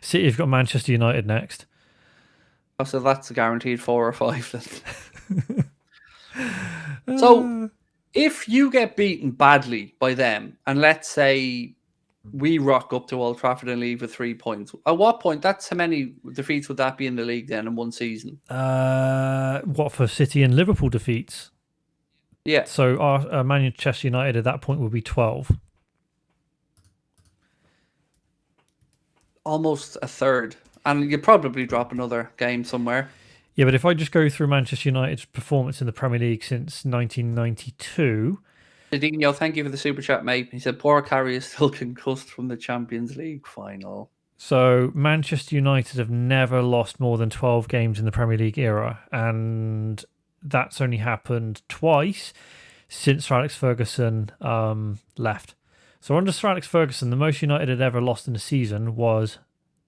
City have got Manchester United next. Oh, so that's a guaranteed 4 or 5 then. So, if you get beaten badly by them, and let's say we rock up to Old Trafford and leave with 3 points, at what point, that's how many defeats would that be in the league then in one season? What, for City and Liverpool defeats? Yeah. So our Manchester United at that point would be 12. Almost a third. And you'd probably drop another game somewhere. Yeah, but if I just go through Manchester United's performance in the Premier League since 1992... Didinho, thank you for the super chat, mate. He said, poor Carrie is still concussed from the Champions League final. So Manchester United have never lost more than 12 games in the Premier League era, and that's only happened twice since Sir Alex Ferguson left. So under Sir Alex Ferguson, the most United had ever lost in a season was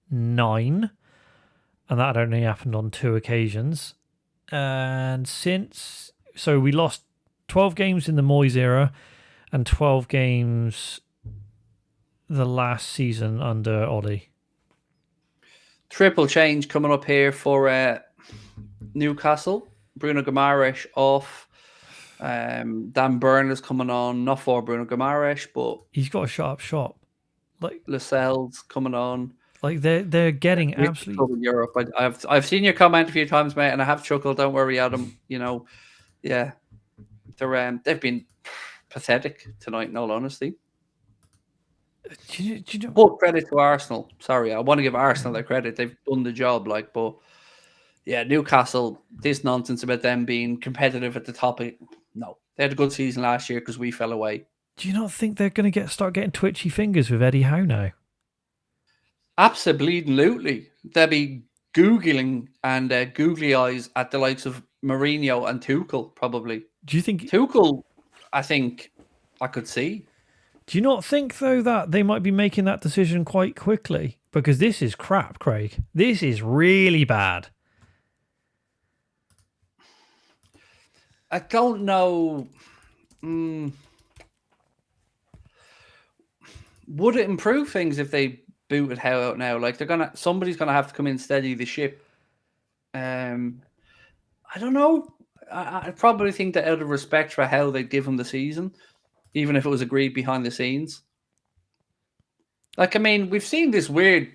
9, and that had only happened on 2 occasions. And so we lost 12 games in the Moyes era and 12 games the last season under Ollie. Triple change coming up here for Newcastle. Bruno Guimaraes off. Dan Burn is coming on, not for Bruno Guimaraes, but he's got a sharp shot. Like Lascelles coming on. Like they're getting absolutely Europe. I've seen your comment a few times, mate, and I have chuckled. Don't worry, Adam. You know, yeah, they've been pathetic tonight. In all honesty. Do you know? But credit to Arsenal. Sorry, I want to give Arsenal their credit. They've done the job. But yeah, Newcastle. This nonsense about them being competitive at the top. No, they had a good season last year because we fell away. Do you not think they're going to start getting twitchy fingers with Eddie Howe now? Absolutely. They'll be Googling and googly eyes at the likes of Mourinho and Tuchel, probably. Do you think... Tuchel, I think I could see. Do you not think, though, that they might be making that decision quite quickly? Because this is crap, Craig. This is really bad. I don't know. Would it improve things if they booted Howe out now? Like somebody's gonna have to come in and steady the ship. I don't know. I probably think that out of respect for Howe, they'd give him the season, even if it was agreed behind the scenes. Like, I mean, we've seen this weird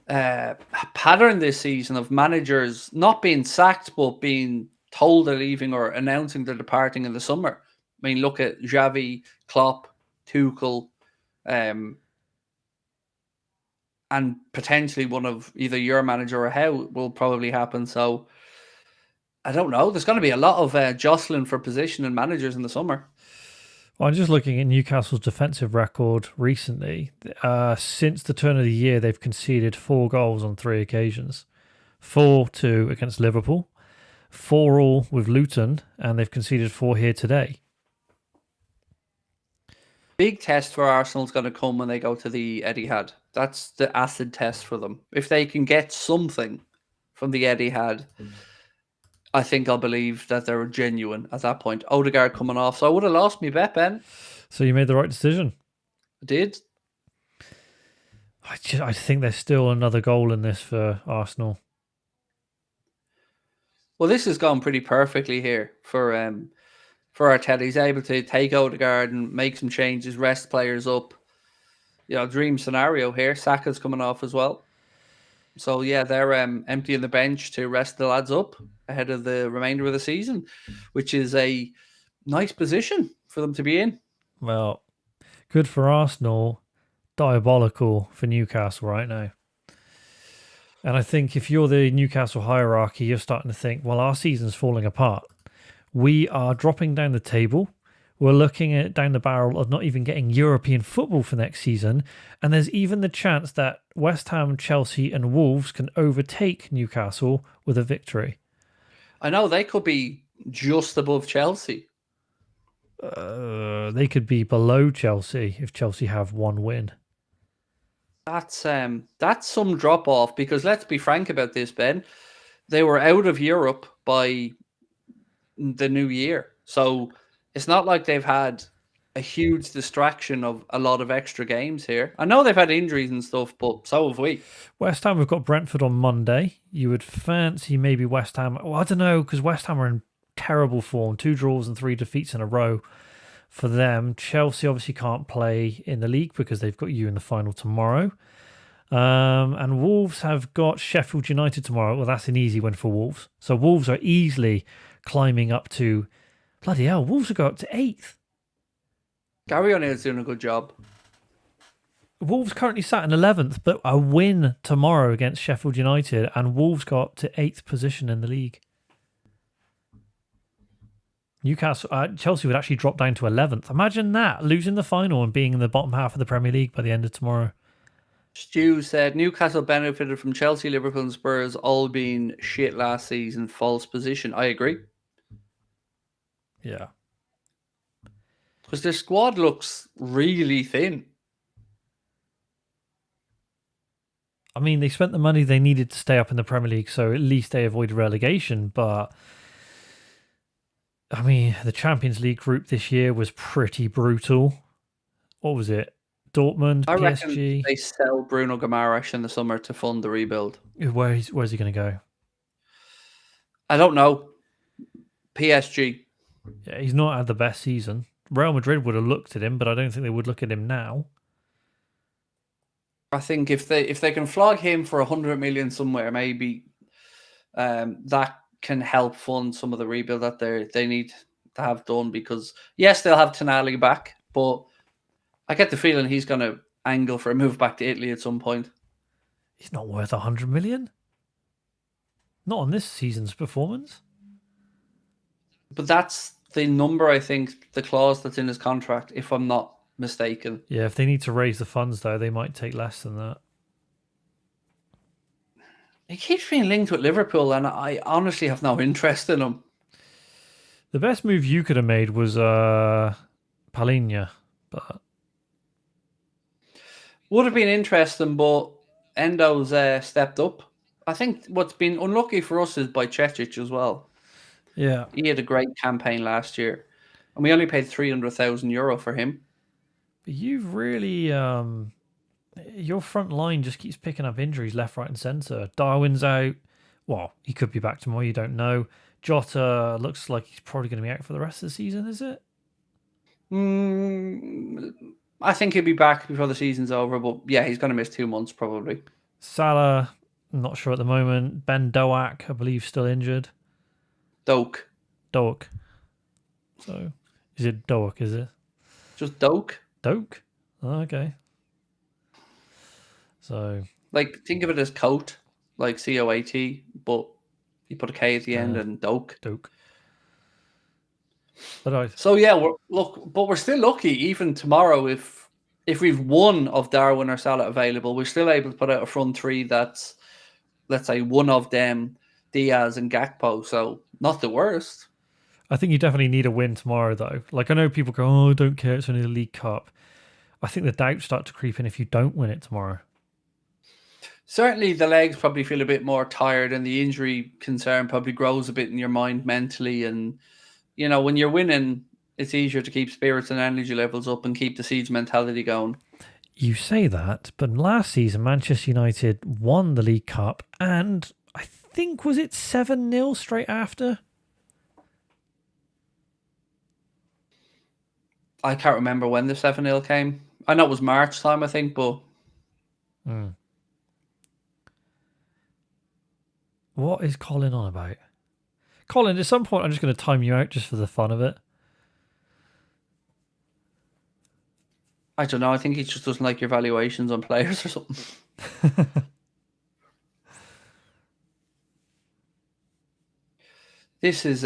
pattern this season of managers not being sacked, but being told they're leaving or announcing they're departing in the summer. I mean, look at Xavi, Klopp, Tuchel, and potentially one of either your manager or Howe will probably happen. So I don't know. There's going to be a lot of jostling for position and managers in the summer. Well, I'm just looking at Newcastle's defensive record recently. Since the turn of the year, they've conceded 4 goals on 3 occasions. 4-2 against Liverpool, 4-4 with Luton, and they've conceded 4 here today. Big test for Arsenal's going to come when they go to the Etihad. That's the acid test for them. If they can get something from the Etihad, I think I'll believe that they're genuine at that point. Odegaard coming off. So I would have lost me bet, Ben. So you made the right decision. I did. I think there's still another goal in this for Arsenal. Well, this has gone pretty perfectly here for Arteta. He's able to take Odegaard and make some changes, rest players up. Dream scenario here. Saka's coming off as well. So, yeah, they're emptying the bench to rest the lads up ahead of the remainder of the season, which is a nice position for them to be in. Well, good for Arsenal, diabolical for Newcastle right now. And I think if you're the Newcastle hierarchy, you're starting to think, well, our season's falling apart. We are dropping down the table. We're looking at down the barrel of not even getting European football for next season. And there's even the chance that West Ham, Chelsea and Wolves can overtake Newcastle with a victory. I know they could be just above Chelsea. They could be below Chelsea if Chelsea have one win. That's some drop off, because let's be frank about this, Ben. They were out of Europe by the new year. So it's not like they've had a huge distraction of a lot of extra games here. I know they've had injuries and stuff, but so have we. West Ham have got Brentford on Monday. You would fancy maybe West Ham. Well, I don't know, because West Ham are in terrible form. 2 draws and 3 defeats in a row for them. Chelsea obviously can't play in the league because they've got you in the final tomorrow. And Wolves have got Sheffield United tomorrow. Well, that's an easy win for Wolves. So Wolves are easily climbing up to... Bloody hell, Wolves will go up to 8th. Gary O'Neill's doing a good job. Wolves currently sat in 11th, but a win tomorrow against Sheffield United, and Wolves got up to 8th position in the league. Newcastle, Chelsea would actually drop down to 11th. Imagine that, losing the final and being in the bottom half of the Premier League by the end of tomorrow. Stu said Newcastle benefited from Chelsea, Liverpool and Spurs all being shit last season. False position. I agree. Yeah. Because their squad looks really thin. I mean, they spent the money they needed to stay up in the Premier League, so at least they avoid relegation. But, I mean, the Champions League group this year was pretty brutal. What was it? Dortmund, I PSG. reckon they sell Bruno Guimaraes in the summer to fund the rebuild. Where's he going to go? I don't know. PSG. Yeah, he's not had the best season. Real Madrid would have looked at him, but I don't think they would look at him now. I think if they can flog him for 100 million somewhere, maybe that can help fund some of the rebuild that they need to have done. Because yes, they'll have Tonali back, but I get the feeling he's going to angle for a move back to Italy at some point. He's not worth 100 million. Not on this season's performance. But that's the number, I think, the clause that's in his contract, if I'm not mistaken. Yeah, if they need to raise the funds, though, they might take less than that. He keeps being linked with Liverpool, and I honestly have no interest in him. The best move you could have made was Palhinha, but would have been interesting, but Endo's stepped up. I think what's been unlucky for us is by Cecic as well. Yeah. He had a great campaign last year, and we only paid €300,000 for him. But you've really... your front line just keeps picking up injuries left, right and centre. Darwin's out. Well, he could be back tomorrow, you don't know. Jota looks like he's probably going to be out for the rest of the season, is it? I think he'll be back before the season's over, but yeah, he's going to miss 2 months probably. Salah, not sure at the moment. Ben Doak, I believe, still injured. Doak. So, is it Doak, is it? Just Doak. Doak? Oh, okay. So... like, think of it as coat, like COAT, but you put a K at the end and Doak. So yeah, we're still lucky. Even tomorrow, if we've one of Darwin or Salah available, we're still able to put out a front three that's, let's say, one of them, Diaz and Gakpo. So not the worst. I think you definitely need a win tomorrow, though. Like, I know people go, "Oh, I don't care, it's only the League Cup." I think the doubts start to creep in if you don't win it tomorrow. Certainly, the legs probably feel a bit more tired, and the injury concern probably grows a bit in your mind mentally. And, when you're winning, it's easier to keep spirits and energy levels up and keep the siege mentality going. You say that, but last season, Manchester United won the League Cup, and I think, was it 7-0 straight after? I can't remember when the 7-0 came. I know it was March time, I think, but... What is Colin on about? Colin, at some point I'm just going to time you out just for the fun of it. I don't know. I think he just doesn't like your valuations on players or something. This has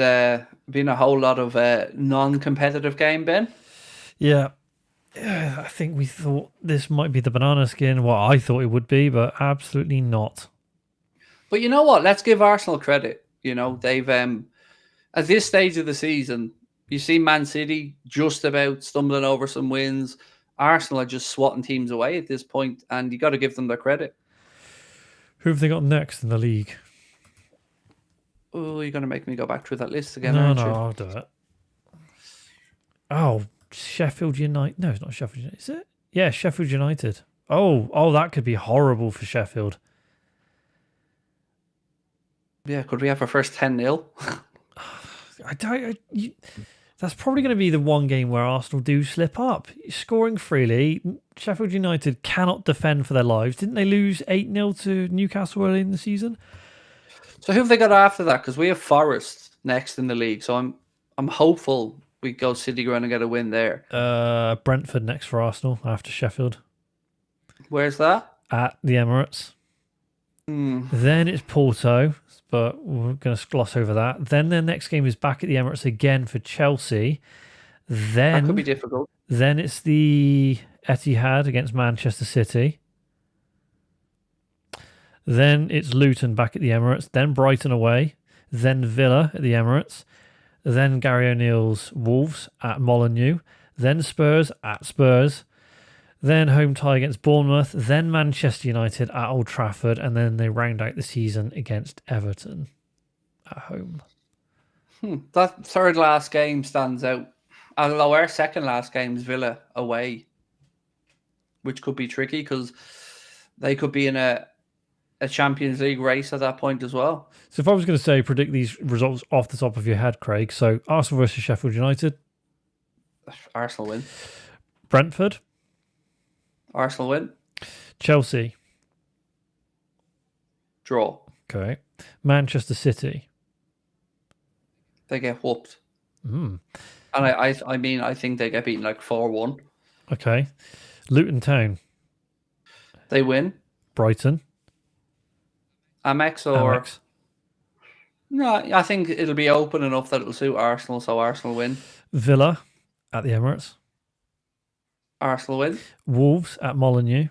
been a whole lot of non-competitive game, Ben. Yeah. I think we thought this might be the banana skin. Well, I thought it would be, but absolutely not. But you know what? Let's give Arsenal credit. They've at this stage of the season, you see Man City just about stumbling over some wins. Arsenal are just swatting teams away at this point, and you got to give them their credit. Who have they got next in the league? Oh, you're going to make me go back through that list again, No, aren't you? I'll do it. Oh, Sheffield United. No, it's not Sheffield United, is it? Yeah, Sheffield United. Oh, that could be horrible for Sheffield. Yeah, could we have our first 10-0? That's probably going to be the one game where Arsenal do slip up. Scoring freely, Sheffield United cannot defend for their lives. Didn't they lose 8-0 to Newcastle early in the season? So who have they got after that? Because we have Forest next in the league. So I'm hopeful we go City Ground and get a win there. Brentford next for Arsenal after Sheffield. Where's that? At the Emirates. Then it's Porto, but we're going to gloss over that. Then their next game is back at the Emirates again for Chelsea. Then that could be difficult. Then it's the Etihad against Manchester City. Then it's Luton back at the Emirates. Then Brighton away. Then Villa at the Emirates. Then Gary O'Neill's Wolves at Molineux. Then Spurs at Spurs. Then home tie against Bournemouth, then Manchester United at Old Trafford, and then they round out the season against Everton at home. That third last game stands out. Although our second last game is Villa away, which could be tricky because they could be in a Champions League race at that point as well. So if I was going to say predict these results off the top of your head, Craig, so Arsenal versus Sheffield United. Arsenal win. Brentford. Arsenal win. Chelsea. Draw. Okay. Manchester City. They get whooped. And I think they get beaten like 4-1. Okay. Luton Town. They win. Brighton. Amex. No, I think it'll be open enough that it'll suit Arsenal, so Arsenal win. Villa at the Emirates. Arsenal win. Wolves at Molineux.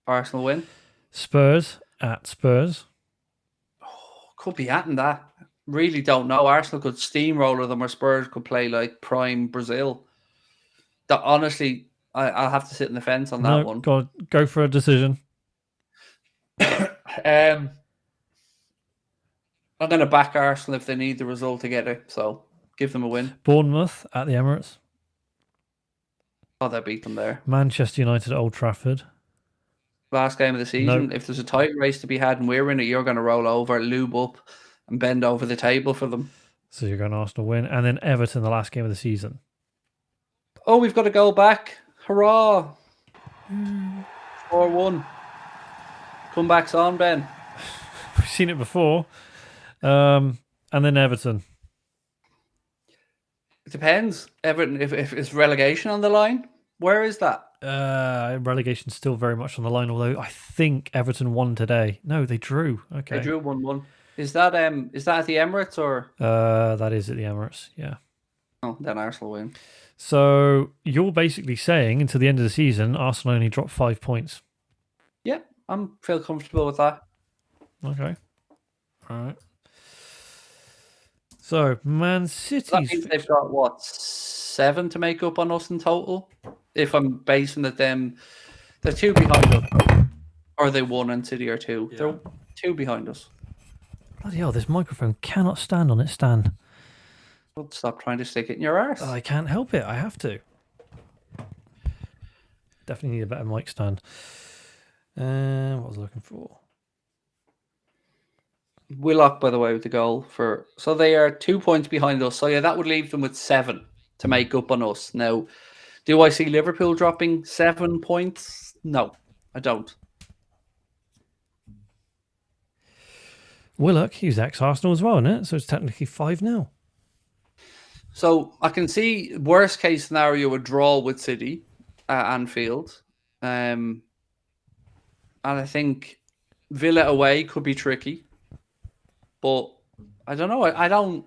Arsenal win. Spurs at Spurs. Could be at that. Really don't know. Arsenal could steamroller them, or Spurs could play like prime Brazil. That honestly, I'll have to sit in the fence on that one. Go for a decision. I'm going to back Arsenal if they need the result to get it. So give them a win. Bournemouth at the Emirates. Oh, they beat them there. Manchester United at Old Trafford. Last game of the season. Nope. If there's a tight race to be had and we're in it, you're going to roll over, lube up, and bend over the table for them. So you're going Arsenal win. And then Everton, the last game of the season. Oh, we've got to go back. Hurrah. 4-1. Comebacks on, Ben. We've seen it before. And then Everton. It depends. Everton, if it's relegation on the line, where is that? Relegation's still very much on the line, although I think Everton won today. No, they drew. Okay. They drew 1-1. Is that at the Emirates or? That is at the Emirates, yeah. Oh, then Arsenal win. So you're basically saying until the end of the season, Arsenal only dropped 5 points. Yeah, I feel comfortable with that. Okay. All right. So Man That City's means they've got what 7 to make up on us in total. If I'm basing it, them they're 2 behind us, or they 1 and City are 2. Yeah. They're 2 behind us. Bloody hell! This microphone cannot stand on its stand. Well, stop trying to stick it in your arse. I can't help it. I have to. Definitely need a better mic stand. What was I looking for? Willock, by the way, with the goal for. So they are 2 points behind us. So yeah, that would leave them with 7 to make up on us. Now, do I see Liverpool dropping 7 points? No, I don't. Willock, he's ex-Arsenal as well, isn't it? So it's technically 5-0. So I can see worst case scenario a draw with City at Anfield, and I think Villa away could be tricky, but I don't know. I don't.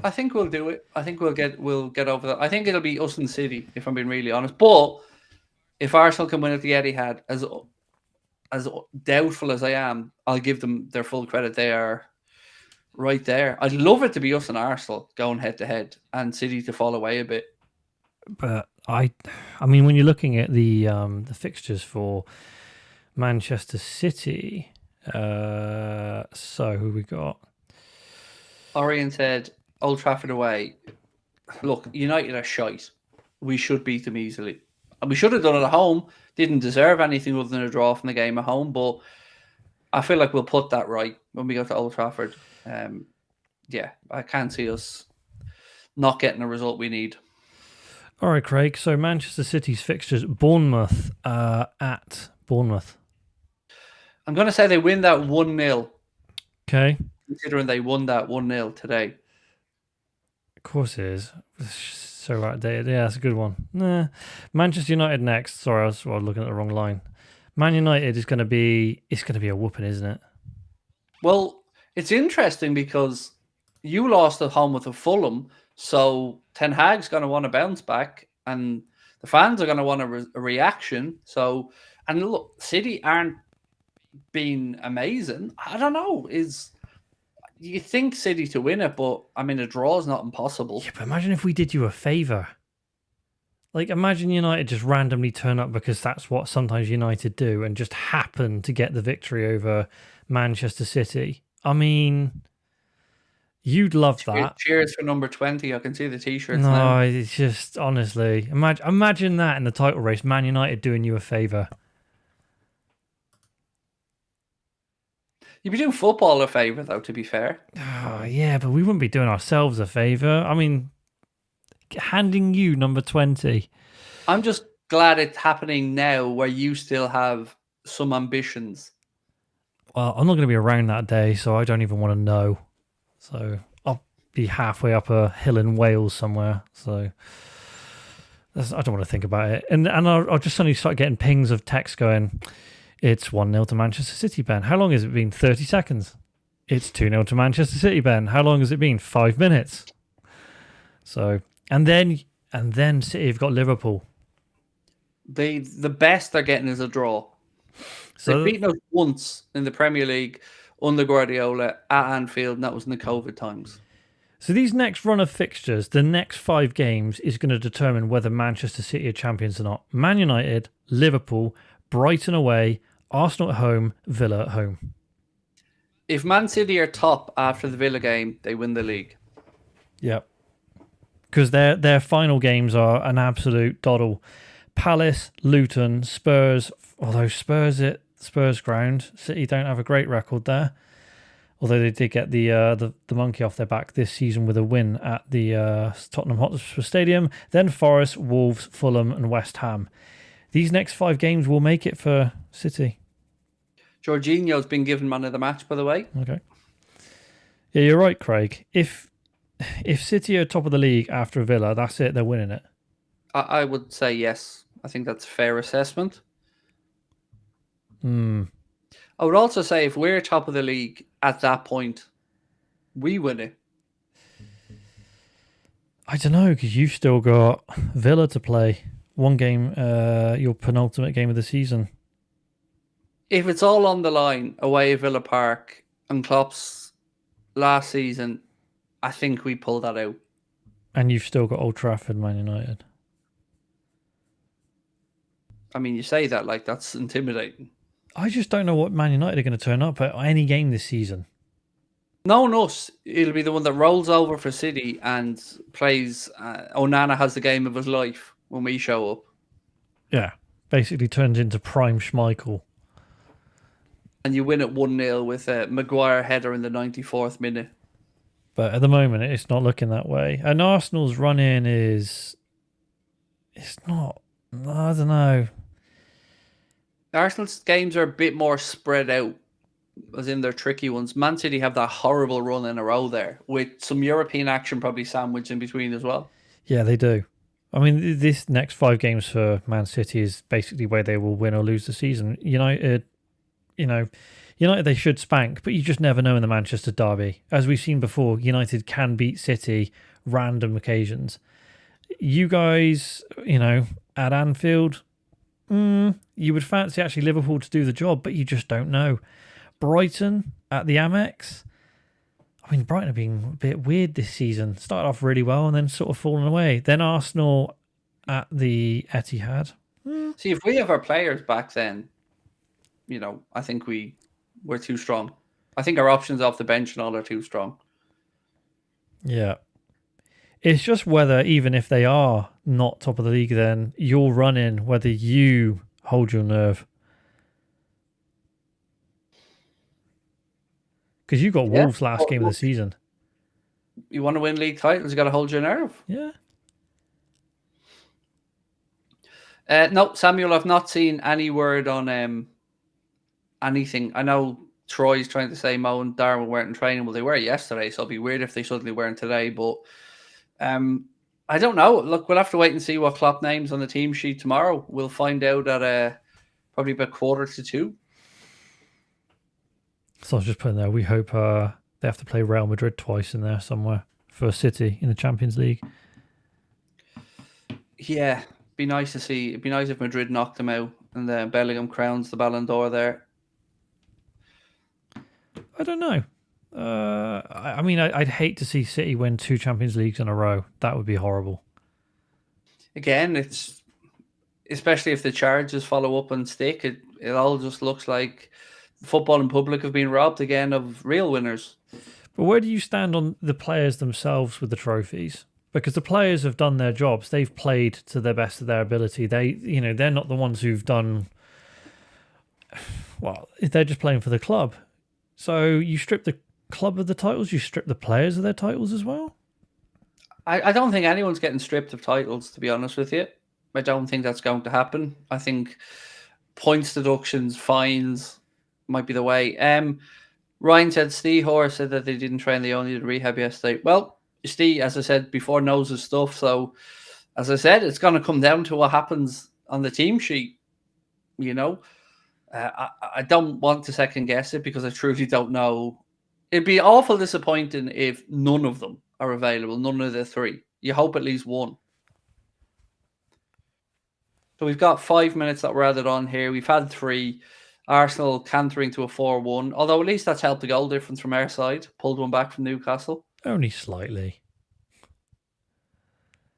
I think we'll do it. I think we'll get over that. I think it'll be us and City, if I'm being really honest. But if Arsenal can win at the Etihad, as doubtful as I am, I'll give them their full credit. They are right there. I'd love it to be us and Arsenal going head to head, and City to fall away a bit. But I mean, when you're looking at the fixtures for Manchester City, so who we got? Orion said Old Trafford away. Look, United are shite. We should beat them easily. And we should have done it at home. Didn't deserve anything other than a draw from the game at home. But I feel like we'll put that right when we go to Old Trafford. Yeah, I can't see us not getting a result we need. All right, Craig. So Manchester City's fixtures: Bournemouth at Bournemouth. I'm going to say they win that 1-0. Okay. Considering they won that 1-0 today. Of course it is. So outdated. Yeah, that's a good one. Nah. Manchester United next. Sorry, I was looking at the wrong line. Man United is going to be. It's going to be a whooping, isn't it? Well, it's interesting because you lost at home with a Fulham, so Ten Hag's going to want to bounce back, and the fans are going to want a reaction. So, and look, City aren't being amazing. I don't know. You think City to win it, but I mean, a draw is not impossible. Yeah, but imagine if we did you a favour. Like, imagine United just randomly turn up because that's what sometimes United do and just happen to get the victory over Manchester City. I mean, you'd love that. Cheers for number 20. I can see the T-shirts no, now. It's just, honestly, imagine that in the title race, Man United doing you a favour. You'd be doing football a favour, though, to be fair. Oh, yeah, but we wouldn't be doing ourselves a favour. I mean, handing you number 20. I'm just glad it's happening now where you still have some ambitions. Well, I'm not going to be around that day, so I don't even want to know. So I'll be halfway up a hill in Wales somewhere. So I don't want to think about it. And I'll just suddenly start getting pings of text going, it's 1-0 to Manchester City, Ben. How long has it been? 30 seconds. It's 2-0 to Manchester City, Ben. How long has it been? 5 minutes. So, and then City have got Liverpool. The best they're getting is a draw. So they've beaten us once in the Premier League under Guardiola at Anfield, and that was in the COVID times. So these next run of fixtures, the next 5 games, is going to determine whether Manchester City are champions or not. Man United, Liverpool, Brighton away, Arsenal at home, Villa at home. If Man City are top after the Villa game, they win the league. Yep. Because their final games are an absolute doddle. Palace, Luton, Spurs. Although Spurs ground, City don't have a great record there. Although they did get the monkey off their back this season with a win at the Tottenham Hotspur Stadium. Then Forest, Wolves, Fulham, and West Ham. These next 5 games will make it for City. Jorginho's been given man of the match, by the way. Okay. Yeah, you're right, Craig. If City are top of the league after Villa, that's it. They're winning it. I would say yes. I think that's a fair assessment. I would also say if we're top of the league at that point, we win it. I don't know, because you've still got Villa to play. One game, your penultimate game of the season. If it's all on the line away at Villa Park and Klopp's last season I think we pull that out. And you've still got Old Trafford, Man United. I mean, you say that like that's intimidating. I just don't know what Man United are going to turn up at any game this season. Knowing us, it'll be the one that rolls over for City and plays. Onana has the game of his life when we show up. Yeah, basically turns into prime Schmeichel. And you win at 1-0 with a Maguire header in the 94th minute. But at the moment, it's not looking that way. And Arsenal's run-in is... It's not... I don't know. Arsenal's games are a bit more spread out, as in they're tricky ones. Man City have that horrible run in a row there, with some European action probably sandwiched in between as well. Yeah, they do. I mean, this next 5 games for Man City is basically where they will win or lose the season. United, they should spank, but you just never know in the Manchester derby. As we've seen before, United can beat City random occasions. You guys, at Anfield, you would fancy actually Liverpool to do the job, but you just don't know. Brighton at the Amex. I mean, Brighton have been a bit weird this season. Started off really well and then sort of fallen away. Then Arsenal at the Etihad. See, if we have our players back then, I think we're too strong. I think our options off the bench and all are too strong. Yeah. It's just whether, even if they are not top of the league, then you'll run in, whether you hold your nerve. Because you got Wolves last game of the season. You want to win league titles, you got to hold your nerve. Yeah. No, Samuel, I've not seen any word on anything. I know Troy's trying to say Mo and Darwin weren't in training. Well, they were yesterday, so it'd be weird if they suddenly weren't today. But I don't know. Look, we'll have to wait and see what Klopp names on the team sheet tomorrow. We'll find out at probably about 1:45. So I was just putting there, we hope they have to play Real Madrid twice in there somewhere for City in the Champions League. Yeah, be nice to see. It'd be nice if Madrid knocked them out and then Bellingham crowns the Ballon d'Or there. I don't know. I mean, I'd hate to see City win 2 Champions Leagues in a row. That would be horrible. Again, it's especially if the charges follow up and stick. It all just looks like the footballing public have been robbed again of real winners. But where do you stand on the players themselves with the trophies? Because the players have done their jobs. They've played to the best of their ability. They're not the ones who've done... Well, they're just playing for the club. So you strip the club of the titles, you strip the players of their titles as well? I don't think anyone's getting stripped of titles, to be honest with you. I don't think that's going to happen. I think points deductions, fines might be the way. Ryan said Steve said that they didn't train, they only did rehab yesterday. Well, Steve, as I said before, knows his stuff. So, as I said, it's going to come down to what happens on the team sheet. I don't want to second guess it because I truly don't know. It'd be awful disappointing if none of them are available, none of the 3. You hope at least one. So we've got 5 minutes that we're added on here. We've had 3. Arsenal cantering to a 4-1, although at least that's helped the goal difference from our side. Pulled one back from Newcastle. Only slightly.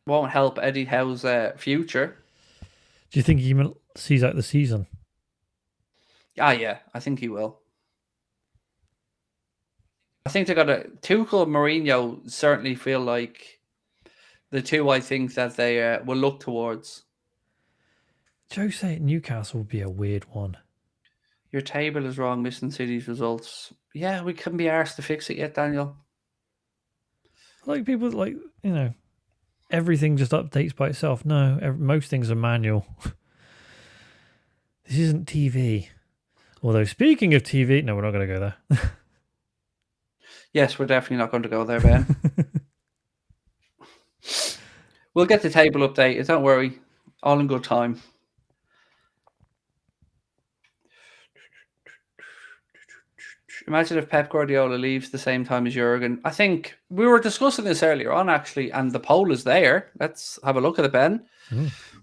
Won't help Eddie Howe's future. Do you think he sees out the season? Yeah, I think he will. I think they got Tuchel and Mourinho certainly feel like the 2 I think that they will look towards. Jose at Newcastle would be a weird one. Your table is wrong, missing City's results. Yeah, we couldn't be arsed to fix it yet, Daniel. Like people, everything just updates by itself. No, most things are manual. This isn't TV. Although, speaking of TV, no, we're not going to go there. Yes, we're definitely not going to go there, Ben. We'll get the table updated. Don't worry. All in good time. Imagine if Pep Guardiola leaves the same time as Jurgen. I think we were discussing this earlier on, actually, and the poll is there. Let's have a look at it, Ben.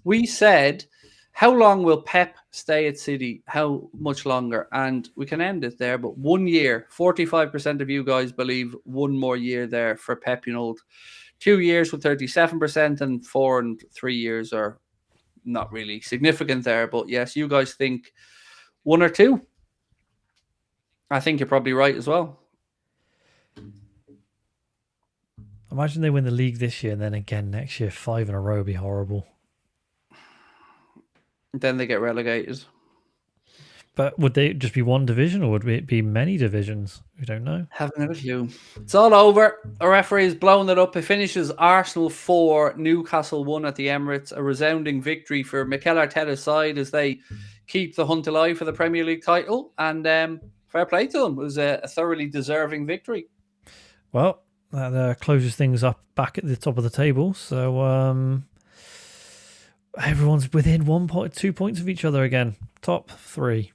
We said How long will Pep stay at City? How much longer? And we can end it there, but 1 year. 45% of you guys believe one more year there for Pep. 2 years with 37%, and 4 and 3 years are not really significant there. But yes, you guys think 1 or 2. I think you're probably right as well. Imagine they win the league this year and then again next year. 5 in a row would be horrible. Then they get relegated. But would they just be one division, or would it be many divisions? We don't know. Haven't a clue. It's all over. A referee has blown it up. It finishes Arsenal 4, Newcastle 1 at the Emirates. A resounding victory for Mikel Arteta's side as they keep the hunt alive for the Premier League title. And fair play to them. It was a thoroughly deserving victory. Well, that closes things up back at the top of the table. So everyone's within 2 points of each other again. Top 3.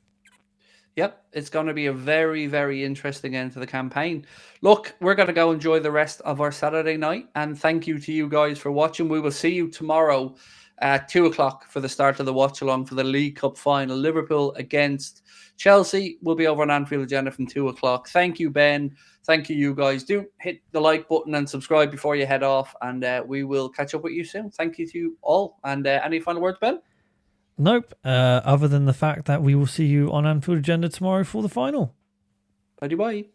Yep, it's going to be a very, very interesting end to the campaign. Look, we're going to go enjoy the rest of our Saturday night. And thank you to you guys for watching. We will see you tomorrow at 2 o'clock for the start of the watch-along for the League Cup final. Liverpool against Chelsea will be over on Anfield Agenda from 2 o'clock. Thank you, Ben. Thank you, you guys. Do hit the like button and subscribe before you head off. And we will catch up with you soon. Thank you to you all. And any final words, Ben? Nope. Other than the fact that we will see you on Anfield Agenda tomorrow for the final. Bye-bye.